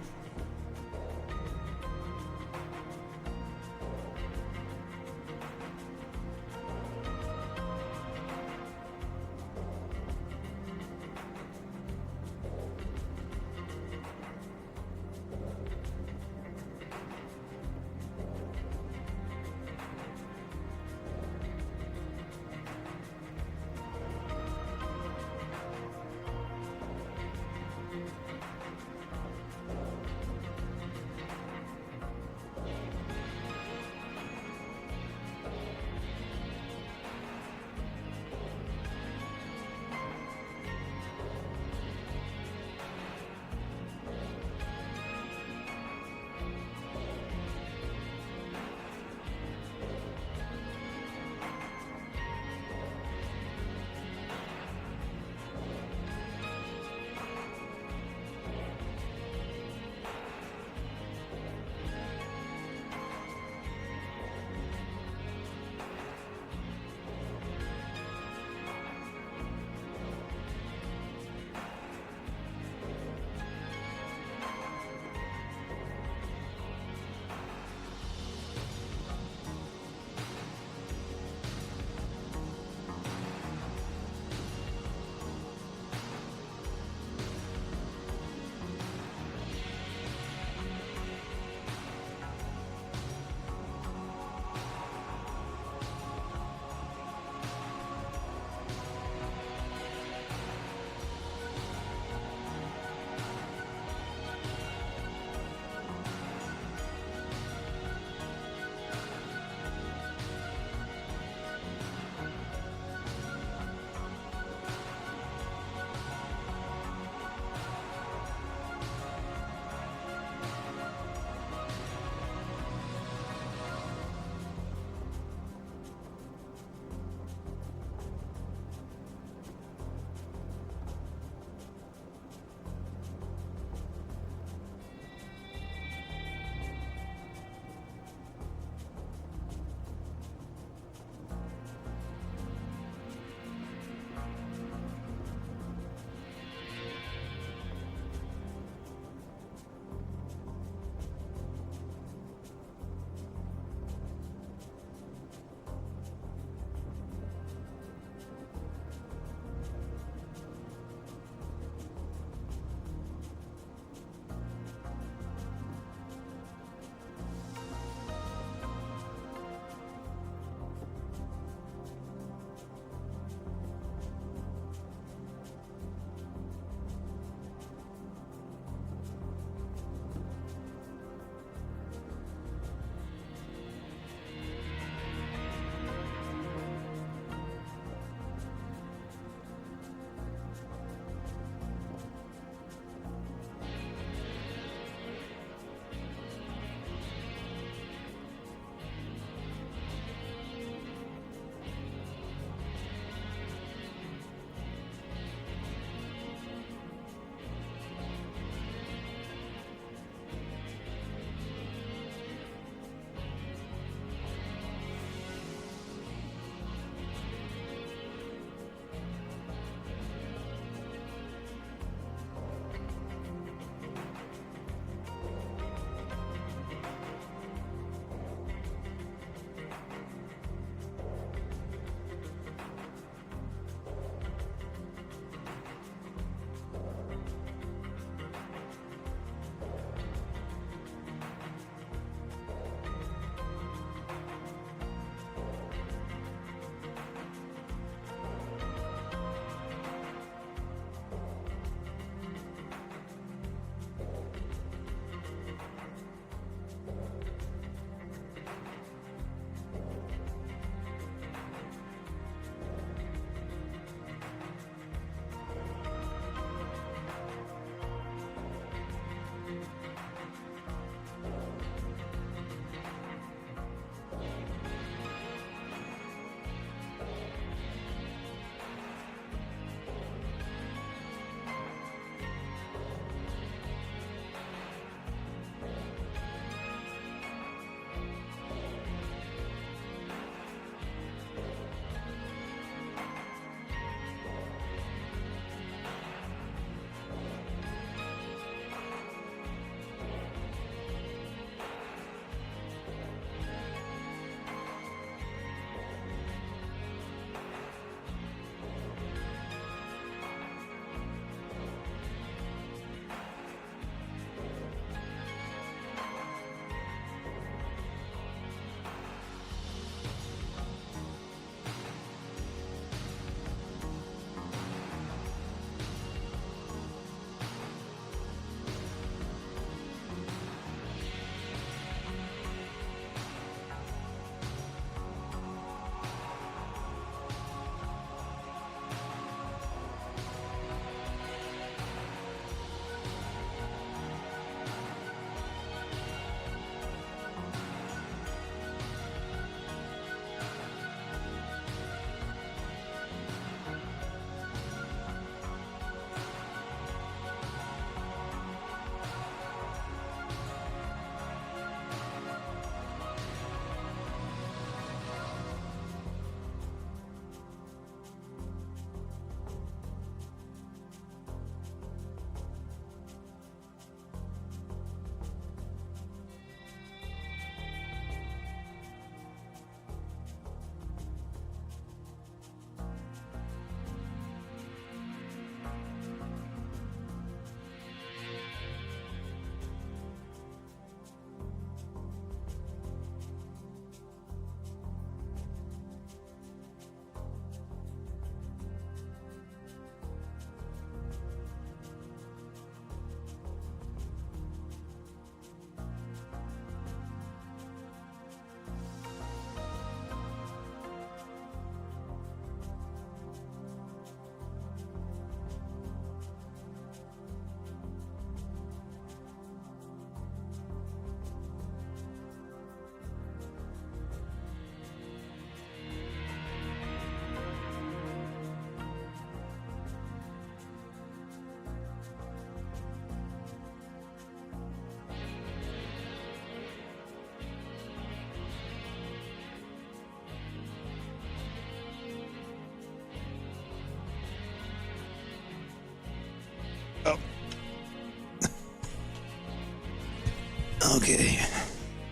Okay.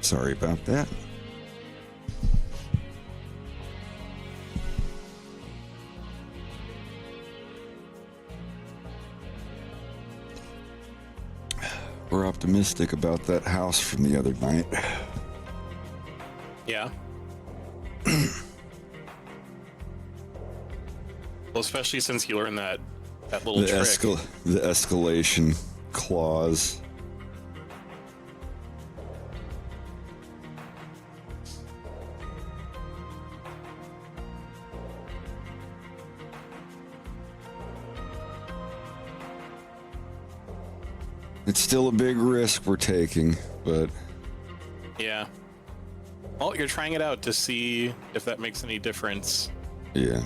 Sorry about that. We're optimistic about that house from the other night. Yeah. Well, especially since you learned that little trick. The escalation clause. It's still a big risk we're taking, but Yeah. Well, you're trying it out to see if that makes any difference. yeah.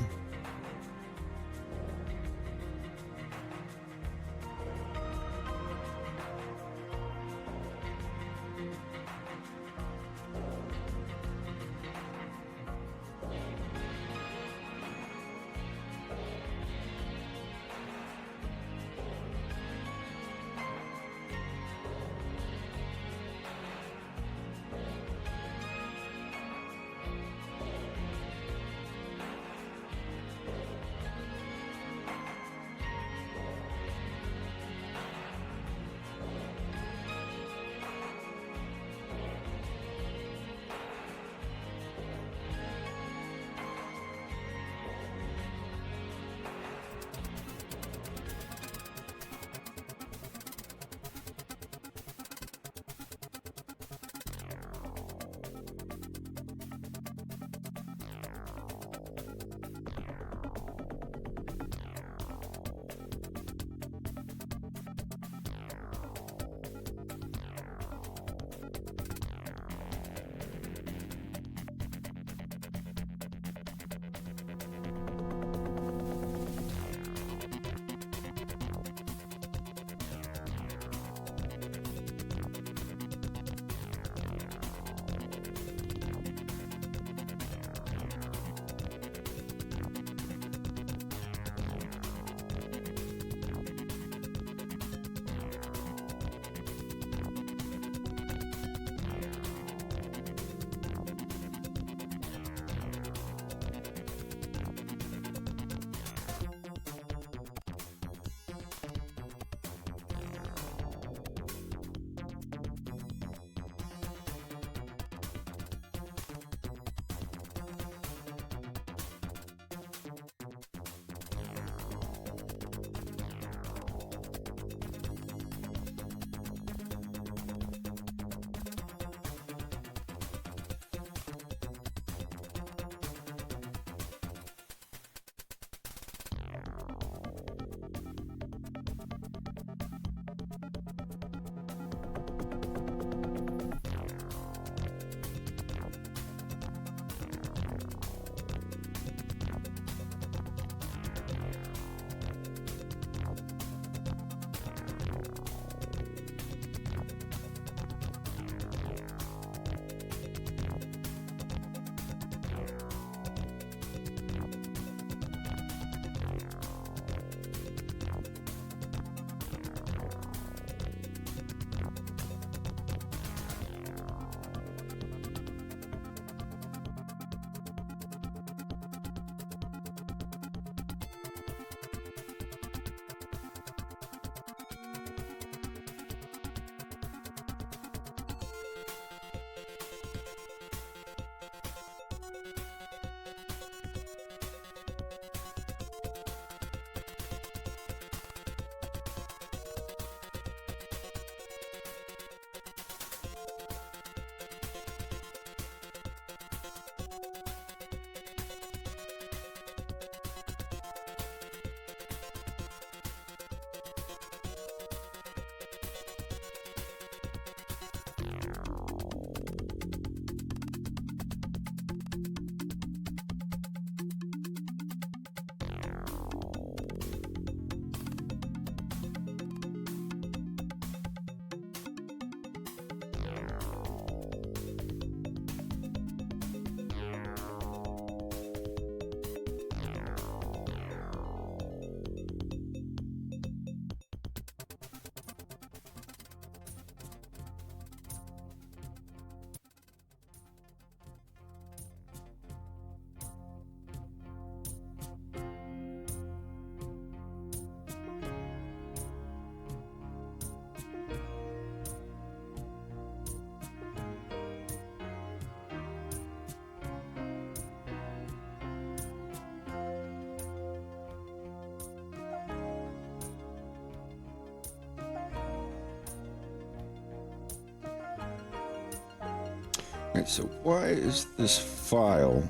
Right, so why is this file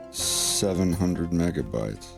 700 megabytes?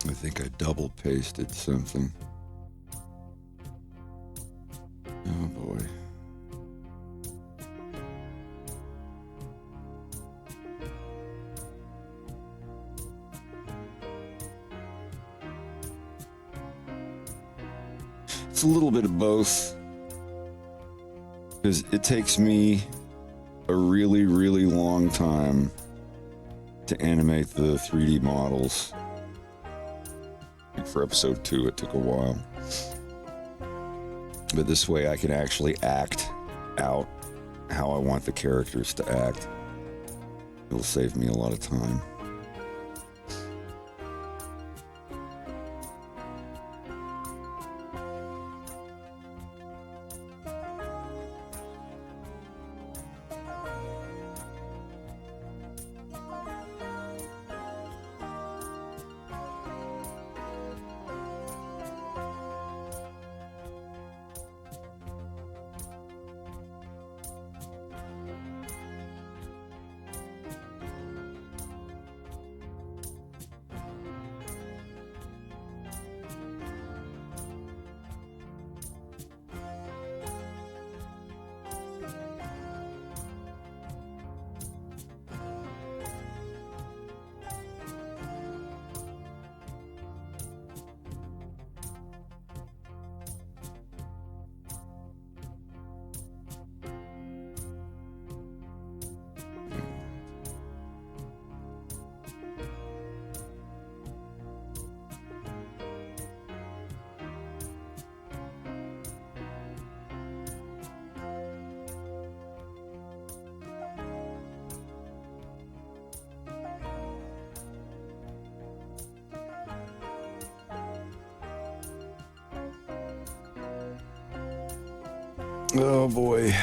I think I double pasted something. Oh boy. It's a little bit of both, because it takes me a really, really long time to animate the 3D models. For episode 2, it took a while. But this way I can actually act out how I want the characters to act. It'll save me a lot of time. Oh boy.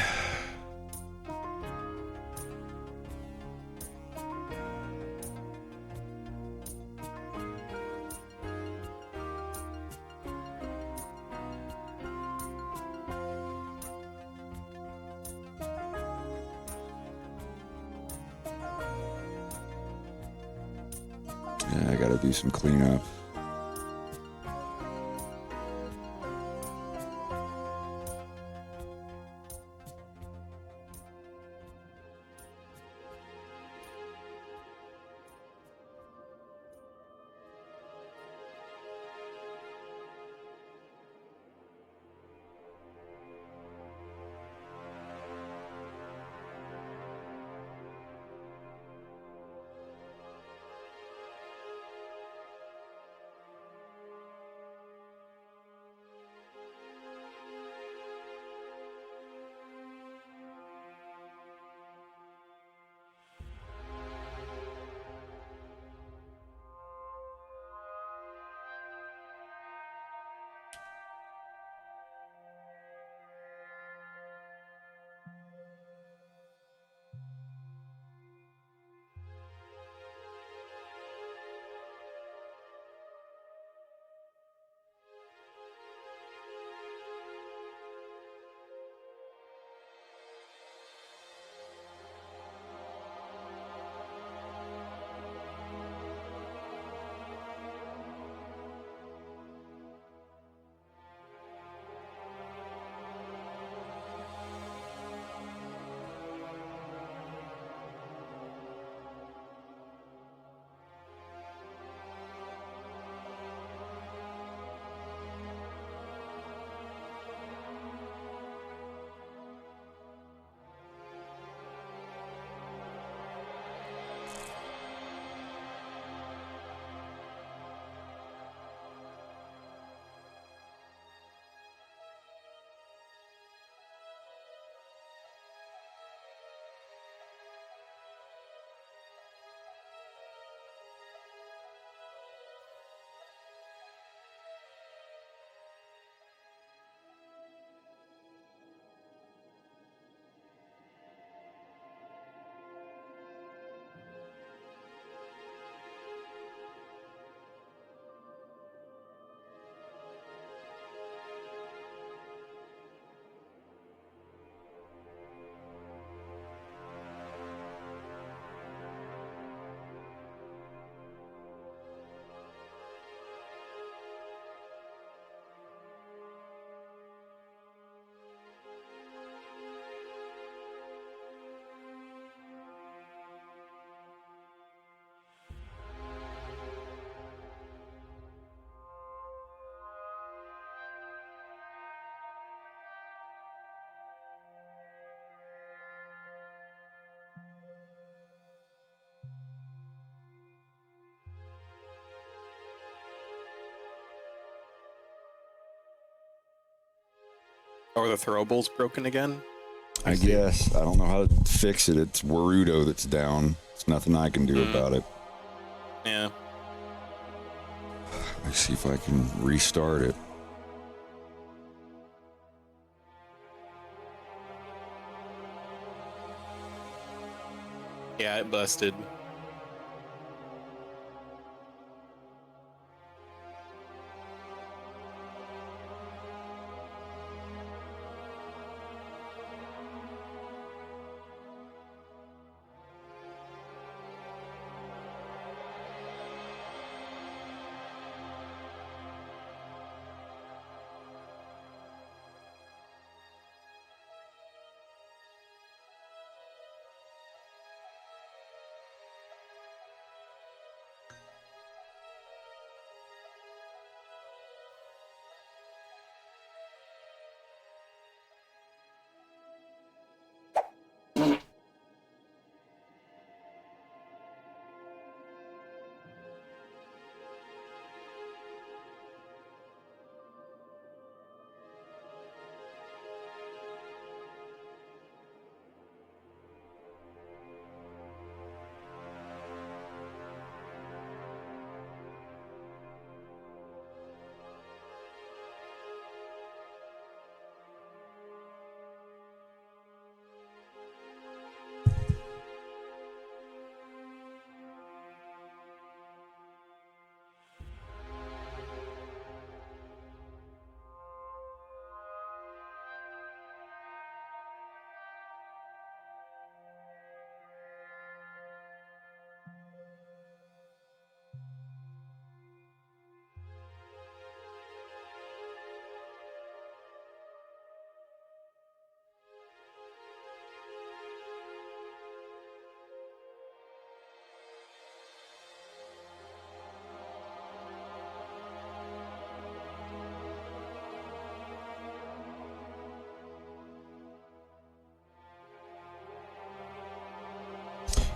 Yeah, I gotta do some cleanup. Or the throwable's broken again? I guess. I don't know how to fix it. It's Warudo that's down. There's nothing I can do about it. Yeah. Let me see if I can restart it. Yeah, it busted.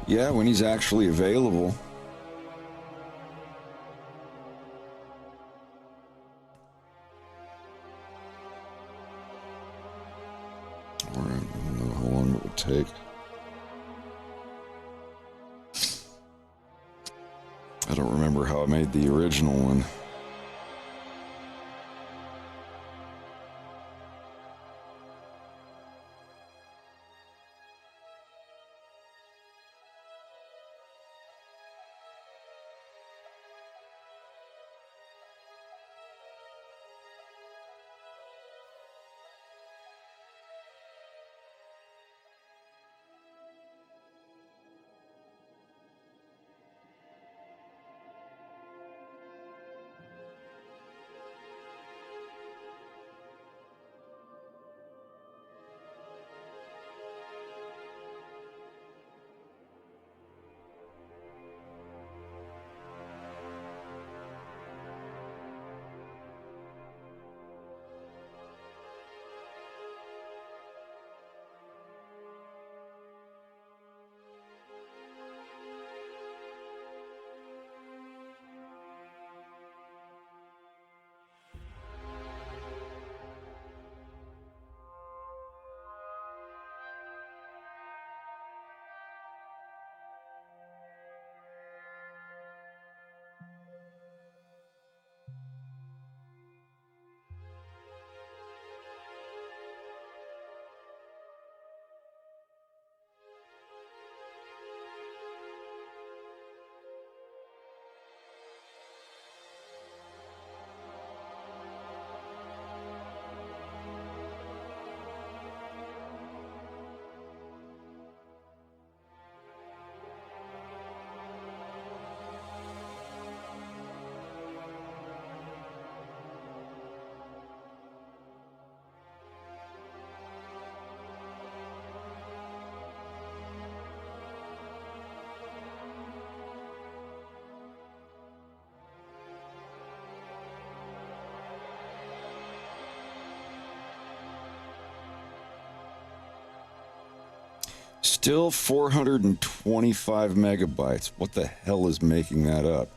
Yeah, when he's actually available. All right, I don't know how long it would take. I don't remember how I made the original one. Still 425 megabytes. What the hell is making that up?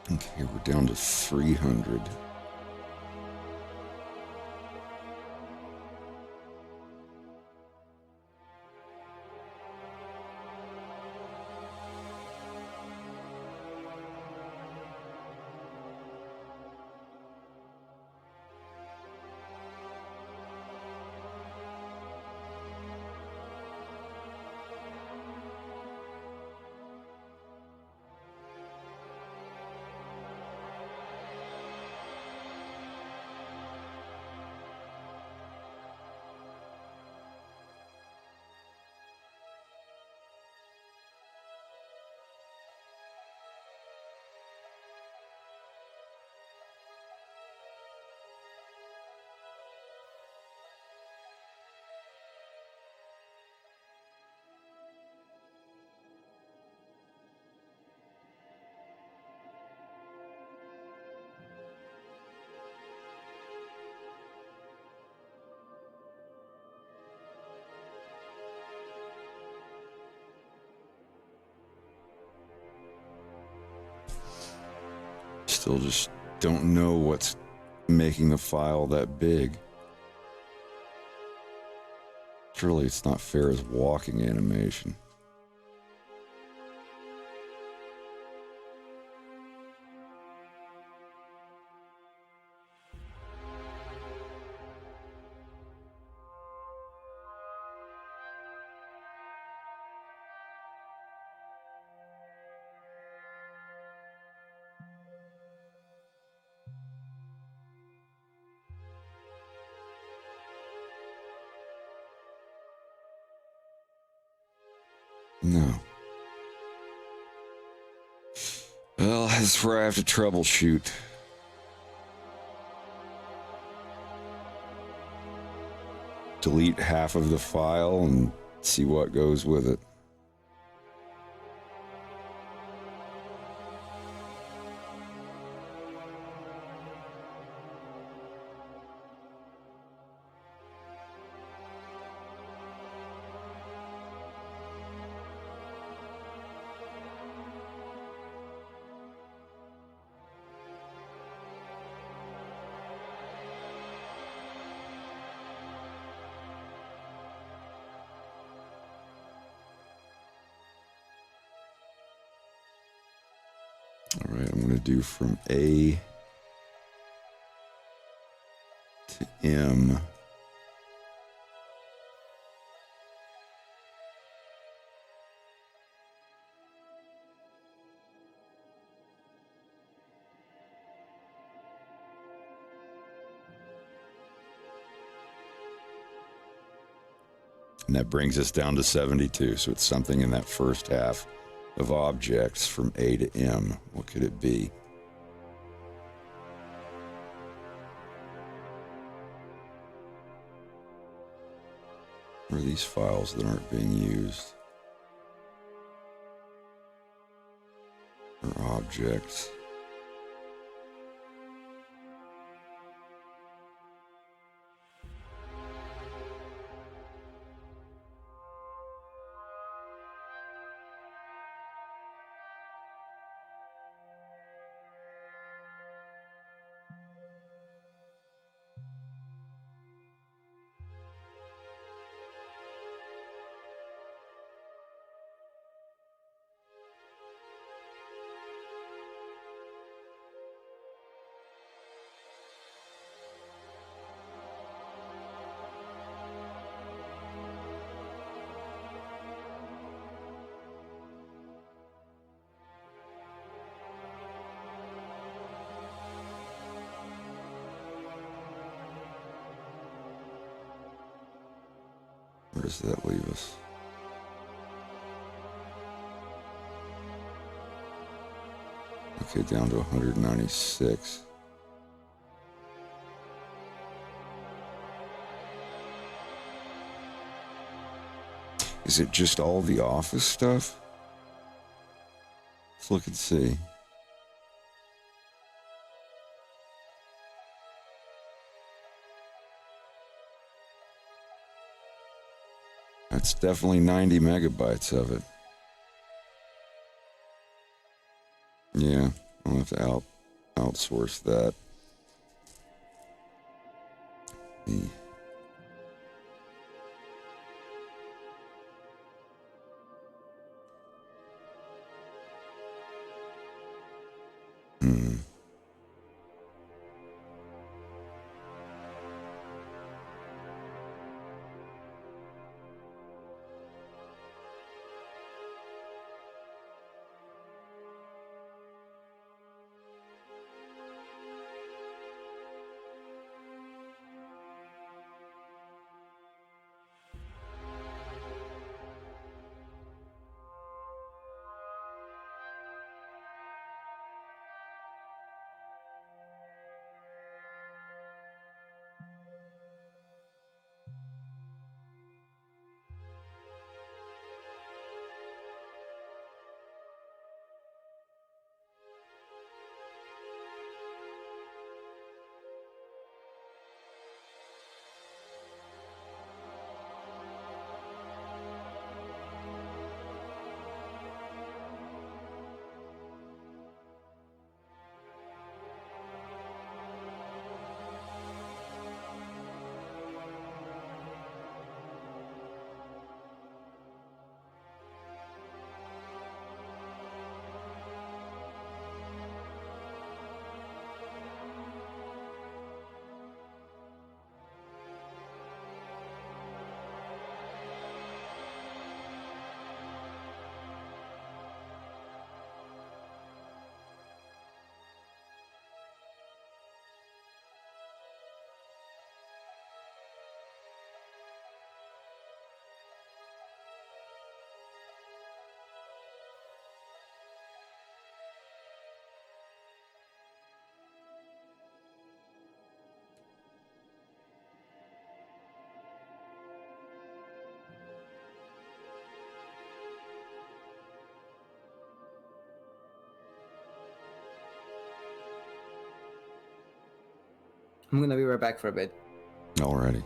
Okay, we're down to 300. Still just don't know what's making the file that big. Surely it's not fair as walking animation. No. Well, that's where I have to troubleshoot. Delete half of the file and see what goes with it. All right, I'm going to do from A to M. And that brings us down to 72. So it's something in that first half of objects from A to M. What could it be? What are these files that aren't being used? Or objects? Where does that leave us? Okay, down to 196. Is it just all the Office stuff? Let's look and see. That's definitely 90 megabytes of it. Yeah, I'll have to outsource that. The I'm gonna be right back for a bit. Alrighty.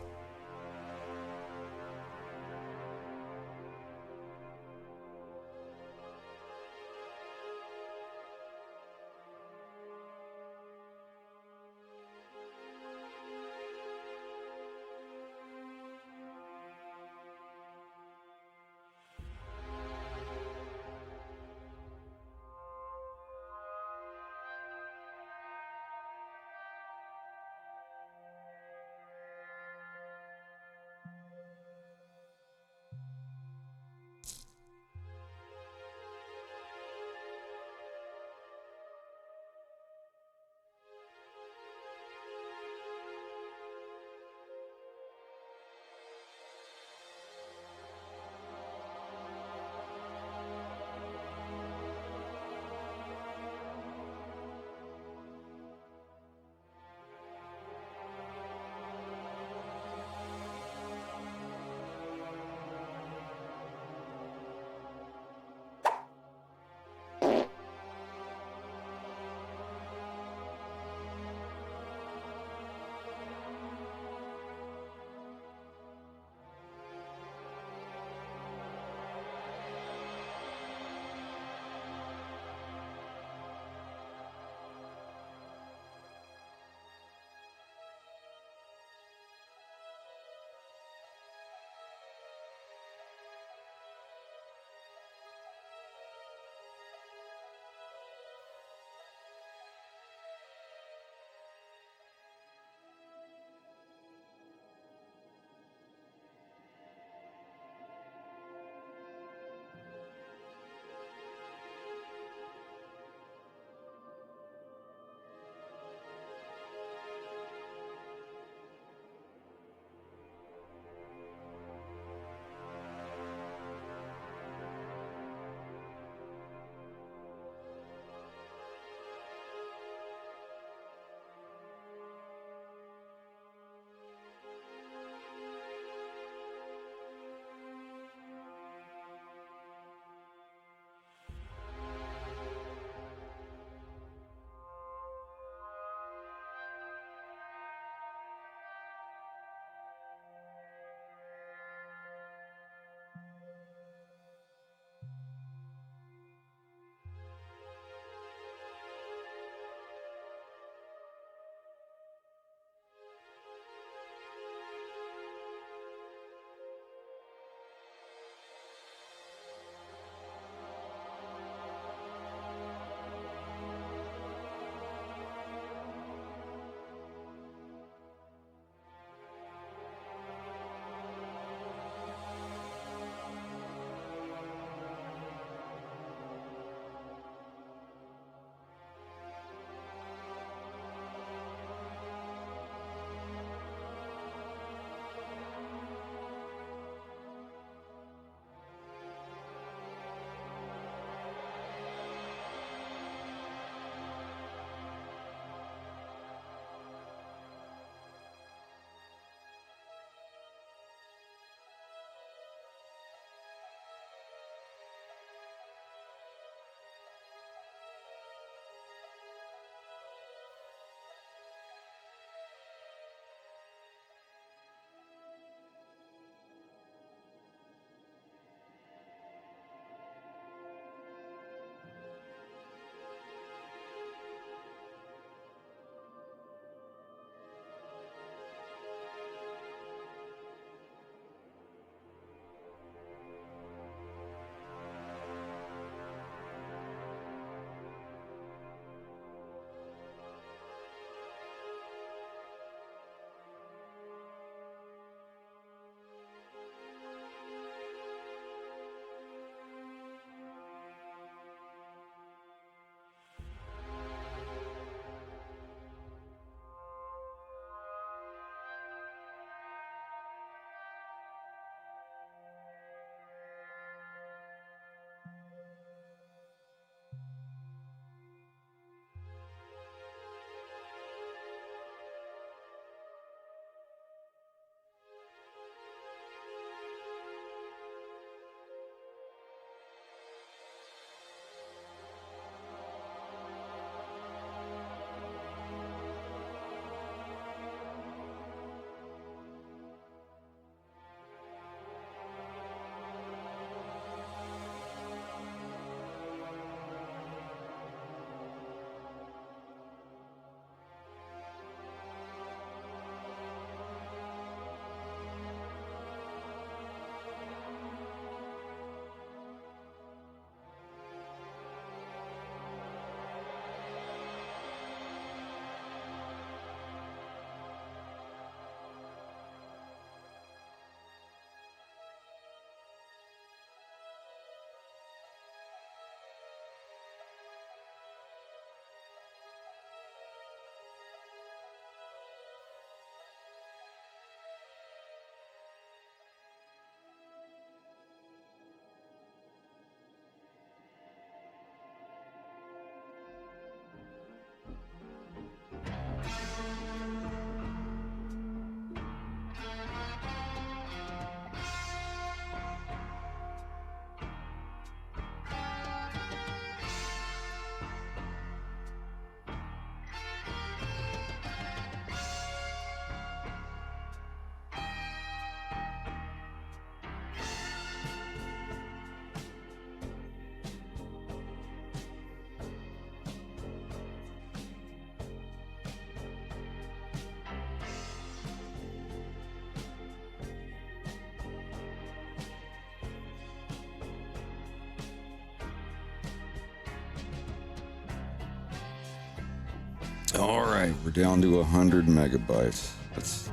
All right, we're down to 100 megabytes. That's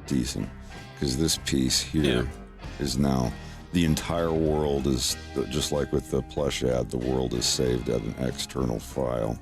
decent, because this piece here is now, the entire world is, just like with the plush ad, the world is saved as an external file.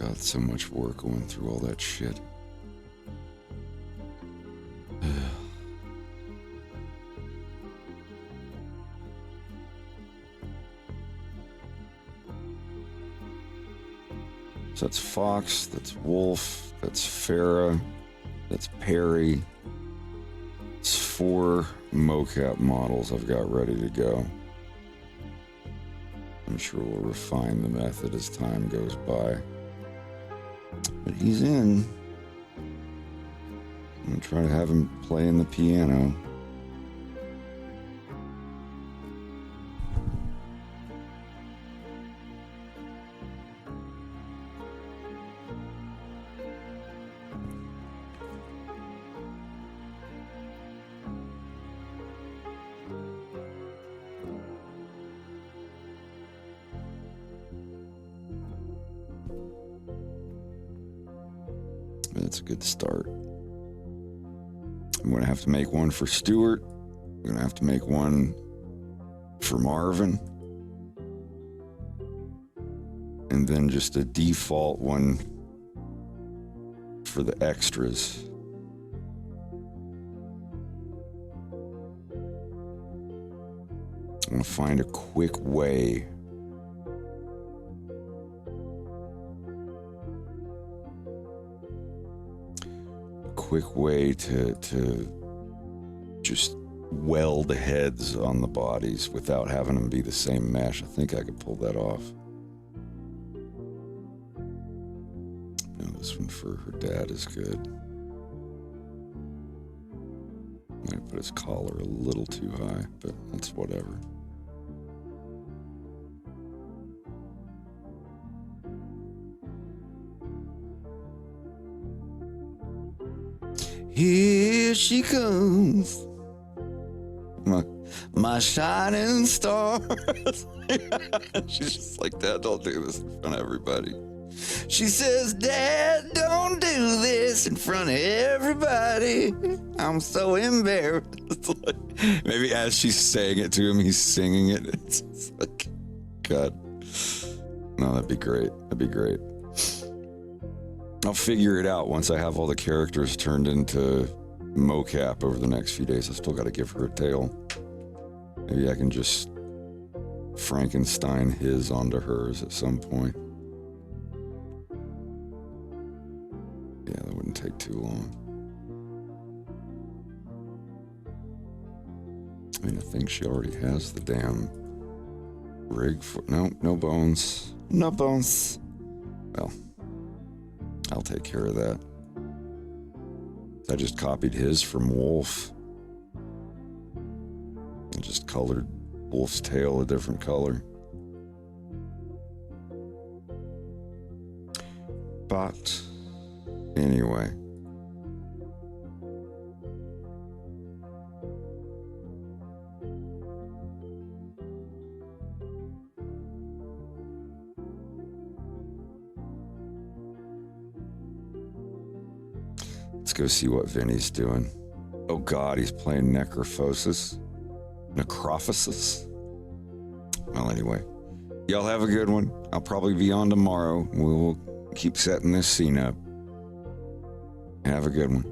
God, so much work going through all that shit. So that's Fox, that's Wolf, that's Farah, that's Perry. It's 4 mocap models I've got ready to go. I'm sure we'll refine the method as time goes by. But he's in. I'm gonna try to have him playing the piano. That's a good start. I'm going to have to make one for Stuart. I'm going to have to make one for Marvin. And then just a default one for the extras. I'm going to find a quick way to just weld the heads on the bodies without having them be the same mesh. I think I could pull that off. No, this one for her dad is good. Might put his collar a little too high, but that's whatever. Here she comes, my shining star. She's just like, Dad, don't do this in front of everybody. She says, Dad, don't do this in front of everybody. I'm so embarrassed. Like, maybe as she's saying it to him, he's singing it. It's just like, God. No, that'd be great. That'd be great. I'll figure it out once I have all the characters turned into mocap over the next few days. I still got to give her a tail. Maybe I can just Frankenstein his onto hers at some point. Yeah, that wouldn't take too long. I mean, I think she already has the damn rig for... No bones. No bones. Well, I'll take care of that. I just copied his from Wolf. I just colored Wolf's tail a different color. But anyway. Let's go see what Vinny's doing. Oh God, he's playing Necrophosis. Well, anyway, y'all have a good one. I'll probably be on tomorrow. We'll keep setting this scene up. Have a good one.